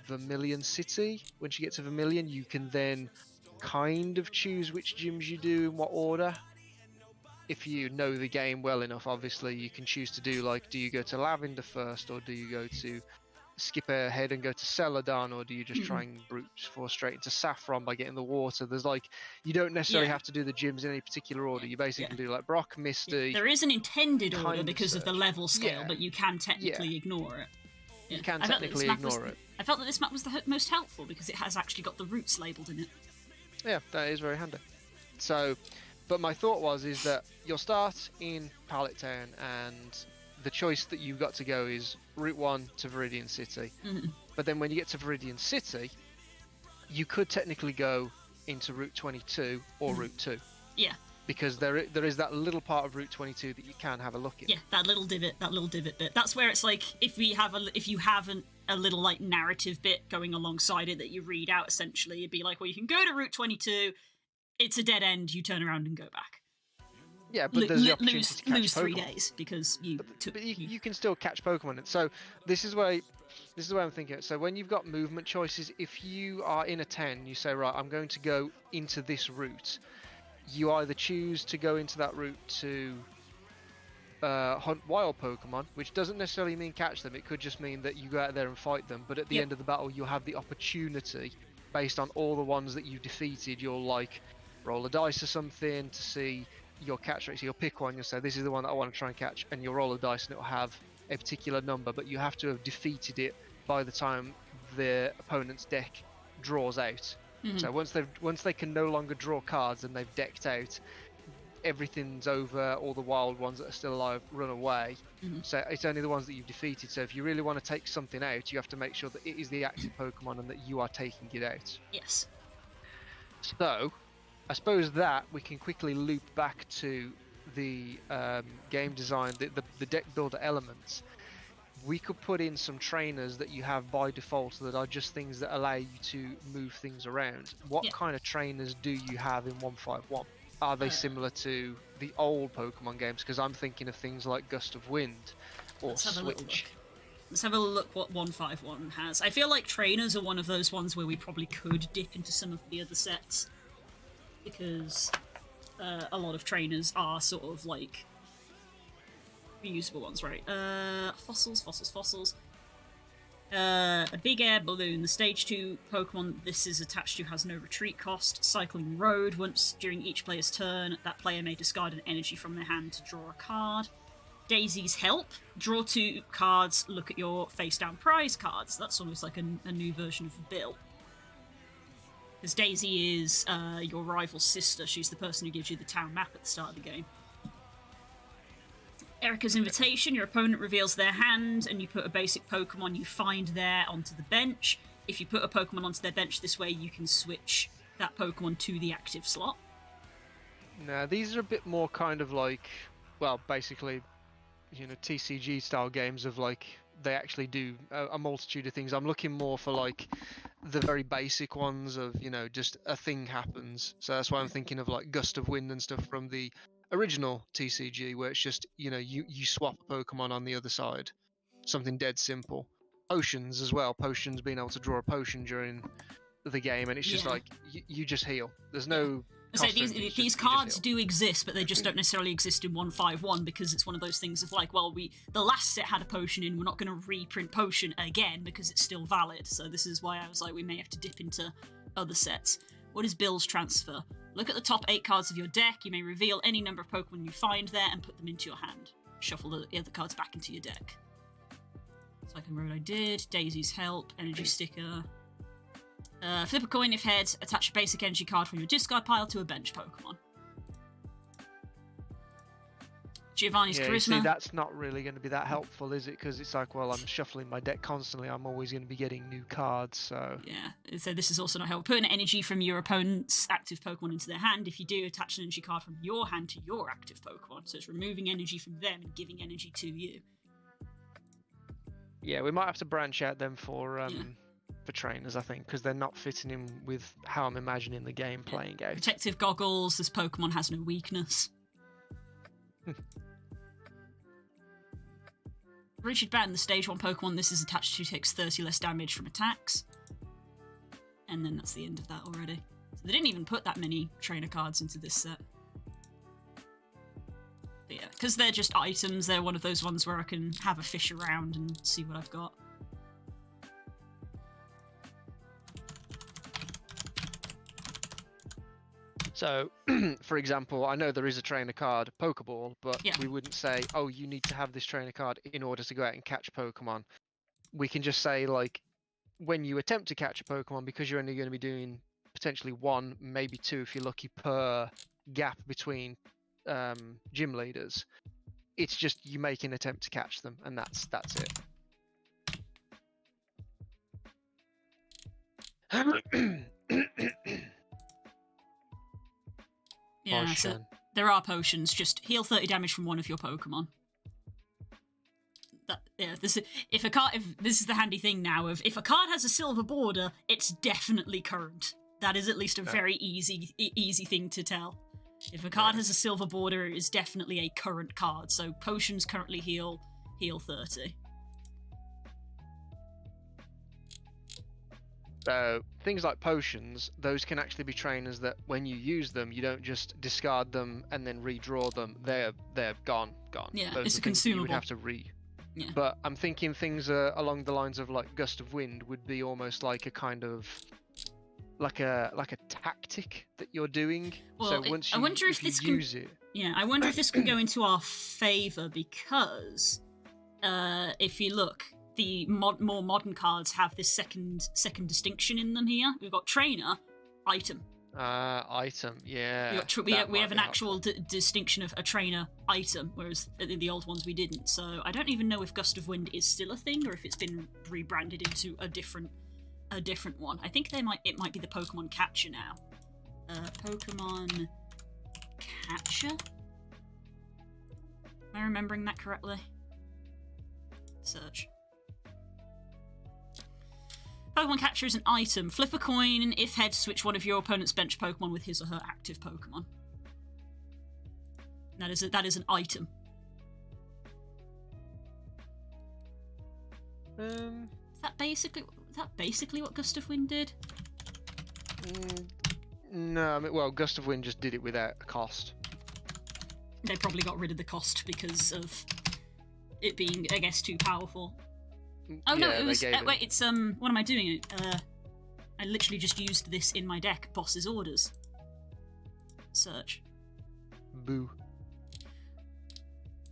Vermilion City, once you get to Vermilion, you can then kind of choose which gyms you do in what order, if you know the game well enough, obviously you can choose to do like, do you go to Lavender first, or do you go to skip ahead and go to Celadon, or do you just try and brute force straight into Saffron by getting the water? There's like, you don't necessarily have to do the gyms in any particular order. You basically do like Brock, Misty.
There is an intended order
Kinda
because of the
search.
level scale,
Yeah.
but you can technically ignore it.
You can
I felt that this
technically
map was-
ignore it.
I felt that this map was the most helpful because it has actually got the routes labelled in it.
Yeah, that is very handy. So, but my thought is that you'll start in Pallet Town, and the choice that you've got to go is Route 1 to Viridian City. But then when you get to Viridian City, you could technically go into Route 22 or Route 2.
Yeah.
Because there is that little part of Route 22 that you can have a look in.
Yeah, that little divot bit. That's where it's like, if you have a little like narrative bit going alongside it that you read out, essentially, it'd be like, well, you can go to Route 22, it's a dead end, you turn around and go back.
Yeah, but there's the opportunity to catch
lose 3
Pokemon.
days because you
But you can still catch Pokemon. And so this is where I'm thinking. So when you've got movement choices, if you are in a 10, you say, right, I'm going to go into this route. You either choose to go into that route to hunt wild Pokemon, which doesn't necessarily mean catch them. It could just mean that you go out there and fight them. But at the end of the battle, you'll have the opportunity, based on all the ones that you've defeated, you'll like roll a dice or something to see your catch rate. So you'll pick one, you'll say, this is the one that I want to try and catch, and you'll roll a dice and it'll have a particular number, but you have to have defeated it by the time the opponent's deck draws out. So once they can no longer draw cards and they've decked out, everything's over. All the wild ones that are still alive run away. So it's only the ones that you've defeated. So if you really want to take something out, you have to make sure that it is the active Pokemon and that you are taking it out.
Yes.
So I suppose that we can quickly loop back to the game design, the deck builder elements. We could put in some trainers that you have by default that are just things that allow you to move things around. What kind of trainers do you have in 151? Are they similar to the old Pokemon games? Because I'm thinking of things like Gust of Wind or Switch.
Let's have a look what 151 has. I feel like trainers are one of those ones where we probably could dip into some of the other sets, because a lot of trainers are sort of like reusable ones, right? Fossils. A big air balloon. The stage 2 Pokemon this is attached to has no retreat cost. Cycling Road. Once during each player's turn, that player may discard an energy from their hand to draw a card. Daisy's Help. Draw 2 cards, look at your face-down prize cards. That's almost like a new version of Bill. Because Daisy is your rival's sister. She's the person who gives you the town map at the start of the game. Erica's Invitation. Your opponent reveals their hand, and you put a basic Pokemon you find there onto the bench. If you put a Pokemon onto their bench this way, you can switch that Pokemon to the active slot.
Now, these are a bit more kind of like, well, basically, you know, TCG style games of like, they actually do a multitude of things. I'm looking more for like the very basic ones of, you know, just a thing happens. So that's why I'm thinking of like Gust of Wind and stuff from the original TCG, where it's just, you know, you swap a Pokemon on the other side. Something dead simple. Potions as well. Potions, being able to draw a potion during the game, and it's just like, you just heal. There's no...
So these cards do exist, but they just don't necessarily exist in 151, because it's one of those things of like, well, the last set had a potion in, we're not going to reprint potion again because it's still valid. So this is why I was like, we may have to dip into other sets. What is Bill's transfer? Look at the top 8 cards of your deck. You may reveal any number of Pokemon you find there and put them into your hand. Shuffle the other cards back into your deck. Cycling Road I did. Daisy's Help. Energy Sticker. Flip a coin if head. Attach a basic energy card from your discard pile to a bench Pokemon. Giovanni's Charisma.
See, that's not really going to be that helpful, is it? Because it's like, well, I'm shuffling my deck constantly. I'm always going to be getting new cards, so...
Yeah, so this is also not helpful. Put an energy from your opponent's active Pokemon into their hand. If you do, attach an energy card from your hand to your active Pokemon. So it's removing energy from them and giving energy to you.
Yeah, we might have to branch out them for trainers, I think, because they're not fitting in with how I'm imagining the game playing out.
Protective Goggles. This Pokemon has no weakness. Richard Batten, the stage 1 Pokemon this is attached to, takes 30 less damage from attacks. And then that's the end of that already. So they didn't even put that many trainer cards into this set. because they're just items, they're one of those ones where I can have a fish around and see what I've got.
So, for example, I know there is a trainer card, Pokeball, but
Yeah.
we wouldn't say, oh, you need to have this trainer card in order to go out and catch Pokemon. We can just say, like, when you attempt to catch a Pokemon, because you're only going to be doing potentially 1, maybe 2 if you're lucky per gap between gym leaders, it's just you make an attempt to catch them, and that's it.
Yeah, so
Potion.
there are potions. Just heal 30 damage from one of your Pokemon. This is the handy thing now of if a card has a silver border, it's definitely current. That is at least a very easy thing to tell. If a card has a silver border, it is definitely a current card. So potions currently heal 30.
So things like potions, those can actually be trainers that when you use them, you don't just discard them and then redraw them. They're gone.
Yeah,
Those
it's
are
a
things that you would
consumable.
have to
Yeah.
But I'm thinking things along the lines of like Gust of Wind would be almost like a kind of like a tactic that you're doing.
Well,
so once you,
I wonder if
you
this can-
use it,
Yeah, I wonder if this can go into our favour because if you look, the more modern cards have this second distinction in them here. We've got trainer, item.
item, yeah.
We
that might
have an
be
actual distinction of a trainer item, whereas in the old ones we didn't. So I don't even know if Gust of Wind is still a thing or if it's been rebranded into a different one. I think it might be the Pokemon Catcher now. Pokemon Catcher? Am I remembering that correctly? Search. Pokemon Catcher is an item. Flip a coin. If heads, switch one of your opponent's bench Pokemon with his or her active Pokemon. That is an item. Is that basically what Gust of Wind did?
No, I mean, well, Gust of Wind just did it without a cost.
They probably got rid of the cost because of it being, I guess, too powerful. Oh no,
Yeah,
it was.
they gave
Wait, it's What am I doing? I literally just used this in my deck. Boss's orders. Search.
Boo.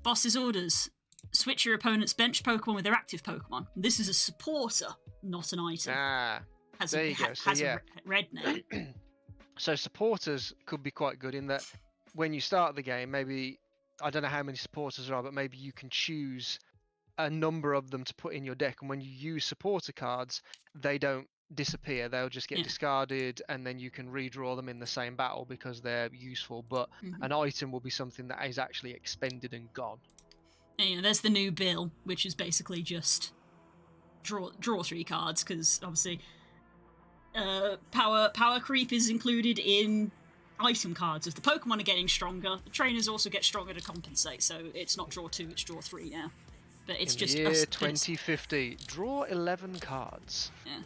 Boss's orders. Switch your opponent's bench Pokemon with their active Pokemon. This is a supporter, not an item.
There you go. So
Has
yeah.
a red name.
So supporters could be quite good in that when you start the game, maybe I don't know how many supporters there are, but maybe you can choose a number of them to put in your deck, and when you use supporter cards, they don't disappear. They'll just get discarded, and then you can redraw them in the same battle because they're useful. But an item will be something that is actually expended and gone.
And there's the new bill, which is basically just draw 3 cards because obviously power creep is included in item cards. If the Pokemon are getting stronger, the trainers also get stronger to compensate. So it's not draw 2, it's draw 3 now. But it's
in
just
the year 2050, draw 11 cards.
Yeah.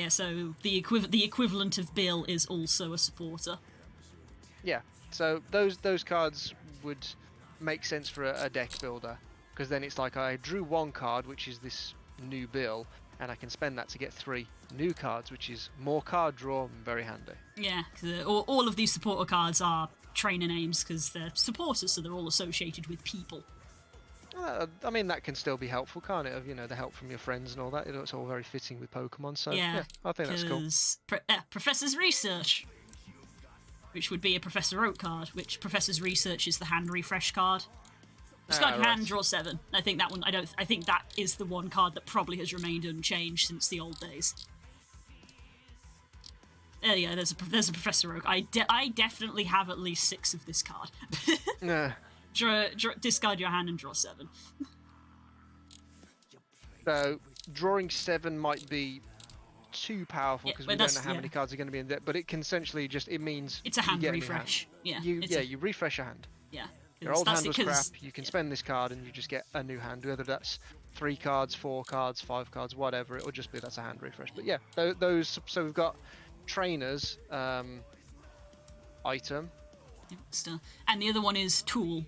So the equivalent of Bill is also a supporter.
Yeah. So those cards would make sense for a deck builder, because then it's like I drew 1 card, which is this new Bill, and I can spend that to get 3 new cards, which is more card draw, very handy.
Yeah, 'cause all of these supporter cards are trainer names because they're supporters, so they're all associated with people.
I mean, that can still be helpful, can't it? You know, the help from your friends and all that. It's all very fitting with Pokemon, so yeah, I think that's cool.
Professor's Research, which would be a Professor Oak card, which Professor's Research is the hand refresh card. Discard hand, draw 7. I think that one. I think that is the one card that probably has remained unchanged since the old days. Yeah, there's a Professor Oak. I definitely have at least 6 of this card. Discard your hand and draw 7.
So drawing 7 might be too powerful because we don't know how many cards are going to be in there. But it can essentially it means
it's a hand
you
refresh.
Hand.
Yeah,
you refresh your hand.
Yeah.
Your old hand was crap. You can spend this card and you just get a new hand. Whether that's 3 cards, 4 cards, 5 cards, whatever, it will just be that's a hand refresh. But yeah, those. So we've got trainers, item,
Youngster. And the other one is Tool.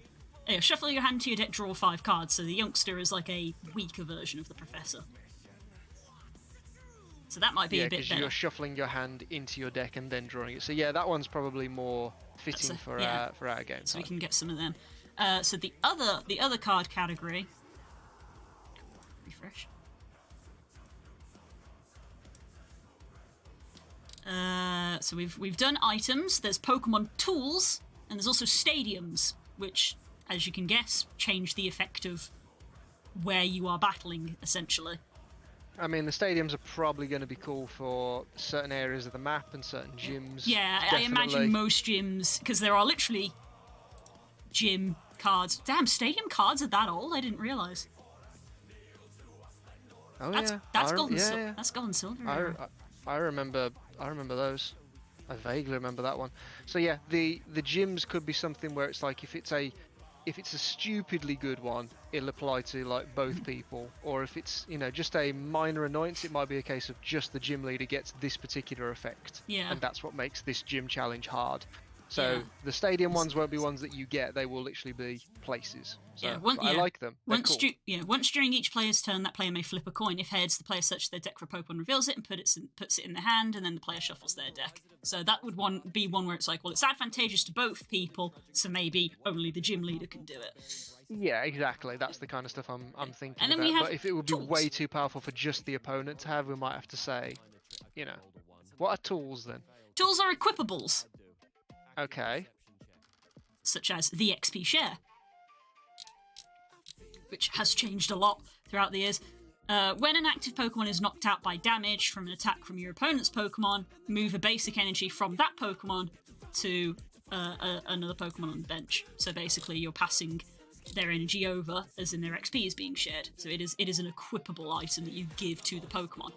Shuffle your hand to your deck, draw 5 cards. So the Youngster is like a weaker version of the Professor. So that might be a bit better.
You're shuffling your hand into your deck and then drawing it. So yeah, that one's probably more fitting for our game.
So we can get some of them. So the other card category. Refresh. So we've done items. There's Pokemon tools, and there's also stadiums, which, as you can guess, change the effect of where you are battling, essentially.
I mean, the stadiums are probably going to be cool for certain areas of the map and certain gyms.
Yeah,
definitely.
I imagine most gyms, because there are literally gym cards. Damn, stadium cards are that old? I didn't realise.
Oh
That's gold and silver.
yeah.
That's gold and silver.
I remember those. I vaguely remember that one. So yeah, the gyms could be something where it's like if it's a stupidly good one, it'll apply to like both people, or if it's just a minor annoyance, it might be a case of just the gym leader gets this particular effect, and that's what makes this gym challenge hard. So the stadium ones won't be ones that you get; they will literally be places. So I like them.
Once during each player's turn, that player may flip a coin. If heads, the player searches their deck for a Pokemon, reveals it, and puts it in their hand, and then the player shuffles their deck. So that would be one where it's like, well, it's advantageous to both people, so maybe only the gym leader can do it.
Yeah, exactly. That's the kind of stuff I'm thinking
and then
about.
we have
But if it would be way too powerful for just the opponent to have, we might have to say, what are tools then?
Tools are equipables.
Okay.
Such as the XP share, which has changed a lot throughout the years. When an active Pokemon is knocked out by damage from an attack from your opponent's Pokemon, move a basic energy from that Pokemon to another Pokemon on the bench. So basically you're passing their energy over, as in their XP is being shared. So it is an equipable item that you give to the Pokemon.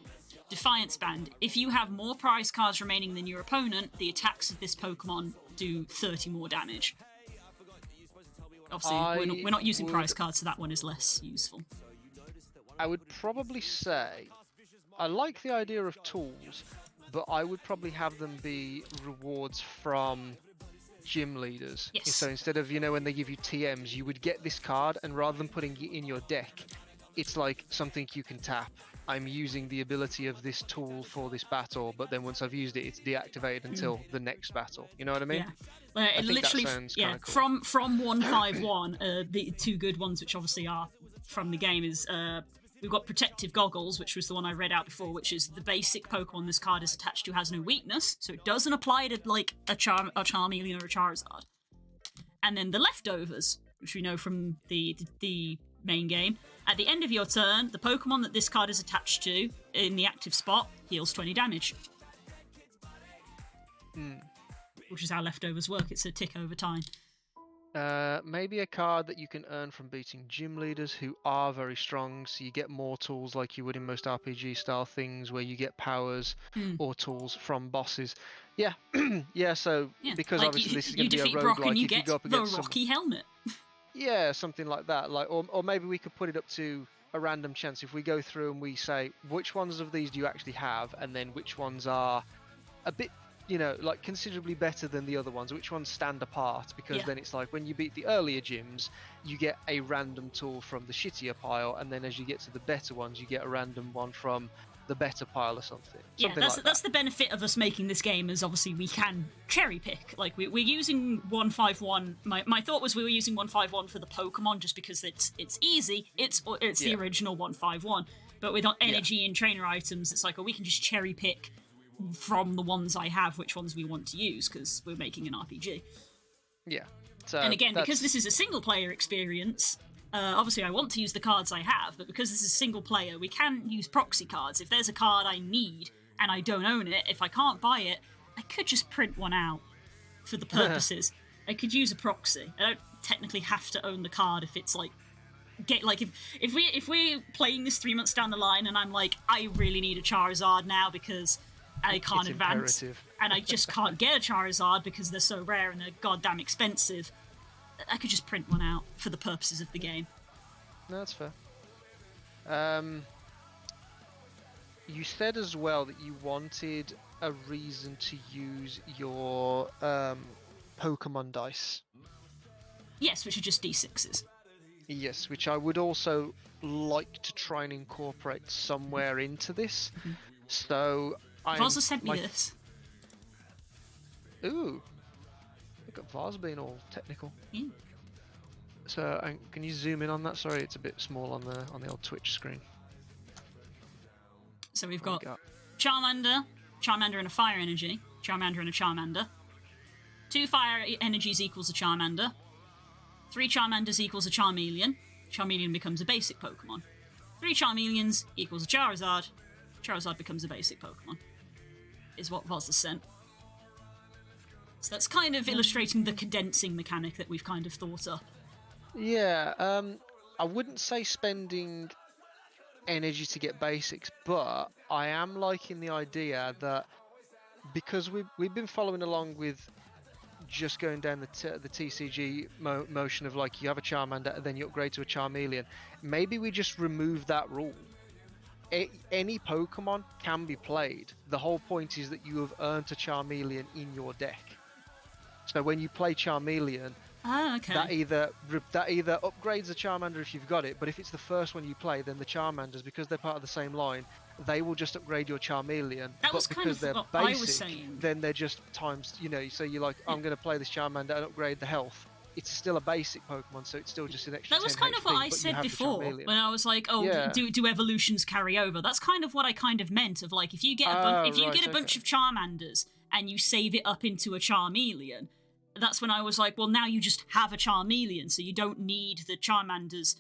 Defiance Band. If you have more prize cards remaining than your opponent, the attacks of this Pokemon do 30 more damage. Obviously, we're not using prize cards, so that one is less useful.
I would probably say I like the idea of tools, but I would probably have them be rewards from gym leaders.
Yes.
So instead of, when they give you TMs, you would get this card, and rather than putting it in your deck, it's like something you can tap. I'm using the ability of this tool for this battle, but then once I've used it, it's deactivated until the next battle. You know what I mean?
Yeah.
I think
literally,
that sounds kinda cool.
From 151, the two good ones, which obviously are from the game, is we've got Protective Goggles, which was the one I read out before, which is the basic Pokemon this card is attached to has no weakness, so it doesn't apply to like a Charmeleon or a Charizard. And then the Leftovers, which we know from the main game. At the end of your turn, the Pokemon that this card is attached to in the active spot heals 20 damage. Which is how Leftovers work. It's a tick over time.
Maybe a card that you can earn from beating gym leaders who are very strong, so you get more tools like you would in most RPG style things where you get powers or tools from bosses. Yeah, because
like
obviously this is
you
going to be a
defeat Brock
roguelike,
and you
if you
get
go up
the
against
Rocky helmet.
Yeah, something like that. Or maybe we could put it up to a random chance. If we go through and we say, which ones of these do you actually have, and then which ones are a bit, like considerably better than the other ones, which ones stand apart, because then it's like when you beat the earlier gyms, you get a random tool from the shittier pile, and then as you get to the better ones, you get a random one from the better pile or something.
That's the benefit of us making this game, is obviously we can cherry pick. Like we're using 151. My thought was we were using 151 for the Pokemon just because it's easy. It's the original 151, but with energy and trainer items, it's like, we can just cherry pick from the ones I have which ones we want to use because we're making an RPG.
Yeah. So
and again, because this is a single player experience. Obviously, I want to use the cards I have, but because this is single player, we can use proxy cards. If there's a card I need and I don't own it, if I can't buy it, I could just print one out for the purposes. I could use a proxy. I don't technically have to own the card if it's like if we're playing this 3 months down the line and I'm like, I really need a Charizard now because I can't advance, and I just can't get a Charizard because they're so rare and they're goddamn expensive. I could just print one out for the purposes of the game.
No, that's fair. You said as well that you wanted a reason to use your Pokemon dice.
Yes, which are just D6s.
Yes, which I would also like to try and incorporate somewhere into this. So
Vaza sent me this.
Ooh, look at Vaz being all technical.
Yeah.
So can you zoom in on that? Sorry, it's a bit small on the old Twitch screen.
So we've got Charmander, Charmander and a Fire Energy, Charmander and a Charmander. 2 Fire Energies equals a Charmander. 3 Charmanders equals a Charmeleon. Charmeleon becomes a basic Pokemon. 3 Charmeleons equals a Charizard. Charizard becomes a basic Pokemon. Is what Voz has sent. So that's kind of illustrating the condensing mechanic that we've kind of thought up.
Yeah, I wouldn't say spending energy to get basics, but I am liking the idea that because we've been following along with just going down the TCG motion of like you have a Charmander and then you upgrade to a Charmeleon, maybe we just remove that rule. Any Pokemon can be played. The whole point is that you have earned a Charmeleon in your deck. So when you play Charmeleon,
okay.
that either upgrades the Charmander if you've got it, but if it's the first one you play, then the Charmanders, because they're part of the same line, they will just upgrade your Charmeleon.
That was
but
kind
because
of
they're
what
basic,
I was saying.
then they're just times, so you're like, I'm going to play this Charmander and upgrade the health. It's still a basic Pokemon, so it's still just an extra.
That was
10
kind of what
HP,
I
but you
said
have the
before
Charmeleon.
when I was like, "Oh,
Yeah.
do evolutions carry over?" That's kind of what I kind of meant. Of like, if you get a bunch of Charmanders and you save it up into a Charmeleon, that's when I was like, "Well, now you just have a Charmeleon, so you don't need the Charmanders."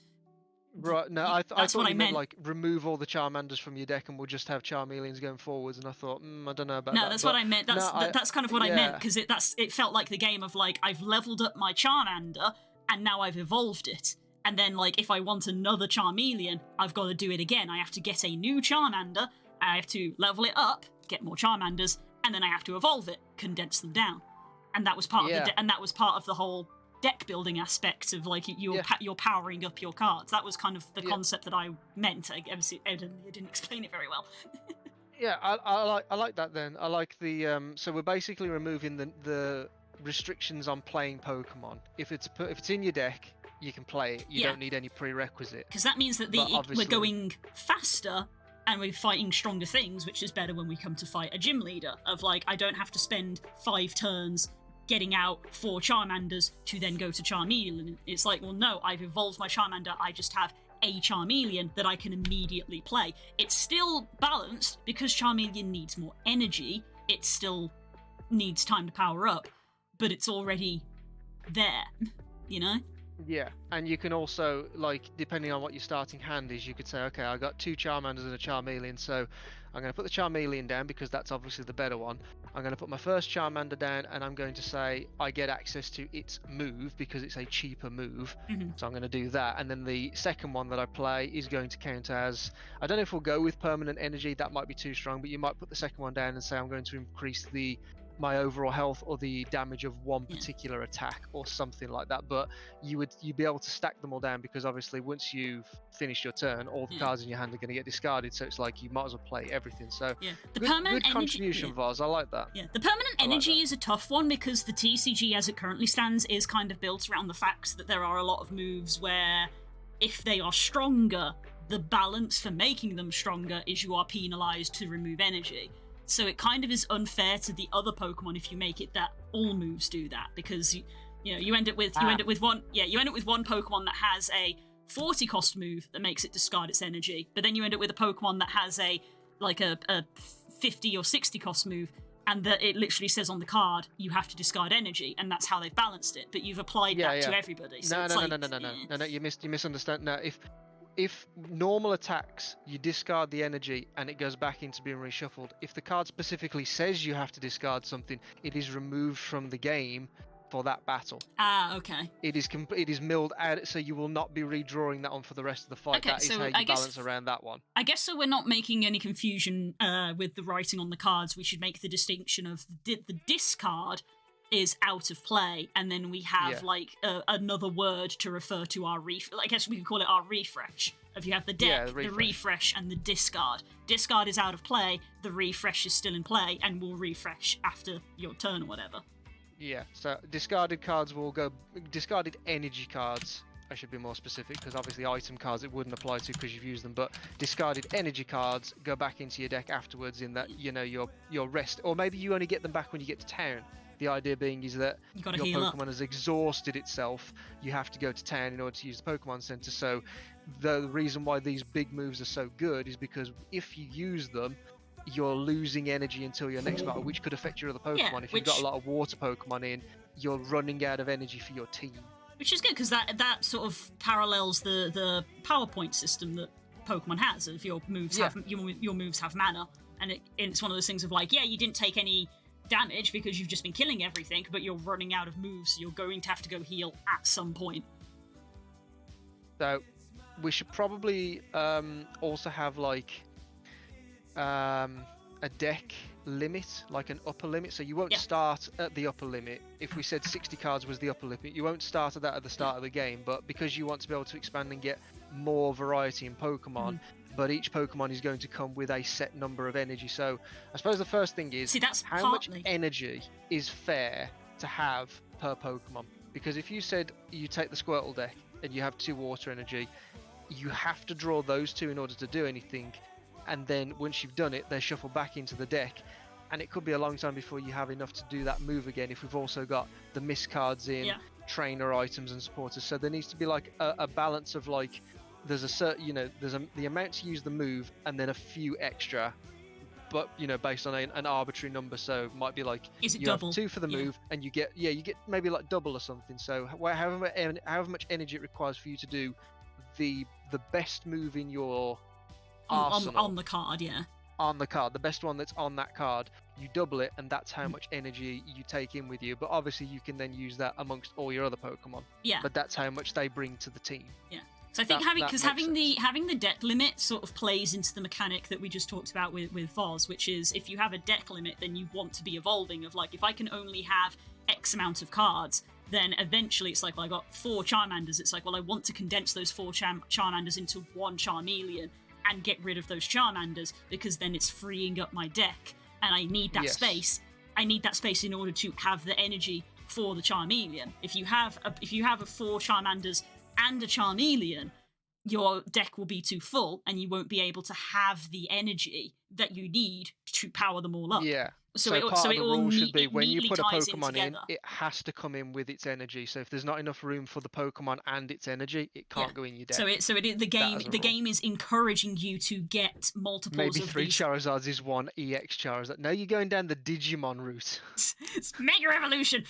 Right, no, I
That's
thought
what I
you
meant.
meant like remove all the Charmanders from your deck and we'll just have Charmeleons going forwards, and I thought, I don't know about that.
No, that's what I meant. That's kind of what I meant, because it felt like the game of like, I've leveled up my Charmander and now I've evolved it. And then like, if I want another Charmeleon, I've got to do it again. I have to get a new Charmander, I have to level it up, get more Charmanders, and then I have to evolve it, condense them down. And that was part of the whole deck building aspect of like you're powering up your cards. That was kind of the concept that I meant. I didn't explain it very well.
Yeah, I like that. Then I like the so we're basically removing the restrictions on playing Pokemon. If it's in your deck, you can play it. You don't need any prerequisite.
Because that means that we're going faster and we're fighting stronger things, which is better when we come to fight a gym leader. Of like, I don't have to spend 5 turns getting out 4 Charmanders to then go to Charmeleon. It's like, well, no, I've evolved my Charmander. I just have a Charmeleon that I can immediately play. It's still balanced because Charmeleon needs more energy. It still needs time to power up, but it's already there,
Yeah, and you can also, like, depending on what your starting hand is, you could say, okay, I got 2 Charmanders and a Charmeleon, so I'm going to put the Charmeleon down because that's obviously the better one. I'm going to put my first Charmander down and I'm going to say I get access to its move because it's a cheaper move. So I'm going to do that. And then the second one that I play is going to count as, I don't know if we'll go with permanent energy, that might be too strong, but you might put the second one down and say I'm going to increase my overall health or the damage of one particular attack or something like that. But you'd be able to stack them all down because obviously once you've finished your turn, all the cards in your hand are going to get discarded, so it's like you might as well play everything. So
the
good
permanent energy
contribution, Vaz. I like that.
The permanent energy is a tough one because the TCG as it currently stands is kind of built around the fact that there are a lot of moves where if they are stronger, the balance for making them stronger is you are penalized to remove energy. So it kind of is unfair to the other Pokemon if you make it that all moves do that, because you end up with one Pokemon that has a 40 cost move that makes it discard its energy, but then you end up with a Pokemon that has a 50 or 60 cost move, and that it literally says on the card you have to discard energy, and that's how they've balanced it. But you've applied that to everybody. So
No, you misunderstand. No, if normal attacks, you discard the energy and it goes back into being reshuffled. If the card specifically says you have to discard something, it is removed from the game for that battle.
Okay.
It is milled out, so you will not be redrawing that on for the rest of the fight.
Okay,
that is
so
how you balance around that one.
I guess so we're not making any confusion with the writing on the cards. We should make the distinction of the discard is out of play, and then we have another word to refer to our I guess we can call it our refresh. If you have the deck, the refresh, and the discard. Discard is out of play, the refresh is still in play, and will refresh after your turn or whatever.
Yeah, so discarded cards will go. Discarded energy cards. I should be more specific because obviously item cards it wouldn't apply to because you've used them. But discarded energy cards go back into your deck afterwards. In that your rest, or maybe you only get them back when you get to town. The idea being is that
You gotta
your
heal up.
Pokemon has exhausted itself. You have to go to town in order to use the Pokemon Center. So the reason why these big moves are so good is because if you use them, you're losing energy until your next battle, which could affect your other Pokemon.
Yeah,
If you've got
which-
a lot of water Pokemon in, you're running out of energy for your team.
Which is good because that sort of parallels the PowerPoint system that Pokemon has. Of your moves
Yeah.
have your moves have mana, and it's one of those things of like, yeah, you didn't take any damage because you've just been killing everything, but you're running out of moves, so you're going to have to go heal at some point.
So we should probably also have like a deck limit, like an upper limit. So you won't
Yeah.
start at the upper limit. If we said 60 cards was the upper limit, you won't start at that at the start of the game. But because you want to be able to expand and get more variety in Pokemon, but each Pokemon is going to come with a set number of energy. So I suppose the first thing is
See, that's
how
partly
much energy is fair to have per Pokemon? Because if you said you take the Squirtle deck and you have 2 water energy, you have to draw those 2 in order to do anything, and then once you've done it, they shuffle back into the deck, and it could be a long time before you have enough to do that move again if we've also got the miss cards in,
Yeah.
trainer items and supporters. So there needs to be like a balance of like, there's a certain, there's the amount to use the move and then a few extra, but based on an arbitrary number. So it might be like
Is it
you
double?
have 2 for the
Yeah.
move and you get maybe like double or something. So however much energy it requires for you to do the best move in your arsenal
on the card, yeah.
on the card, the best one that's on that card, you double it, and that's how much energy you take in with you. But obviously you can then use that amongst all your other Pokemon,
Yeah.
but that's how much they bring to the team.
So I think
that makes
having the deck limit sort of plays into the mechanic that we just talked about with Voz, which is if you have a deck limit, then you want to be evolving. Of like, if I can only have X amount of cards, then eventually it's like, well, I got 4 Charmanders. It's like, well, I want to condense those 4 Charmanders into 1 Charmeleon and get rid of those Charmanders because then it's freeing up my deck, and I need that
Yes.
space. I need that space in order to have the energy for the Charmeleon. If you have a 4 Charmanders and a Charmeleon, your deck will be too full and you won't be able to have the energy that you need to power them all up.
Yeah.
So
part of the
all
rule should be
it
when you
neatly
put a
ties
Pokemon in,
together.
it has to come in with its energy. So if there's not enough room for the Pokemon and its energy, it can't
Yeah.
go in your deck.
So the game
as a
the
rule.
game is encouraging you to get multiples
Maybe
of
3
these.
Charizards is 1 EX Charizard. No, you're going down the Digimon route.
It's Mega Evolution.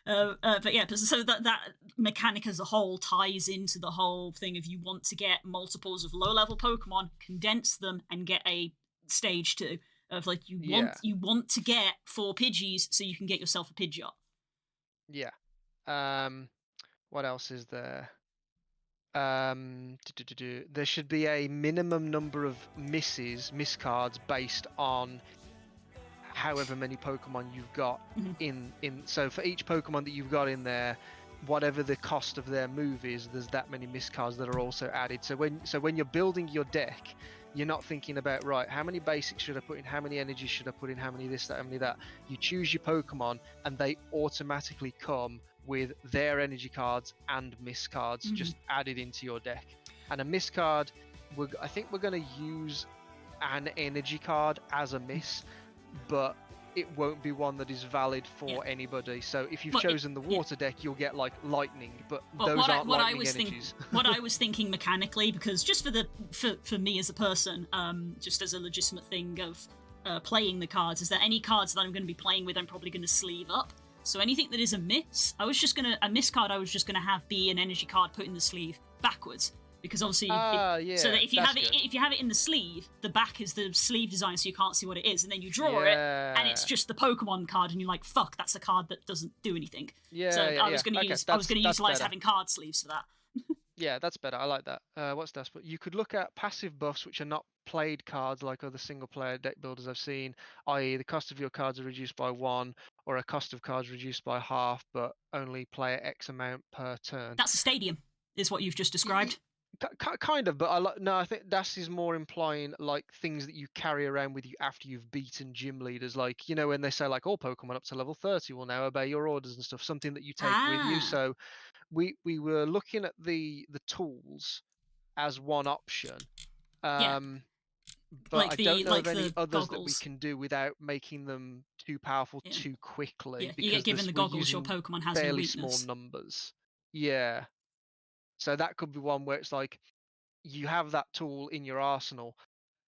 But yeah, so that mechanic as a whole ties into the whole thing of you want to get multiples of low-level Pokemon, condense them, and get a stage 2 of like you want to get 4 Pidgeys so you can get yourself a Pidgeot.
Yeah. What else is there? There should be a minimum number of miss cards based on however many Pokemon you've got in. So for each Pokemon that you've got in there, whatever the cost of their move is, there's that many miss cards that are also added. So when you're building your deck, you're not thinking about, right, how many basics should I put in, how many energies should I put in, how many this, that, how many that. You choose your Pokemon and they automatically come with their energy cards and miss cards just added into your deck. And a miss card, I think we're going to use an energy card as a miss, but it won't be one that is valid for anybody. So if you've chosen the water deck, you'll get like lightning, but those aren't lightning energies.
What I was thinking mechanically, because just for me as a person, just as a legitimate thing of playing the cards, is that any cards that I'm going to be playing with, I'm probably going to sleeve up. So anything that is a miss, a miss card, I was just going to have be an energy card put in the sleeve backwards. Because obviously, so that if you have it in the sleeve, the back is the sleeve design, so you can't see what it is, and then you draw it, and it's just the Pokemon card, and you're like, "Fuck, that's a card that doesn't do anything." I was going to utilize having card sleeves for that.
Yeah, that's better. I like that. What's that? But you could look at passive buffs, which are not played cards like other single-player deck builders I've seen, i.e., the cost of your cards are reduced by 1, or a cost of cards reduced by half, but only play X amount per turn.
That's a stadium, is what you've just described.
Kind of, but no. I think Das is more implying like things that you carry around with you after you've beaten gym leaders. Like when they say like all Pokemon up to level 30 will now obey your orders and stuff. Something that you take with you.
Ah,
So we were looking at the tools as one option.
yeah,
But I don't know of
like
any
the
others that we
goggles.
can do without making them too powerful
Yeah,
too quickly
yeah. You get
because
given the
we're
goggles, your
using
Pokemon has no
fairly small
weakness.
numbers. Yeah. So that could be one where it's like you have that tool in your arsenal,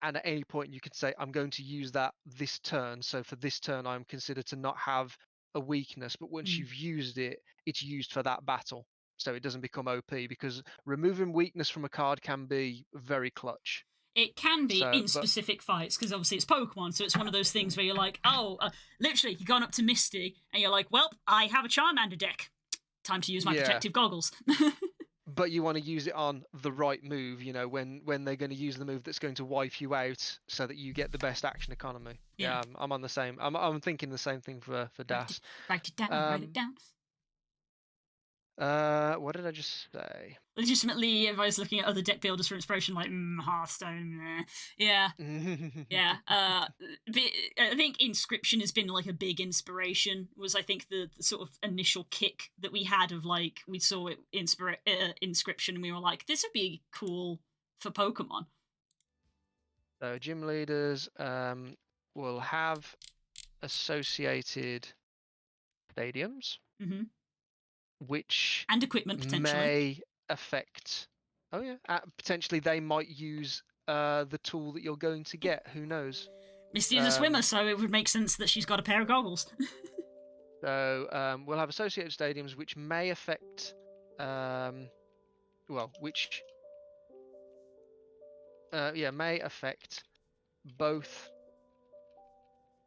and at any point you could say, I'm going to use that this turn. So for this turn, I'm considered to not have a weakness. But once
Mm.
you've used it, it's used for that battle. So it doesn't become OP because removing weakness from a card can be very clutch.
It can be
So,
in
but
specific fights because obviously it's Pokemon, so it's one of those things where you're like, oh, literally, you've gone up to Misty and you're like, well, I have a Charmander deck. Time to use my
yeah.
protective goggles.
But you want to use it on the right move, when they're going to use the move that's going to wipe you out so that you get the best action economy.
Yeah.
I'm on the same. I'm thinking the same thing for Das.
Write it down. Write it down.
What did I just say?
Legitimately, if I was looking at other deck builders for inspiration, like Hearthstone, yeah. Yeah, I think Inscription has been like a big inspiration. Was I think the sort of initial kick that we had of like we saw it Inscription and we were like, this would be cool for Pokemon.
So gym leaders will have associated stadiums, which
and equipment potentially
may affect. Oh yeah, potentially they might use the tool that you're going to get. Who knows?
Misty is a swimmer, so it would make sense that she's got a pair of goggles.
So we'll have associated stadiums which may affect, may affect both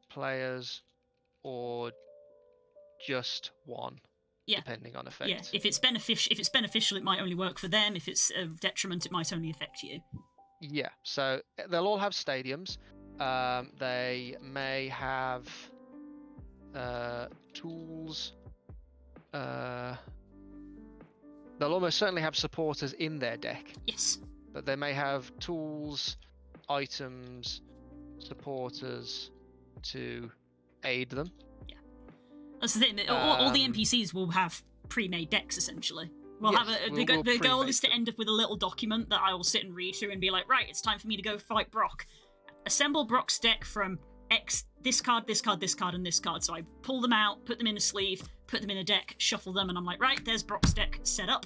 players or just one, depending on effect.
Yeah, if it's beneficial, it might only work for them. If it's a detriment, it might only affect you.
Yeah, so they'll all have stadiums. They may have tools. They'll almost certainly have supporters in their deck.
Yes.
But they may have tools, items, supporters to aid them.
Yeah. That's the thing. All the NPCs will have pre-made decks, essentially. The goal is to end up with a little document that I will sit and read through and be like, right, it's time for me to go fight Brock. Assemble Brock's deck from X, this card, this card, this card, and this card. So I pull them out, put them in a sleeve, put them in a deck, shuffle them, and I'm like, right, there's Brock's deck set up.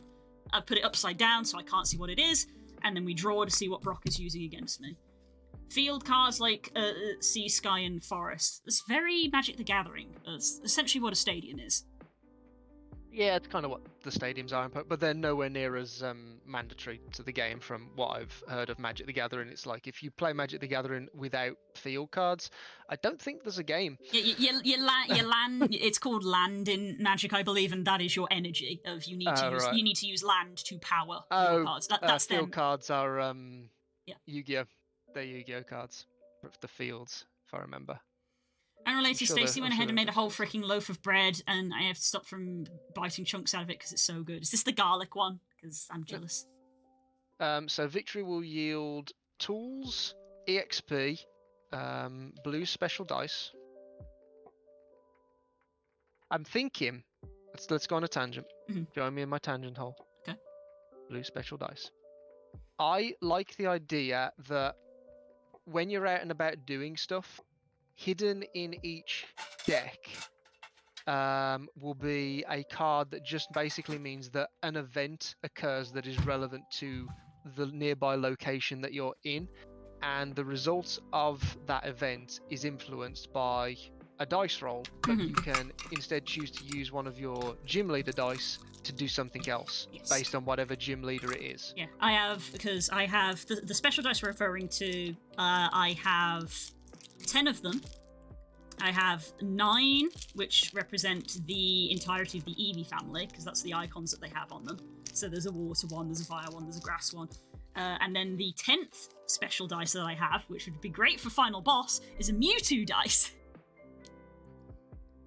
I put it upside down so I can't see what it is, and then we draw to see what Brock is using against me. Field cards like Sea, Sky, and Forest. It's very Magic the Gathering. That's essentially what a stadium is.
Yeah, it's kind of what the stadiums are, but they're nowhere near as mandatory to the game from what I've heard of Magic the Gathering. It's like if you play Magic the Gathering without field cards, I don't think there's a game.
You land. It's called land in Magic, I believe, and that is your energy. Of you need to use land to power your cards. That's
field
them.
cards are Yu-Gi-Oh. They're Yu-Gi-Oh cards for the fields, if I remember.
Unrelated, Stacey went ahead and made a whole freaking loaf of bread, and I have to stop from biting chunks out of it because it's so good. Is this the garlic one? Because I'm jealous.
So victory will yield tools, EXP, blue special dice. I'm thinking, let's go on a tangent. Join me in my tangent hole.
Okay.
Blue special dice. I like the idea that when you're out and about doing stuff, hidden in each deck will be a card that just basically means that an event occurs that is relevant to the nearby location that you're in, and the results of that event is influenced by a dice roll, but you can instead choose to use one of your gym leader dice to do something else based on whatever gym leader it is.
Yeah, I have the special dice we're referring to. I have 10 of them. I have 9, which represent the entirety of the Eevee family, because that's the icons that they have on them. So there's a water one, there's a fire one, there's a grass one. And then the 10th special dice that I have, which would be great for final boss, is a Mewtwo dice.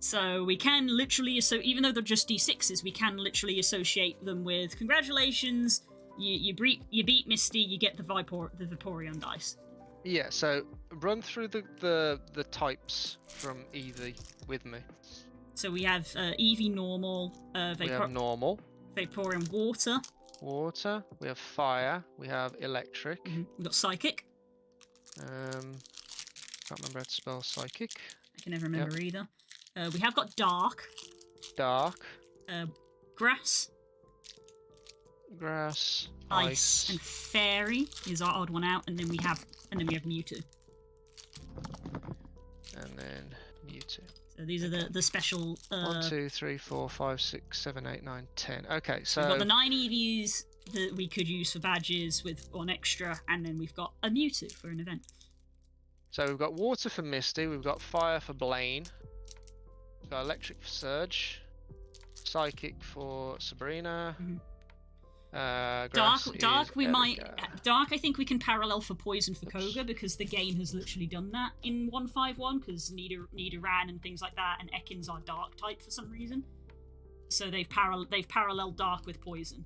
So we can literally, even though they're just D6s, we can literally associate them with congratulations, you beat Misty, you get the Vaporeon dice.
Yeah, so run through the types from Eevee with me.
So we have Eevee normal,
We have normal,
Vaporeon water.
water, we have fire, we have electric.
We've got psychic.
Can't remember how to spell psychic.
I can never remember either. We have got dark.
Dark.
Grass.
Grass.
Ice. And fairy is our odd one out, and then we have Mewtwo.
And then Mewtwo.
So these are the special.
1, 2, 3, 4, 5, 6, 7, 8, 9, 10. Okay, so
we've got the 9 EVs that we could use for badges with one extra, and then we've got a Mewtwo for an event.
So we've got water for Misty, we've got fire for Blaine, we've got electric for Surge, psychic for Sabrina. Grass
Dark.
is
We might
Erica.
Dark. I think we can parallel for poison for Koga because the game has literally done that in 151 because Nidoran and things like that, and Ekans are dark type for some reason. So they've paralleled dark with poison.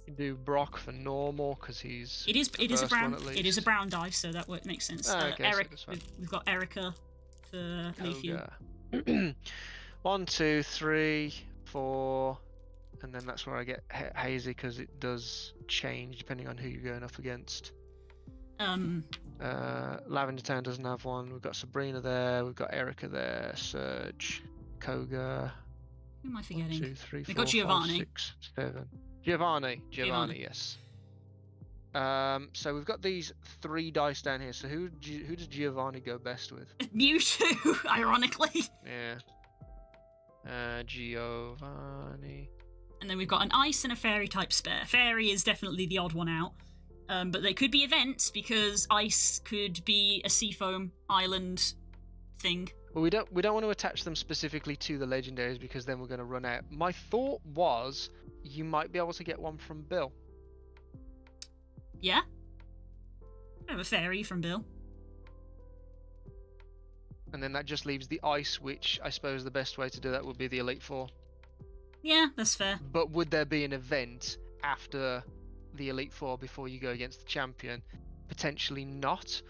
You do Brock for normal because he's
It is a brown.
One,
it is a brown dice, so that makes sense.
Okay, so
Eric,
that's fine.
we've got Erica for Lithium.
Koga. 1, 2, 3, 4, and then that's where I get hazy because it does change depending on who you're going up against. Lavender Town doesn't have one. We've got Sabrina there. We've got Erica there. Surge, Koga.
Who am I forgetting?
1, 2, 3, 4,
got Giovanni.
5, 6, 7. Giovanni, yes. So we've got these 3 dice down here. So who does Giovanni go best with?
Mewtwo, ironically.
Yeah. Giovanni.
And then we've got an ice and a fairy type spare. Fairy is definitely the odd one out. But they could be events because ice could be a seafoam island thing.
Well, we don't want to attach them specifically to the legendaries because then we're going to run out. My thought was you might be able to get one from Bill.
Yeah? I have a fairy from Bill.
And then that just leaves the ice, which I suppose the best way to do that would be the Elite Four.
Yeah, that's fair.
But would there be an event after the Elite Four before you go against the champion? Potentially not.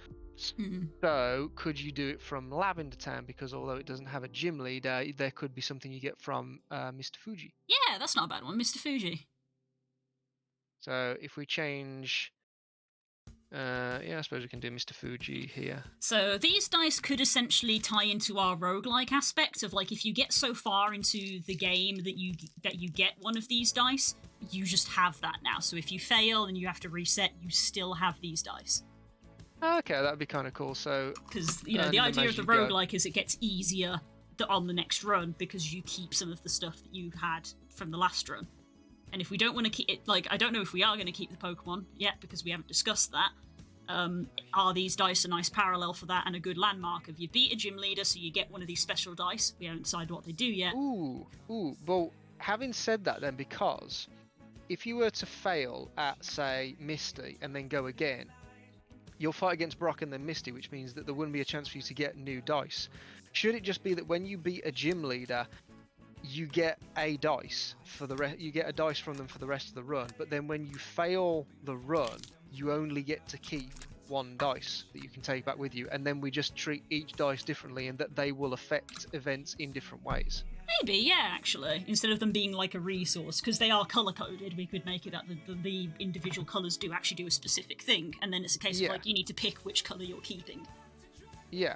So, could you do it from Lavender Town? Because although it doesn't have a gym leader, there could be something you get from Mr. Fuji.
Yeah, that's not a bad one, Mr. Fuji.
So, if we change... yeah, I suppose we can do Mr. Fuji here.
So these dice could essentially tie into our roguelike aspect of like if you get so far into the game that you get one of these dice, you just have that now. So if you fail and you have to reset, you still have these dice.
Okay, that'd be kind of cool. So
because the idea of the roguelike is it gets easier on the next run because you keep some of the stuff that you had from the last run. And if we don't want to keep it, like, I don't know if we are going to keep the Pokemon yet because we haven't discussed that. Are these dice a nice parallel for that and a good landmark of you beat a gym leader so you get one of these special dice? We haven't decided what they do yet.
Ooh. Well, having said that then, because if you were to fail at, say, Misty and then go again, you'll fight against Brock and then Misty, which means that there wouldn't be a chance for you to get new dice. Should it just be that when you beat a gym leader, you get a dice for you get a dice from them for the rest of the run, but then when you fail the run, you only get to keep 1 dice that you can take back with you, and then we just treat each dice differently and that they will affect events in different ways.
Maybe, yeah, actually. Instead of them being like a resource, because they are colour-coded, we could make it that the individual colours do actually do a specific thing, and then it's a case of like, you need to pick which colour you're keeping.
Yeah,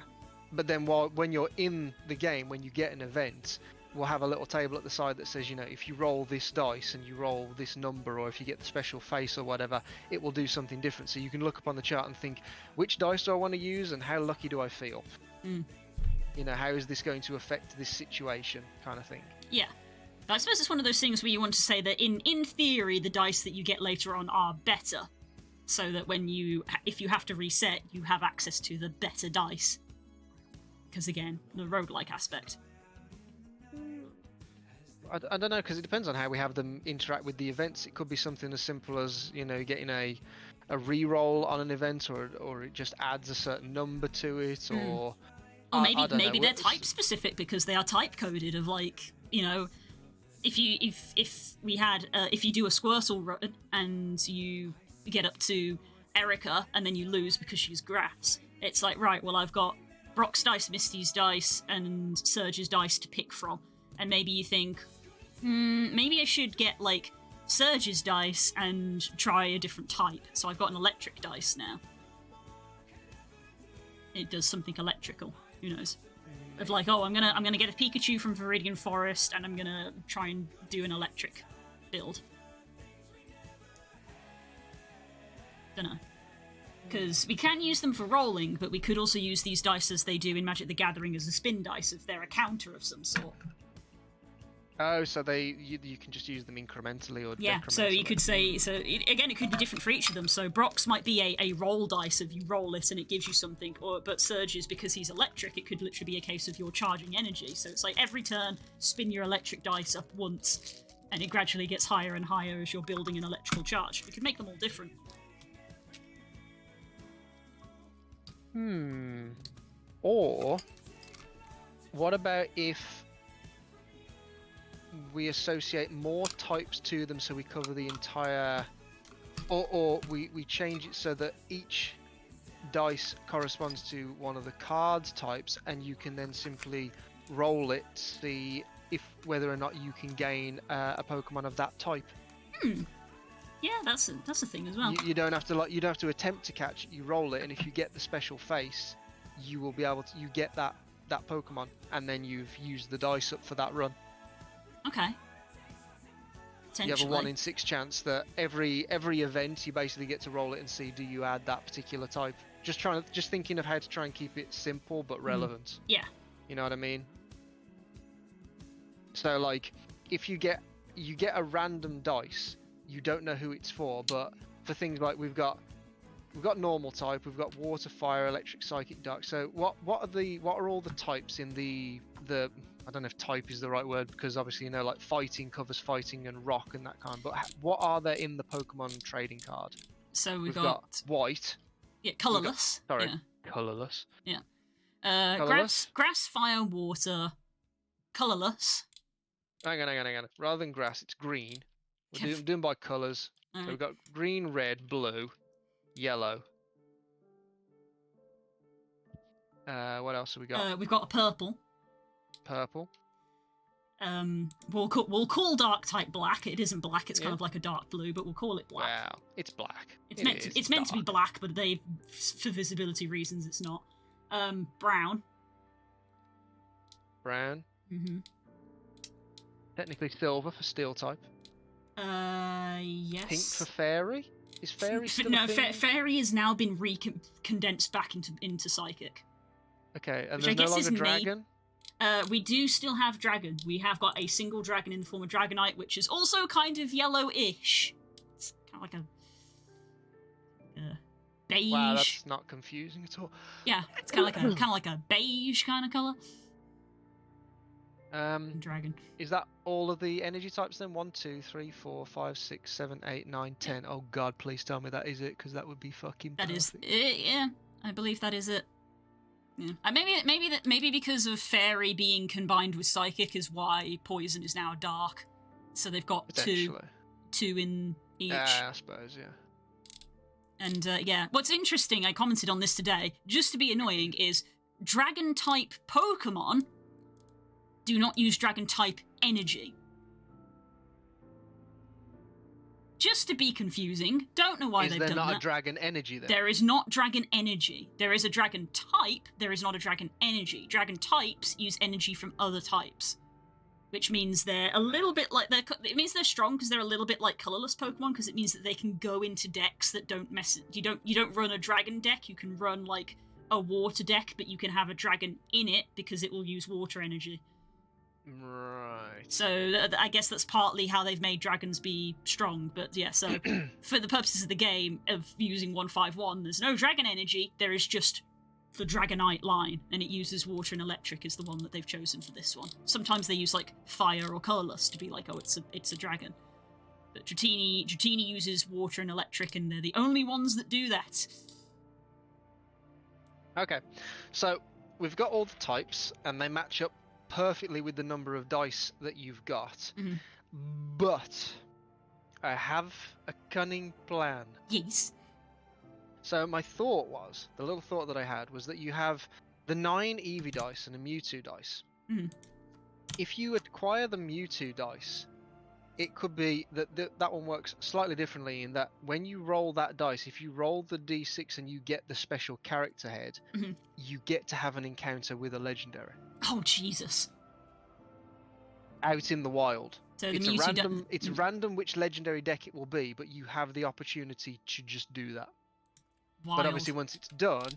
but then when you're in the game, when you get an event, we'll have a little table at the side that says, if you roll this dice and you roll this number, or if you get the special face or whatever, it will do something different. So you can look up on the chart and think, which dice do I want to use and how lucky do I feel? How is this going to affect this situation, kind of thing.
Yeah. I suppose it's one of those things where you want to say that in theory, the dice that you get later on are better. So that if you have to reset, you have access to the better dice. Because again, the roguelike aspect.
I don't know, because it depends on how we have them interact with the events. It could be something as simple as getting a re-roll on an event, or it just adds a certain number to it, or
maybe they're type specific because they are type coded of like if you do a Squirtle run and you get up to Erica and then you lose because she's grass, it's like, right, well, I've got Brock's dice, Misty's dice, and Surge's dice to pick from, and maybe you think, maybe I should get like Surge's dice and try a different type. So I've got an electric dice now. It does something electrical. Who knows? Of like, oh, I'm gonna get a Pikachu from Viridian Forest, and I'm gonna try and do an electric build. Dunno. Because we can use them for rolling, but we could also use these dice as they do in Magic the Gathering as a spin dice if they're a counter of some sort.
Oh, so you can just use them incrementally or
yeah. So you could say again, it could be different for each of them. So Brock's might be a roll dice if you roll it and it gives you something, but Surge's, because he's electric, it could literally be a case of you're charging energy. So it's like every turn, spin your electric dice up once, and it gradually gets higher and higher as you're building an electrical charge. We could make them all different.
Or what about if we associate more types to them so we cover the entire, or we change it so that each dice corresponds to one of the cards types, and you can then simply roll it, see if whether or not you can gain a Pokemon of that type.
Yeah, that's a thing as well.
You don't have to attempt to catch it. You roll it, and if you get the special face, you will be able to get that Pokemon, and then you've used the dice up for that run.
Okay.
You have a 1 in 6 chance that every event you basically get to roll it and see, do you add that particular type. Just thinking of how to try and keep it simple but relevant.
Yeah.
You know what I mean? So like, if you get a random dice, you don't know who it's for, but for things like we've got normal type, we've got water, fire, electric, psychic, dark. So what are all the types in the I don't know if type is the right word, because obviously, you know, like fighting covers fighting and rock and that kind, but what are there in the Pokemon trading card?
So we've
got white.
Yeah, colourless.
Colourless.
Yeah.
Colourless?
Grass, fire, water, colourless.
Hang on. Rather than grass, it's green. We're doing by colours. So we've got green, red, blue, yellow. What else have we got?
We've got a purple.
Purple.
We'll call dark type black. It isn't black. It's kind of like a dark blue, but we'll call it black.
Wow, it's black.
It's meant to be black, but for visibility reasons, it's not. Brown.
Brown.
Mm-hmm.
Technically silver for steel type.
Yes.
Pink for fairy. Is fairy still a thing?
Fairy has now been condensed back into psychic.
Okay, and
Which
there's no longer dragon.
We do still have dragon. We have got a single dragon in the form of Dragonite, which is also kind of yellow-ish. It's kind of like a beige.
Wow, that's not confusing at all.
Yeah, it's kind of like a beige kind of color. Dragon.
Is that all of the energy types then? 1, 2, 3, 4, 5, 6, 7, 8, 9, 10. Oh God, please tell me that is it, because that would be fucking perfect.
That is it. Yeah, I believe that is it. Yeah. And maybe because of fairy being combined with psychic is why poison is now dark. So they've got two in each.
Yeah, I suppose, yeah.
And yeah, what's interesting, I commented on this today, just to be annoying, is dragon type Pokemon do not use dragon type energy. Just to be confusing. Don't know why they've done that.
Is there not a dragon energy then?
There is not dragon energy. There is a dragon type. There is not a dragon energy. Dragon types use energy from other types, which means they're a little bit like it means they're strong because they're a little bit like colorless Pokemon, because it means that they can go into decks that don't mess. You don't run a dragon deck. You can run like a water deck, but you can have a dragon in it because it will use water energy.
Right.
So I guess that's partly how they've made dragons be strong. But yeah, so for the purposes of the game of using 151, there's no dragon energy. There is just the Dragonite line, and it uses water and electric is the one that they've chosen for this one. Sometimes they use like fire or colorless to be like, oh, it's a dragon. But Dratini uses water and electric, and they're the only ones that do that.
Okay, so we've got all the types, and they match up perfectly with the number of dice that you've got,
Mhm.
but I have a cunning plan.
Yes.
So my thought was, the little thought that I had was that you have the 9 Eevee dice and a Mewtwo dice.
Mhm.
If you acquire the Mewtwo dice, it could be that that one works slightly differently in that when you roll that dice, if you roll the d6 and you get the special character head,
Mhm.
you get to have an encounter with a legendary
Oh Jesus.
out in the wild.
So the
It's a
Mewtwo
random. It's random which legendary deck it will be, but you have the opportunity to just do that.
wild.
But obviously, once it's done,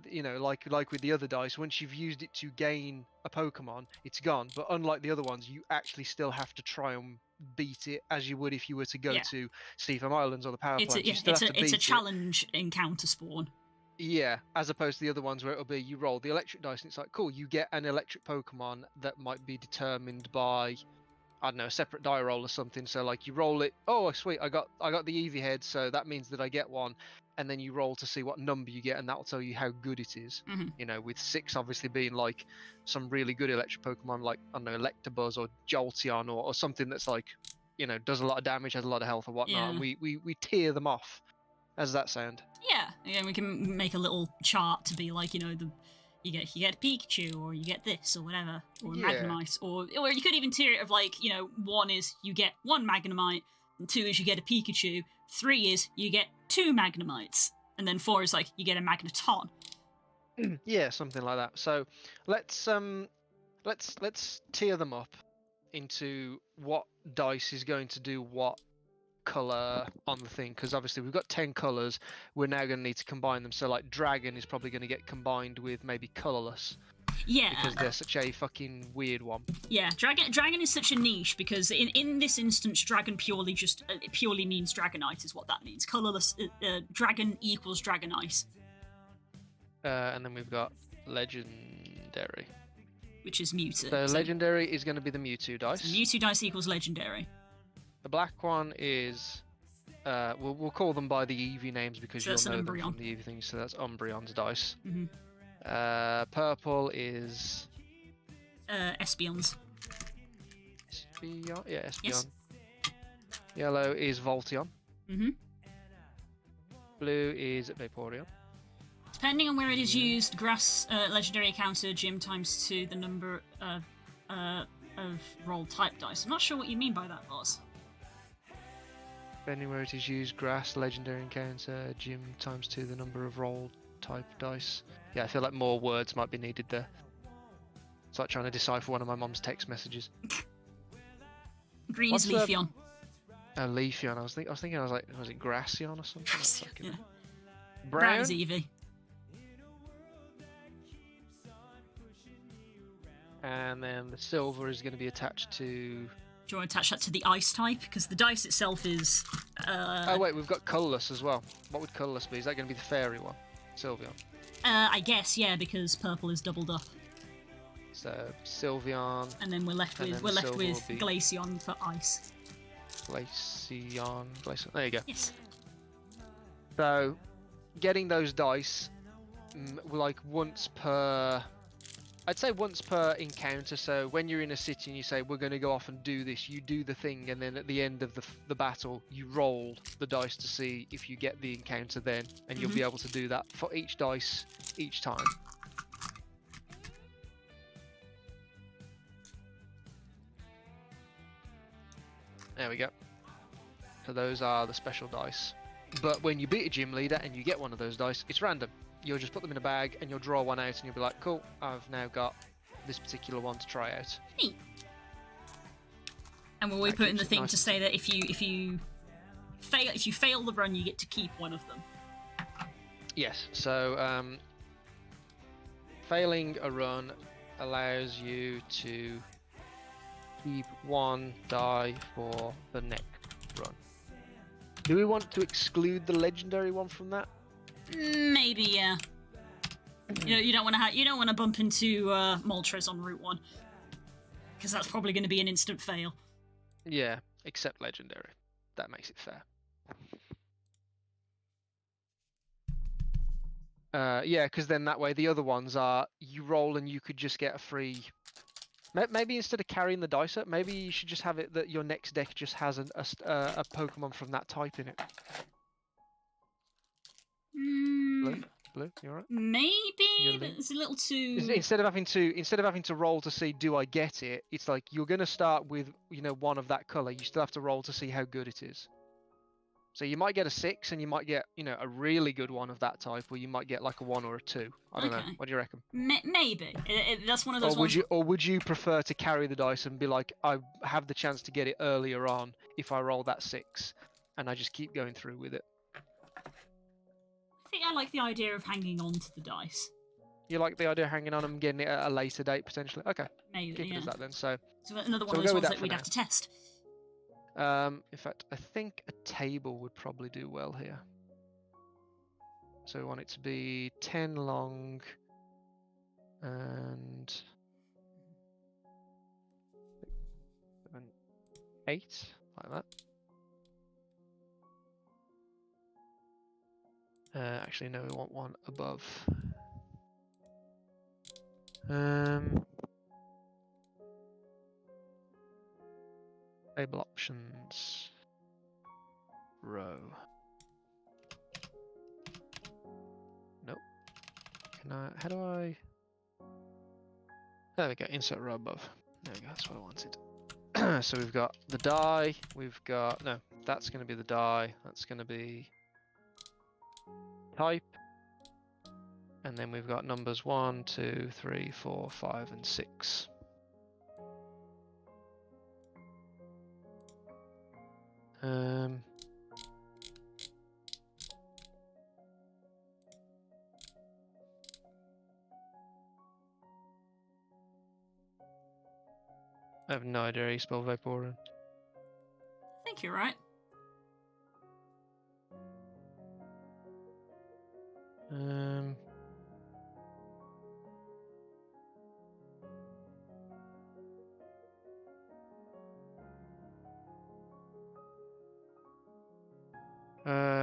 you know, like with the other dice, once you've used it to gain a Pokemon, it's gone. But unlike the other ones, you actually still have to try and beat it as you would if you were to go
Yeah.
to Seafoam Islands or the power
It's
plant.
a,
You
yeah,
still
it's
have
a
to beat
it's a
it.
challenge encounter spawn.
Yeah, as opposed to the other ones where it'll be you roll the electric dice and it's like, cool, you get an electric Pokemon that might be determined by, I don't know, a separate die roll or something. So like you roll it, oh sweet, I got the Eevee head, so that means that I get one, and then you roll to see what number you get, and that will tell you how good it is.
Mhm.
You know, with 6 obviously being like some really good electric Pokemon, like I don't know, Electabuzz or Jolteon or something that's like, you know, does a lot of damage, has a lot of health or whatnot, and
Yeah.
we tier them off. How does that sound?
Yeah, we can make a little chart to be like, you know, you get Pikachu, or you get this, or whatever, or
Yeah.
Magnemite, or you could even tier it of like, you know, 1 is you get 1 Magnemite, and 2 is you get a Pikachu, 3 is you get 2 Magnemites, and then 4 is like you get a Magneton.
Yeah, something like that. So let's tier them up into what dice is going to do what color on the thing, because obviously we've got 10 colors. We're now going to need to combine them. So like dragon is probably going to get combined with maybe colorless
Yeah,
because they're such a fucking weird one.
yeah. Dragon is such a niche because in this instance, dragon purely means Dragonite is what that means. Colorless dragon equals Dragonite,
And then we've got legendary.
which is Mewtwo.
So legendary is going to be the Mewtwo dice.
Mewtwo dice equals legendary.
The black one is, we'll call them by the Eevee names because
So that's
you'll know
an
them from
Umbreon.
the Eevee things. So that's Umbreon's dice.
Mhm.
Purple is
Espeons.
Espeon. Yeah, Espeon.
Yes.
Yellow is Voltion.
Mhm.
Blue is Vaporeon.
Depending on where it is used, grass legendary encounter gym times 2 the number of rolled type dice. I'm not sure what you mean by that, boss.
Anywhere it is used, grass, legendary encounter, gym times 2 the number of rolled type dice. Yeah, I feel like more words might be needed there. It's like trying to decipher one of my mom's text messages.
Green
What's
is
the-
Leafeon.
Oh, Leafeon. I was thinking, was it Gracion or something?
Yeah.
Brown.
Brown is Eevee.
And then the silver is going to be attached to.
Do you want to attach that to the ice type? Because the dice itself is.
Oh wait, we've got colourless as well. What would colourless be? Is that going to be the fairy one? Sylveon.
I guess, yeah, because purple is doubled up.
So Sylveon,
And then we're left
And
with
then silver will be-
Glaceon for ice.
Glaceon. There you go.
Yes.
So getting those dice, like once per. I'd say once per encounter. So when you're in a city and you say we're going to go off and do this, you do the thing, and then at the end of the battle, you roll the dice to see if you get the encounter then, and you'll be able to do that for each dice each time. There we go. So those are the special dice. But when you beat a gym leader and you get one of those dice, it's random. You'll just put them in a bag and you'll draw one out and you'll be like, cool, I've now got this particular one to try out.
Neat. And will we
That
put in
keeps
the
it
thing
nice
to
and
say that if you fail the run, you get to keep one of them?
Yes, so failing a run allows you to keep one die for the next run. Do we want to exclude the legendary one from that?
Maybe, yeah. You don't want to bump into Moltres on Route 1, because that's probably going to be an instant fail.
Yeah, except legendary. That makes it fair. Yeah, because then that way the other ones are you roll and you could just get a free Maybe instead of carrying the dice up, maybe you should just have it that your next deck just has a Pokemon from that type in it.
Mm,
Blue, you alright?
maybe, but it's a little too.
Instead of having to roll to see do I get it, it's like you're gonna start with one of that color. You still have to roll to see how good it is. So you might get a 6, and you might get a really good one of that type, or you might get like a 1 or a 2. I don't know. What do you reckon?
Maybe that's one of those
Or
ones.
would you prefer to carry the dice and be like, I have the chance to get it earlier on if I roll that 6, and I just keep going through with it?
I think I like the idea of hanging on to the dice.
You like the idea of hanging on and getting it at a later date potentially? Okay,
Maybe,
keep it
yeah.
as that then. So
another one
so
of
we'll
those
go with
ones
that
that
for
we'd
now.
have to test.
In fact, I think a table would probably do well here. So we want it to be 10 long and 7, 8, like that. Actually, no, we want one above. Table options. Row. Nope. How do I... There we go, insert row above. There we go, that's what I wanted. So we've got the die, no, that's going to be the die, that's going to be type, and then we've got numbers 1, 2, 3, 4, 5, and 6. I have no idea how you spell Vaporeon.
I think you're right.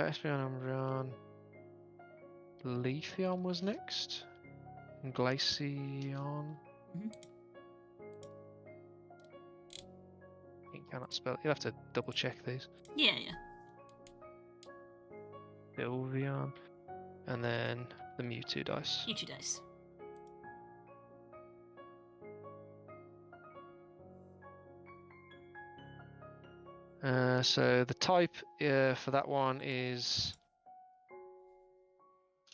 Espeon, Umbreon. Leafeon was next. And Glaceon. You cannot spell. You'll have to double check these.
Yeah.
Sylveon. And then the Mewtwo dice.
Mewtwo dice.
So the type for that one is...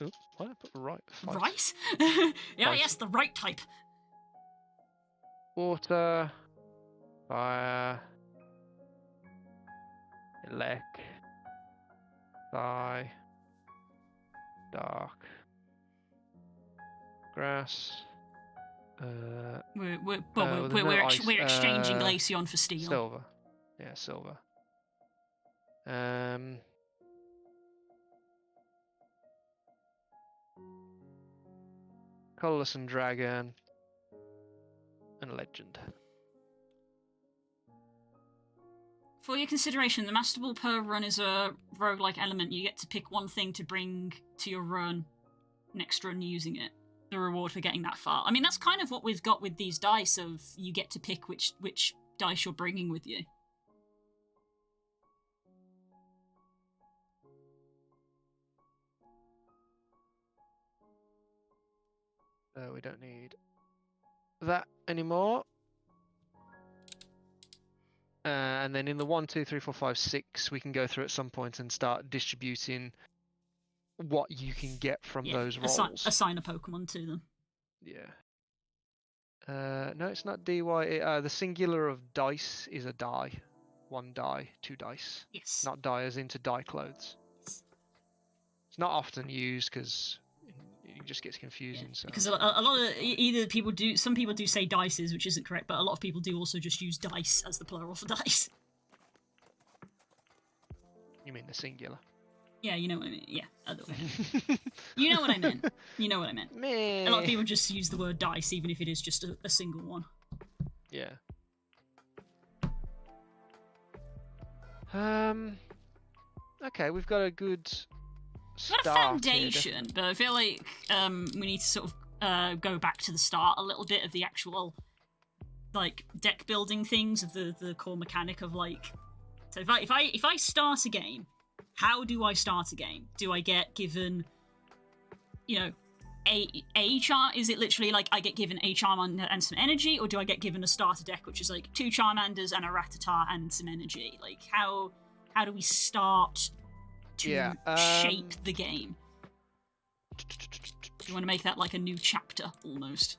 Oops, why did I put right?
Right? Yeah,
Fight.
yes, the right type.
Water, fire, elect, fire, dark, grass.
We're exchanging Glaceon for steel.
Silver. Yeah, silver. Colorless and Dragon. And Legend.
For your consideration, the Master Ball per run is a roguelike element. You get to pick one thing to bring to your run next run using it. The reward for getting that far. I mean, that's kind of what we've got with these dice of you get to pick which dice you're bringing with you.
We don't need that anymore. And then in the 1, 2, 3, 4, 5, 6, we can go through at some point and start distributing what you can get from those rolls.
Assign a Pokemon to them.
Yeah. No, it's not DY. The singular of dice is a die. 1 die, 2 dice.
Yes.
Not die as into die clothes.
Yes.
It's not often used because it just gets confusing.
Yeah.
So.
Because a lot of some people do say dices, which isn't correct, but a lot of people do also just use dice as the plural for dice.
You mean the singular?
Yeah, you know what I mean. Yeah, other way. You know what I meant. You know what I meant.
Meh.
A lot of people just use the word dice, even if it is just a single one.
Yeah. Okay, we've got a good start.
Got a foundation, but I feel like we need to sort of go back to the start a little bit of the actual like deck building things of the core mechanic of like. So if I start a game, how do I start a game? Do I get given, you know, a chart? Is it literally like I get given a Charmander and some energy, or do I get given a starter deck which is like 2 Charmanders and a Rattata and some energy? Like how do we start to shape the game? Do you want to make that like a new chapter almost?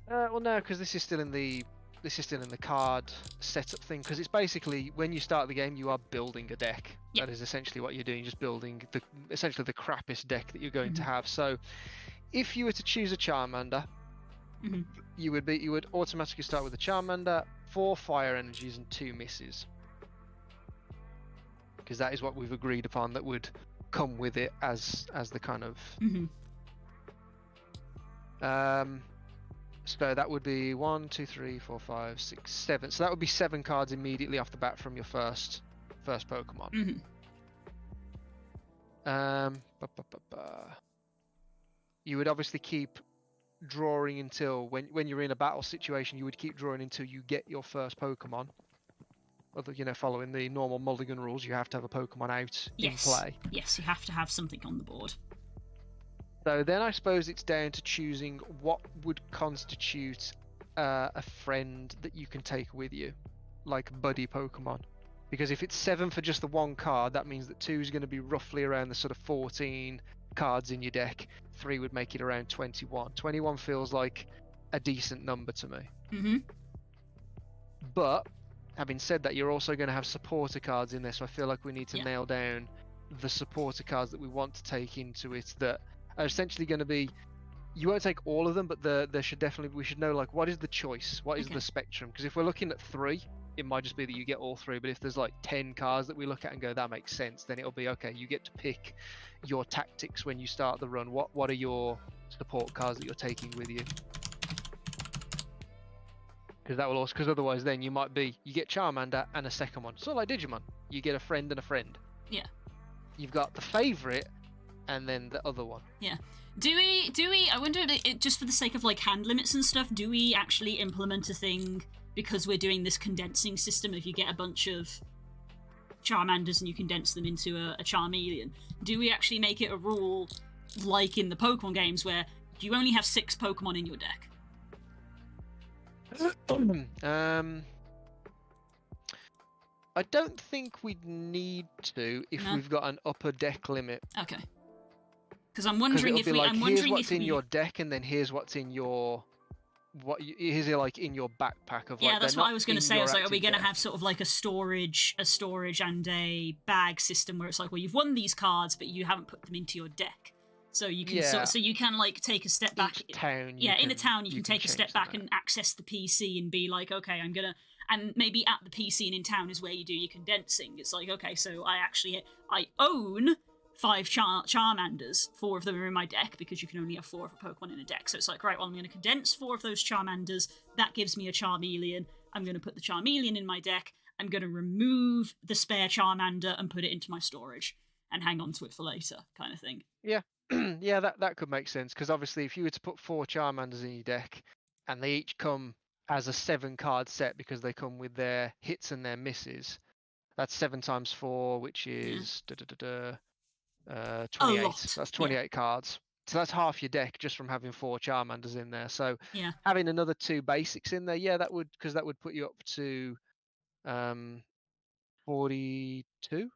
Well, no, because this is still in the card setup thing. Because it's basically when you start the game, you are building a deck.
Yep.
That is essentially what you're doing. Just building essentially the crappiest deck that you're going to have. So, if you were to choose a Charmander, you would automatically start with a Charmander, 4 fire energies and 2 misses. Because that is what we've agreed upon that would come with it as the kind of. So that would be 1, 2, 3, 4, 5, 6, 7. So that would be 7 cards immediately off the bat from your first Pokemon. You would obviously keep drawing until when you're in a battle situation, you would keep drawing until you get your first Pokemon. Other, following the normal Mulligan rules, you have to have a Pokemon out in play.
Yes, you have to have something on the board.
So then I suppose it's down to choosing what would constitute a friend that you can take with you, like buddy Pokemon. Because if it's 7 for just the 1 card, that means that 2 is going to be roughly around the sort of 14 cards in your deck. 3 would make it around 21. 21 feels like a decent number to me. But having said that, you're also going to have supporter cards in there, so I feel like we need to nail down the supporter cards that we want to take into it that are essentially going to be. You won't take all of them, but we should know like what is the choice, what is the spectrum. Because if we're looking at 3, it might just be that you get all 3. But if there's like 10 cards that we look at and go, that makes sense, then it'll be okay. You get to pick your tactics when you start the run. What are your support cards that you're taking with you? Because that will also, because otherwise then you get Charmander and a second one. So like Digimon, you get a friend and a friend.
Yeah.
You've got the favorite and then the other one.
Yeah. Do we, I wonder, just for the sake of like hand limits and stuff, do we actually implement a thing, because we're doing this condensing system, if you get a bunch of Charmanders and you condense them into a Charmeleon, do we actually make it a rule, like in the Pokemon games, where you only have 6 Pokemon in your deck?
I don't think we'd need to if we've got an upper deck limit.
Okay. Because I'm wondering if we. I'm wondering
here's what's
if
in your deck, and then here's what's in your. Here's like in your backpack of.
Yeah,
like,
that's what I was going to say. I was like, are we going to
deck.
have sort of like a storage and a bag system where it's like, well, you've won these cards, but you haven't put them into your deck, so you can so you can like take a step back.
Each town.
In a town, you can take a step back
that.
and access the PC and be like, okay, I'm gonna. And maybe at the PC and in town is where you do your condensing. It's like, okay, so I own 5 Charmanders. 4 of them are in my deck, because you can only have 4 of a Pokemon in a deck. So it's like, right, well, I'm going to condense 4 of those Charmanders. That gives me a Charmeleon. I'm going to put the Charmeleon in my deck. I'm going to remove the spare Charmander and put it into my storage and hang on to it for later, kind of thing.
Yeah, yeah, that could make sense. Because obviously, if you were to put 4 Charmanders in your deck, and they each come as a 7-card set because they come with their hits and their misses, that's 7 times 4, which is 28. That's 28 cards. So that's half your deck just from having 4 Charmanders in there. So having another 2 basics in there, that would put you up to 42.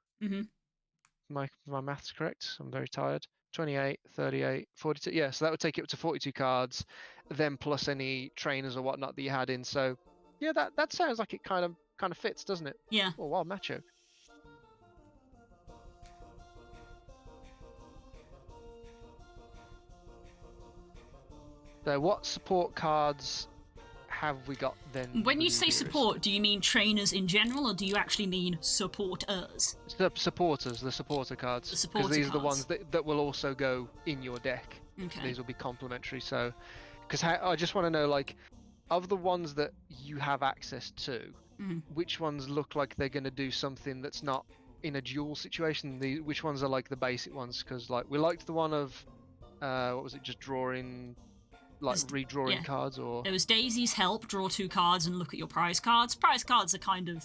My math's correct. I'm very tired. 28, 38, 42. Yeah, so that would take you up to 42 cards, then plus any trainers or whatnot that you had in. So yeah, that sounds like it kind of fits, doesn't it?
Yeah.
Oh wow, Macho. So what support cards have we got then?
When you say support, do you mean trainers in general, or do you actually mean supporters?
Supporters, the supporter cards.
The supporter
Because these
cards.
are the ones that will also go in your deck.
Okay.
So these will be complementary. So, because I just want to know, like, of the ones that you have access to, which ones look like they're going to do something that's not in a duel situation? Which ones are like the basic ones? Because like we liked the one of, what was it? Just drawing like
There's-
redrawing
yeah.
cards or?
There was Daisy's help, draw 2 cards and look at your prize cards. Prize cards are kind of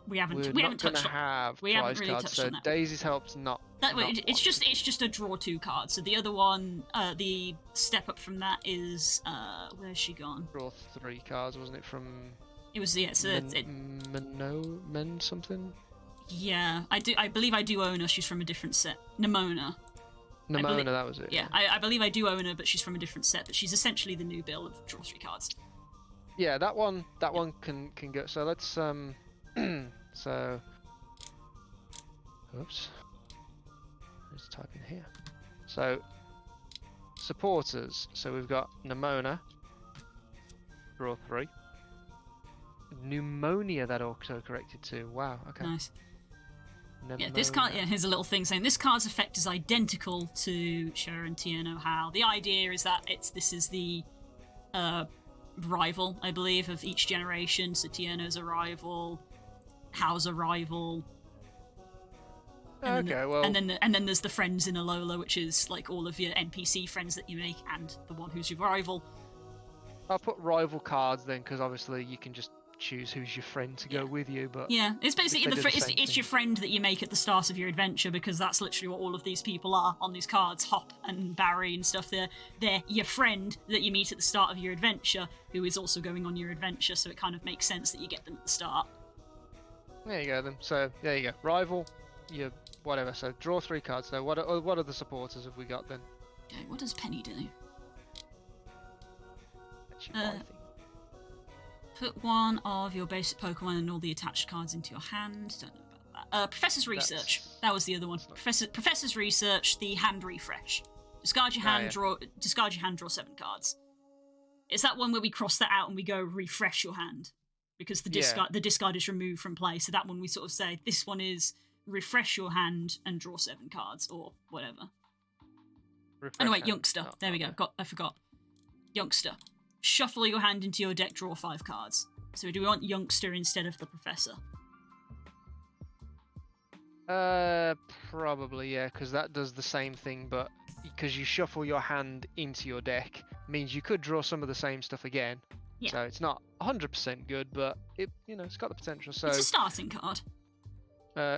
we haven't
We're
we
not
haven't
going
touched
to
on.
have
We haven't
prize
really
cards,
touched
so
on that.
Daisy's help's not.
That
not
it's just a draw 2 cards. So the other one, the step up from that is where's she gone?
Draw 3 cards, wasn't it? From
It was so
Men something.
yeah. I believe I do own her. She's from a different set. Nimona.
Nimona, that was it.
Yeah, I believe I do own her, but she's from a different set. But she's essentially the new bill of draw 3 cards.
Yeah, that one can go. So let's so oops. Let's type in here. So supporters. So we've got Nimona, draw 3. Pneumonia that auto corrected to. Wow, okay.
Nice. Yeah, this card. Yeah, here's a little thing saying this card's effect is identical to Shara and Tierno Hal. The idea is that this is the rival, I believe, of each generation. So Tierno's a rival, Hal's a rival. And
Okay,
then
well,
and then there's the friends in Alola, which is like all of your NPC friends that you make, and the one who's your rival.
I'll put rival cards then, because obviously you can just choose who's your friend to go with you. But
Yeah, it's basically
they do the same
it's
thing.
your friend that you make at the start of your adventure, because that's literally what all of these people are on these cards. Hop and Barry and stuff. They're your friend that you meet at the start of your adventure, who is also going on your adventure. So it kind of makes sense that you get them at the start.
there you go then. So there you go. Rival, you whatever. So draw 3 cards. So what are the supporters have we got then?
Okay, what does Penny do?
That's your five thing.
Put one of your basic Pokemon and all the attached cards into your hand. Don't know about that. Professor's Research. That was the other one. Professor's Research, the hand refresh. Discard your hand, discard your hand, draw 7 cards. It's that one where we cross that out and we go refresh your hand. Because the discard is removed from play. So that one we sort of say, this one is refresh your hand and draw 7 cards, or whatever.
Refresh
Wait,
hand.
Youngster.
Oh,
There we go. I forgot. Youngster. Shuffle your hand into your deck, draw 5 cards. So do we want Youngster instead of the Professor?
Probably, yeah, because that does the same thing, but because you shuffle your hand into your deck, means you could draw some of the same stuff again.
Yeah.
So it's not 100% good, but it's got the potential. So
It's a starting card.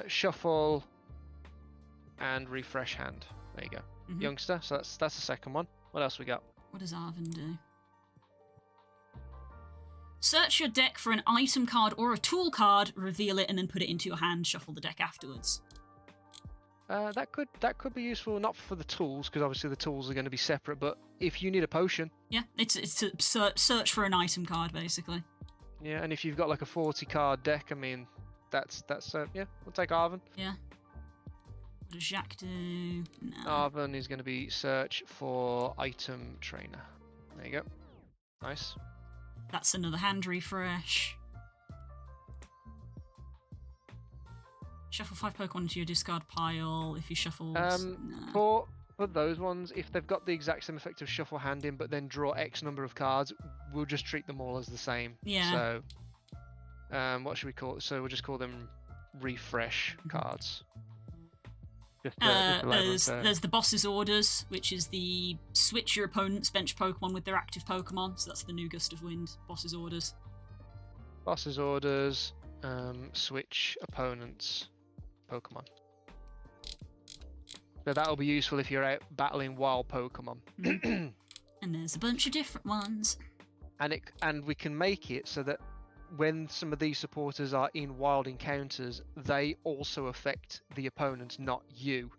shuffle and refresh hand. There you go.
Mhm.
Youngster. So that's the second one. What else we got?
What does Arvin do? Search your deck for an item card or a tool card, reveal it, and then put it into your hand. Shuffle the deck afterwards.
That could be useful, not for the tools, because obviously the tools are going to be separate. But if you need a potion,
Yeah, it's to search for an item card, basically.
yeah, and if you've got like a 40 card deck, I mean, that's yeah, we'll take Arvin.
Yeah. What does Jacques do? No.
Arvin is going to be search for item trainer. There you go. Nice.
That's another hand refresh. Shuffle 5 Pokemon into your discard pile. If you shuffle...
For those ones, if they've got the exact same effect of shuffle hand in, but then draw X number of cards, we'll just treat them all as the same.
Yeah.
So, what should we call it? So we'll just call them refresh cards. Just to let everyone say.
There's the boss's orders, which is the switch your opponent's bench Pokemon with their active Pokemon. So that's the new Gust of Wind boss's orders.
Boss's orders, switch opponents Pokemon. So that'll be useful if you're out battling wild Pokemon.
And there's a bunch of different ones.
And we can make it so that when some of these supporters are in wild encounters, they also affect the opponent, not you.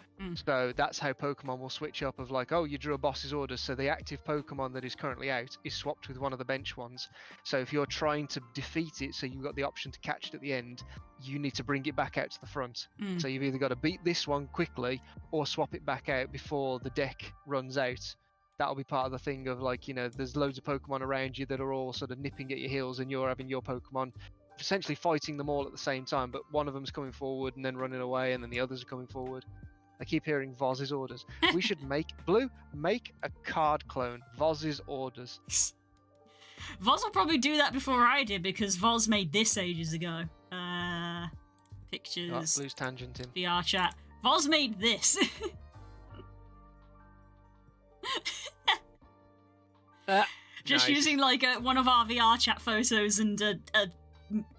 So that's how Pokemon will switch up of like, oh, you drew a boss's orders, so the active Pokemon that is currently out is swapped with one of the bench ones. So if you're trying to defeat it, so you've got the option to catch it at the end, you need to bring it back out to the front. So you've either got to beat this one quickly or swap it back out before the deck runs out. That'll be part of the thing of like, there's loads of Pokemon around you that are all sort of nipping at your heels, and you're having your Pokemon essentially fighting them all at the same time, but one of them's coming forward and then running away, and then the others are coming forward. I keep hearing Voz's orders. We should make a card clone. Voz's orders.
Voz will probably do that before I did, because Voz made this ages ago. Pictures.
Oh, Blue's tangenting.
VR chat. Voz made this. Just
Nice.
using like one of our VR chat photos and a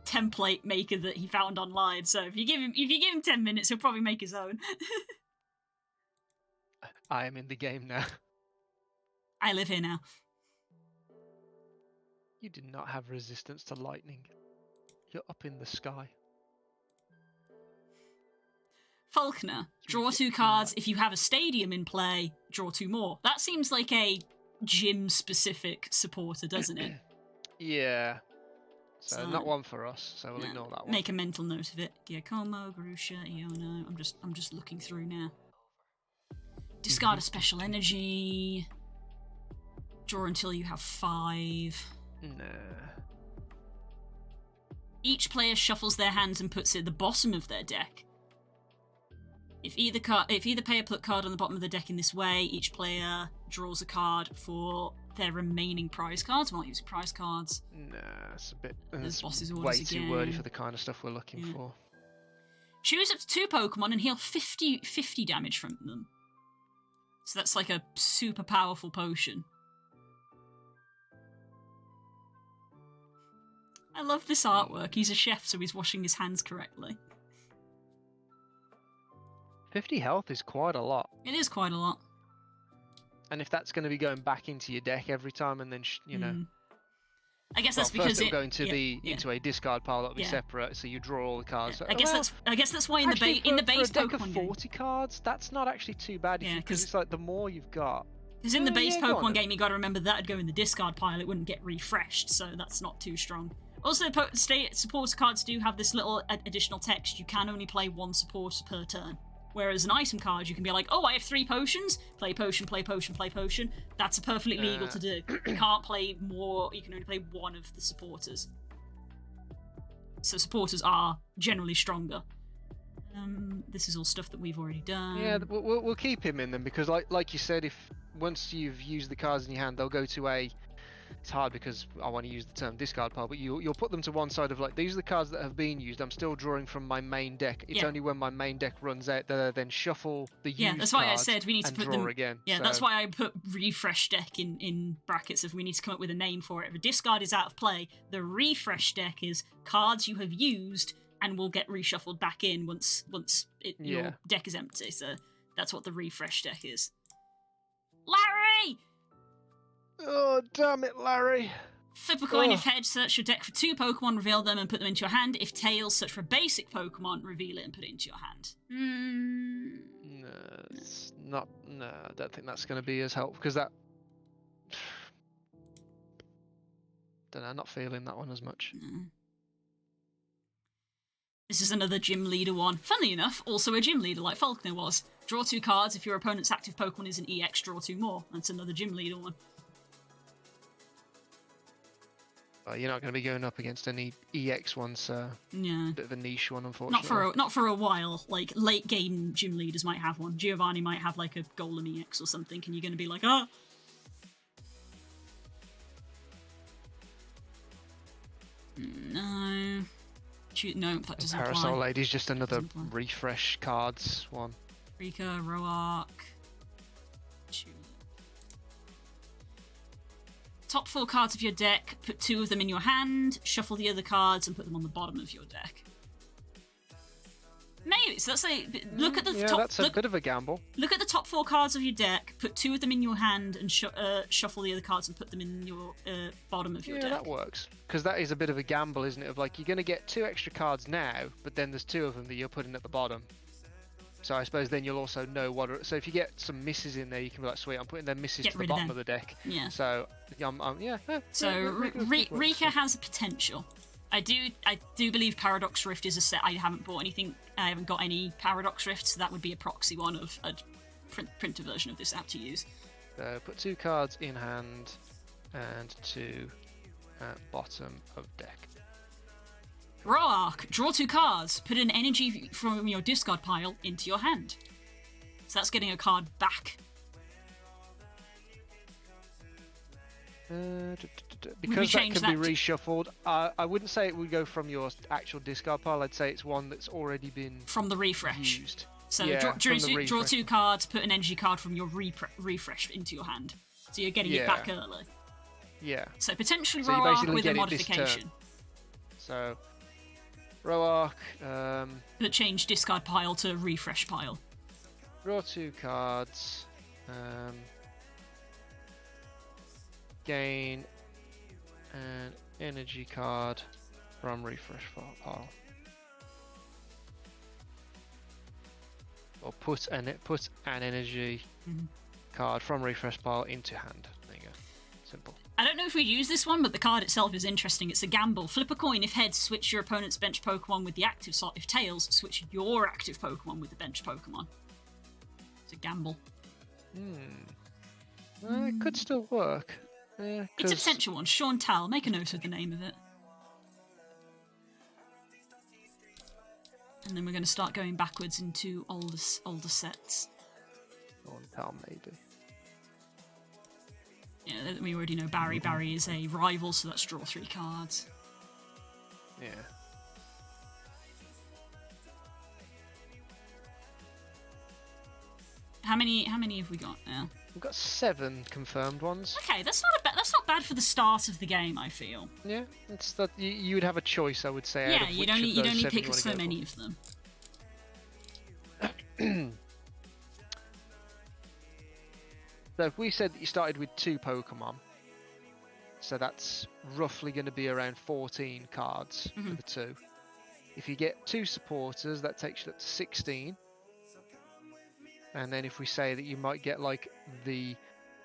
template maker that he found online. So if you give him 10 minutes, he'll probably make his own.
I am in the game now.
I live here now.
You do not have resistance to lightning. You're up in the sky.
Falconer, draw 2 cards. If you have a stadium in play, draw 2 more. That seems like a gym-specific supporter, doesn't it?
Yeah. So
So-
not one for us, so we'll
No,
ignore that one.
Make a mental note of it. Giacomo, Grusha, Iono. I'm just looking through now. Discard a special energy. Draw until you have 5.
Nah.
Each player shuffles their hands and puts it at the bottom of their deck. If either player put card on the bottom of the deck in this way, each player draws a card for their remaining prize cards. We're not using prize cards.
Nah, it's a bit.
There's
It's
boss's
way
orders
too wordy
again.
for the kind of stuff we're looking
Yeah.
for.
Choose up to 2 Pokemon and heal 50 damage from them. So that's like a super powerful potion. I love this artwork. He's a chef, so he's washing his hands correctly.
50 health is quite a lot.
It is quite a lot.
And if that's going to be going back into your deck every time, and then you know,
Mm. I guess
well,
that's because
first it'll
it
go into
yeah.
into a discard pile that'll be
Yeah.
separate, so you draw all the cards.
I guess that's why in
Actually,
the
for
base
a deck
Pokemon
of
game.
40 cards, that's not actually too bad.
Yeah,
Because
'cause-
it's like the more you've got.
Because in the base
yeah, go on
Pokemon
then.
game, you got to remember that'd go in the discard pile. It wouldn't get refreshed, so that's not too strong. Also, supporter cards do have this little additional text. You can only play 1 supporter per turn. Whereas an item card, you can be like, oh, I have 3 potions. Play potion, play potion, play potion. That's perfectly legal to do. You can't play more. You can only play 1 of the supporters. So supporters are generally stronger. This is all stuff that we've already done.
Yeah, we'll keep him in them because, like you said, if once you've used the cards in your hand, they'll go to a. It's hard because I want to use the term discard pile, but you'll put them to one side of like these are the cards that have been used. I'm still drawing from my main deck. It's
Yeah.
only when my main deck runs out that I then shuffle the used
Yeah, that's why I
cards
said we need to
and
put
draw
them.
again.
Yeah,
So-
that's why I put refresh deck in brackets. If we need to come up with a name for it, if a discard is out of play, the refresh deck is cards you have used and will get reshuffled back in once
Yeah.
your deck is empty. So that's what the refresh deck is. Larry!
Oh damn it, Larry!
Flip a coin
Ugh.
if heads, search your deck for 2 Pokemon, reveal them and put them into your hand. If tails, search for a basic Pokemon, reveal it and put it into your hand.
No, it's not. No, I don't think that's going to be as helpful because that. Don't know. Not feeling that one as much.
No. This is another gym leader one. Funnily enough, also a gym leader like Falconer was. Draw 2 cards. If your opponent's active Pokemon is an EX, draw 2 more. That's another gym leader one.
You're not going to be going up against any EX ones, so
Yeah.
bit of a niche one, unfortunately.
Not for a while. Like late game gym leaders might have one. Giovanni might have like a Golem EX or something, and you're going to be like, ah. No. No, that doesn't
Parasol
apply.
Lady's just another
Doesn't apply.
refresh cards one.
Rika, Roark. Top 4 cards of your deck, put 2 of them in your hand, shuffle the other cards, and put them on the bottom of your deck. Maybe. So that's look at the
Yeah,
top.
that's a bit of a gamble.
Look at the top 4 cards of your deck, put 2 of them in your hand, and shuffle the other cards and put them in your bottom of your
Yeah,
deck.
that works. Because that is a bit of a gamble, isn't it? Of like, you're going to get 2 extra cards now, but then there's 2 of them that you're putting at the bottom. So I suppose then you'll also know what. So if you get some misses in there, you can be like, sweet, I'm putting their misses
Get
to the
rid of
bottom
them.
of the deck.
Yeah.
So yeah.
So Rika has potential. I do believe Paradox Rift is a set. I haven't bought anything. I haven't got any Paradox Rift, so that would be a proxy one of a printer version of this app to use.
Put 2 cards in hand and 2 at bottom of deck.
Roark, draw 2 cards. Put an energy from your discard pile into your hand. So that's getting a card back.
Because that
change
can be
that to-
reshuffled, I wouldn't say it would go from your actual discard pile. I'd say it's one that's already been
From the refresh.
used.
So
Yeah,
draw,
from
draw,
the
draw
refresh.
2 cards, put an energy card from your refresh into your hand. So you're getting it
Yeah.
back early.
Yeah.
So potentially
So you
Roark
basically
with a
get it this turn.
modification.
So, Roark,
That change discard pile to refresh pile.
draw 2 cards, gain an energy card from refresh pile. Or put an energy card from refresh pile into hand. There you go. Simple.
I don't know if we'd use this one, but the card itself is interesting. It's a gamble. Flip a coin. If heads, switch your opponent's bench Pokemon with the active slot. If tails, switch your active Pokemon with the bench Pokemon. It's a gamble.
It could still work. Yeah,
It's a potential one. Sean Tal. Make a note of the name of it. And then we're going to start going backwards into older sets.
Tell maybe.
Yeah, we already know Barry. Barry is a rival, so let's draw 3 cards.
Yeah.
How many have we got now?
We've got 7 confirmed ones.
Okay, that's not bad for the start of the game, I feel.
Yeah, it's that you would have a choice, I would say. out
Yeah,
of
you'd
which
only
of those 7
pick
you wanna
so
go
many
for.
of them.
So if we said that you started with 2 Pokemon, so that's roughly going to be around 14 cards for the 2. If you get 2 supporters, that takes you up to 16. And then if we say that you might get like the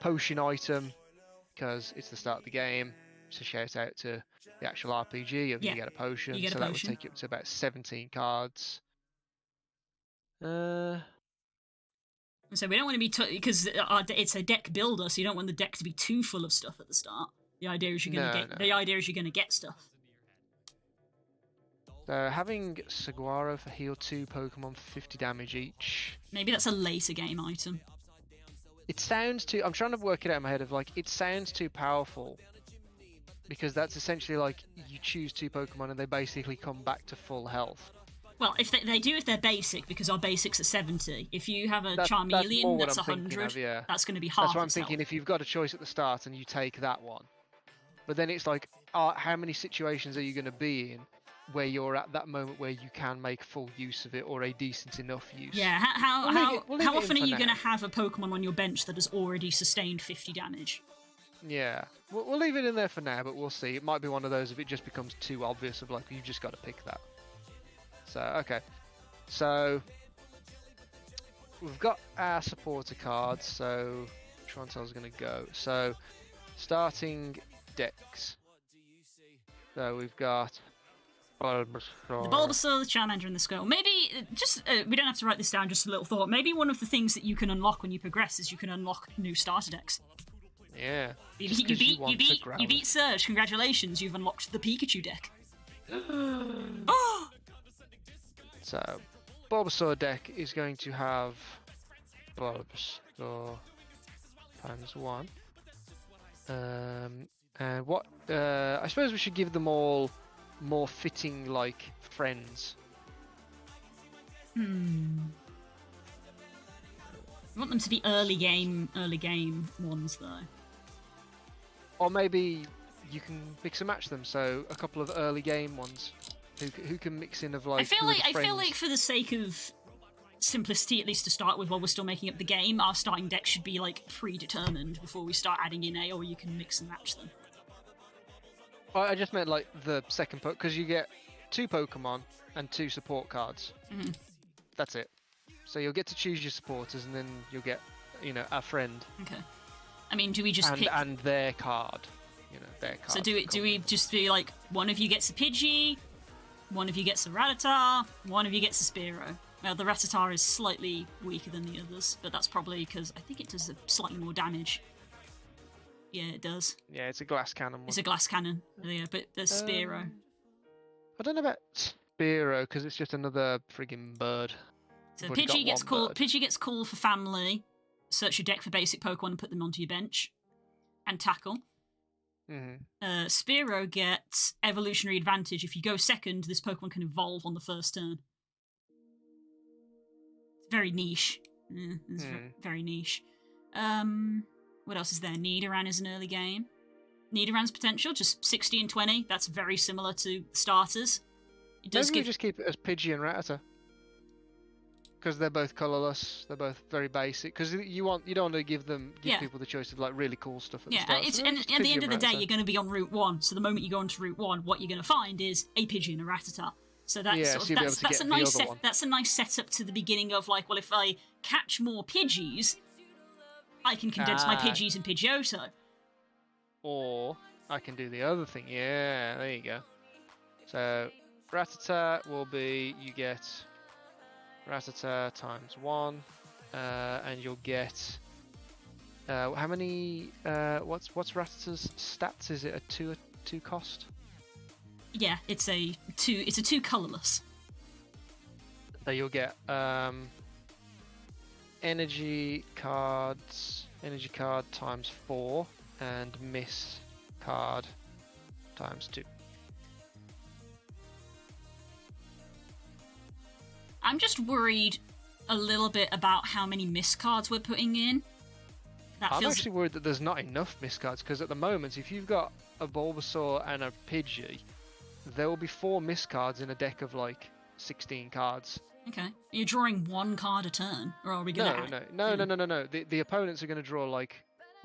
potion item, because it's the start of the game, it's a shout out to the actual RPG of
Yeah,
you get a potion,
you get a
so that would
potion.
take you up to about 17 cards.
So we don't want to be because it's a deck builder, so you don't want the deck to be too full of stuff at the start. The idea is you're gonna get stuff.
So having Saguaro for heal 2 Pokemon for 50 damage each.
Maybe that's a later game item.
It sounds too. I'm trying to work it out in my head of like it sounds too powerful. Because that's essentially like you choose 2 Pokemon and they basically come back to full health.
Well, if they do if they're basic, because our basics are 70. If you have a
That's more
Charmeleon
what
that's
I'm thinking
100,
of, yeah.
that's going to be half.
That's what I'm
its
thinking.
health.
If you've got a choice at the start and you take that one, but then it's like, how many situations are you going to be in where you're at that moment where you can make full use of it or a decent enough use?
Yeah.
We'll leave
How
it in
often are
for
you
now.
going to have a Pokemon on your bench that has already sustained 50 damage?
Yeah, we'll leave it in there for now, but we'll see. It might be one of those if it just becomes too obvious of like you've just got to pick that. So okay, so we've got our supporter cards. So which one's I was going to go? So starting decks. So we've got Bulbasaur.
The Bulbasaur, the Charmander, and the Squirtle. Maybe we don't have to write this down. Just a little thought. Maybe one of the things that you can unlock when you progress is you can unlock new starter decks.
Yeah.
You
just 'cause want to growl.
beat Surge. Congratulations, you've unlocked the Pikachu deck.
So, Bulbasaur deck is going to have Bulbasaur times 1. And what? I suppose we should give them all more fitting, like friends.
I want them to be early game ones though.
Or maybe you can mix and match them. So a couple of early game ones who can mix in of like.
I feel
who are the
like
friends.
for the sake of simplicity, at least to start with, while we're still making up the game, our starting deck should be like predetermined before we start adding in or you can mix and match them.
I just meant like the second because you get 2 Pokemon and 2 support cards. That's it. So you'll get to choose your supporters, and then you'll get, a friend.
Okay. I mean, do we just pick
and their card? Their card.
So do we just be like one of you gets a Pidgey, one of you gets a Rattata, one of you gets a Spearow? Well, the Rattata is slightly weaker than the others, but that's probably because I think it does slightly more damage. Yeah, it does.
Yeah, it's a glass cannon one.
It's a glass cannon. Yeah, but there's Spearow.
I don't know about Spearow because it's just another friggin' bird.
So
We've already got
Pidgey gets
one
called.
bird.
Pidgey gets called for family. Search your deck for basic Pokemon and put them onto your bench. And tackle. Spearow gets evolutionary advantage. If you go second, this Pokemon can evolve on the first turn. It's very niche. It's very niche. What else is there? Nidoran is an early game. Nidoran's potential, just 60 and 20. That's very similar to starters. It does
Maybe we
give.
just keep it as Pidgey and Rattata. Because they're both colourless, they're both very basic. Because you don't want to give
Yeah.
people the choice of like really cool stuff at
Yeah,
the start.
it's,
So
and
just
at the
Pidgey
end of the
and
day,
Rattata.
you're going to be on Route 1. So the moment you go onto Route 1, what you're going to find is a Pidgey and a Rattata. So that's
Yeah,
sort
so
of,
you'll be able to
that's
get
a
the
nice
other one.
that's a nice setup to the beginning of like, well, if I catch more Pidgeys, I can condense my
Ah.
Pidgeys and Pidgeotto.
Or I can do the other thing. Yeah, there you go. So Rattata will be, you get Rattata times 1, and you'll get how many? What's Rattata's stats? Is it a two cost?
Yeah, it's a two colorless.
So you'll get energy card times 4, and miss card times 2.
I'm just worried a little bit about how many miscards we're putting in. That
I'm
feels
actually worried that there's not enough miscards, because at the moment, if you've got a Bulbasaur and a Pidgey, there will be 4 miscards in a deck of like 16 cards.
okay. You're drawing 1 card a turn, or are we gonna?
No. The opponents are going to draw like,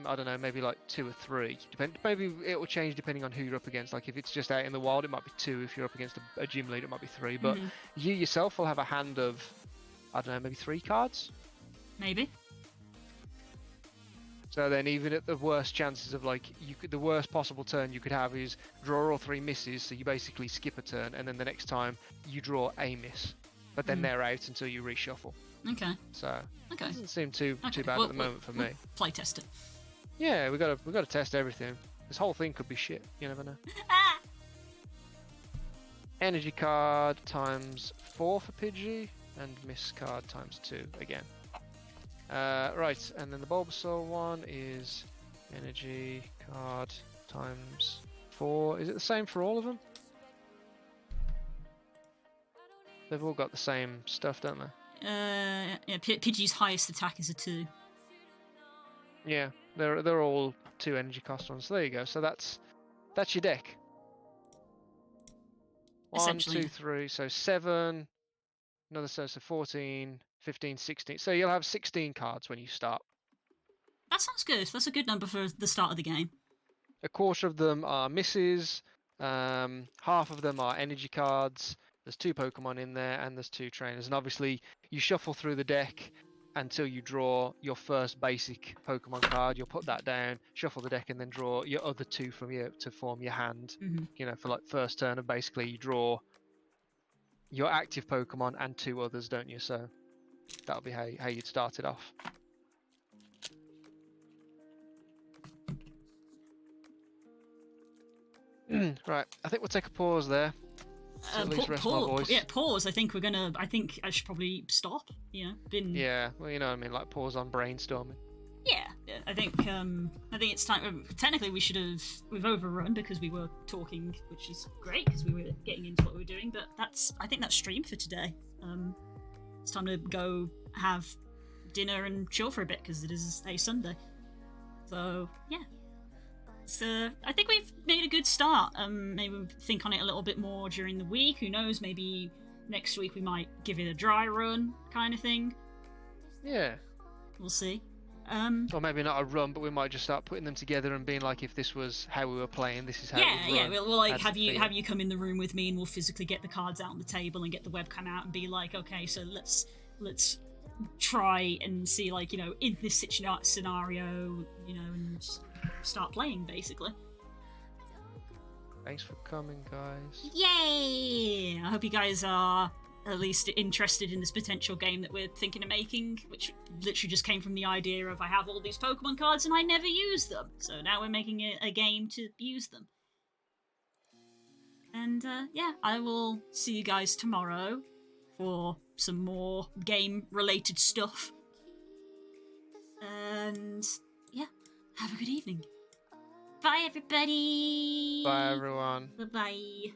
I don't know, maybe like 2 or 3. Maybe it will change depending on who you're up against. Like if it's just out in the wild, it might be 2. If you're up against a gym leader, it might be 3. But you yourself will have a hand of, I don't know, maybe 3 cards.
Maybe.
So then, even at the worst chances of like, the worst possible turn you could have is draw all 3 misses. So you basically skip a turn, and then the next time you draw a miss, but then they're out until you reshuffle.
Okay.
So
Okay.
doesn't seem too
Okay.
bad at the moment for me.
Play test it.
Yeah, we gotta test everything. This whole thing could be shit. You never know.
Ah!
Energy card times 4 for Pidgey, and miss card times 2 again. Right, and then the Bulbasaur one is energy card times 4. Is it the same for all of them? They've all got the same stuff, don't they?
Yeah. Pidgey's highest attack is a 2.
Yeah, they're all 2 energy cost ones. So there you go. So that's your deck. 1,
Essentially.
2, 3. So 7. Another so 14, 15, 16. So you'll have 16 cards when you start.
That sounds good. That's a good number for the start of the game.
A quarter of them are misses. Half of them are energy cards. There's 2 Pokemon in there, and there's 2 trainers. And obviously, you shuffle through the deck until you draw your first basic Pokemon card. You'll put that down, shuffle the deck, and then draw your other 2 from you to form your hand. You know, for like first turn, and basically you draw your active Pokemon and 2 others, don't you? So that'll be how you'd start it off. Right, I think we'll take a pause there. To at least rest my voice.
Yeah, pause. I think I should probably stop. You know,
Yeah, well, you know what I mean, like pause on brainstorming.
Yeah, I think it's time. Technically, we've overrun because we were talking, which is great because we were getting into what we were doing. But I think that's stream for today. It's time to go have dinner and chill for a bit because it is a Sunday. So yeah, so I think we've made a good start. Maybe we'll think on it a little bit more during the week. Who knows? Maybe next week we might give it a dry run kind of thing.
Yeah.
We'll see.
Or maybe not a run, but we might just start putting them together and being like, if this was how we were playing, this is how it would run.
We'll like
How does it
have
feel?
you come in the room with me, and we'll physically get the cards out on the table and get the webcam out and be like, okay, so let's try and see, like, you know, in this scenario, you know, and start playing basically.
Thanks for coming, guys.
Yay! I hope you guys are at least interested in this potential game that we're thinking of making, which literally just came from the idea of I have all these Pokemon cards and I never use them. So now we're making a game to use them. And yeah, I will see you guys tomorrow for some more game-related stuff. And yeah, have a good evening. Bye, everybody!
Bye, everyone.
Bye-bye.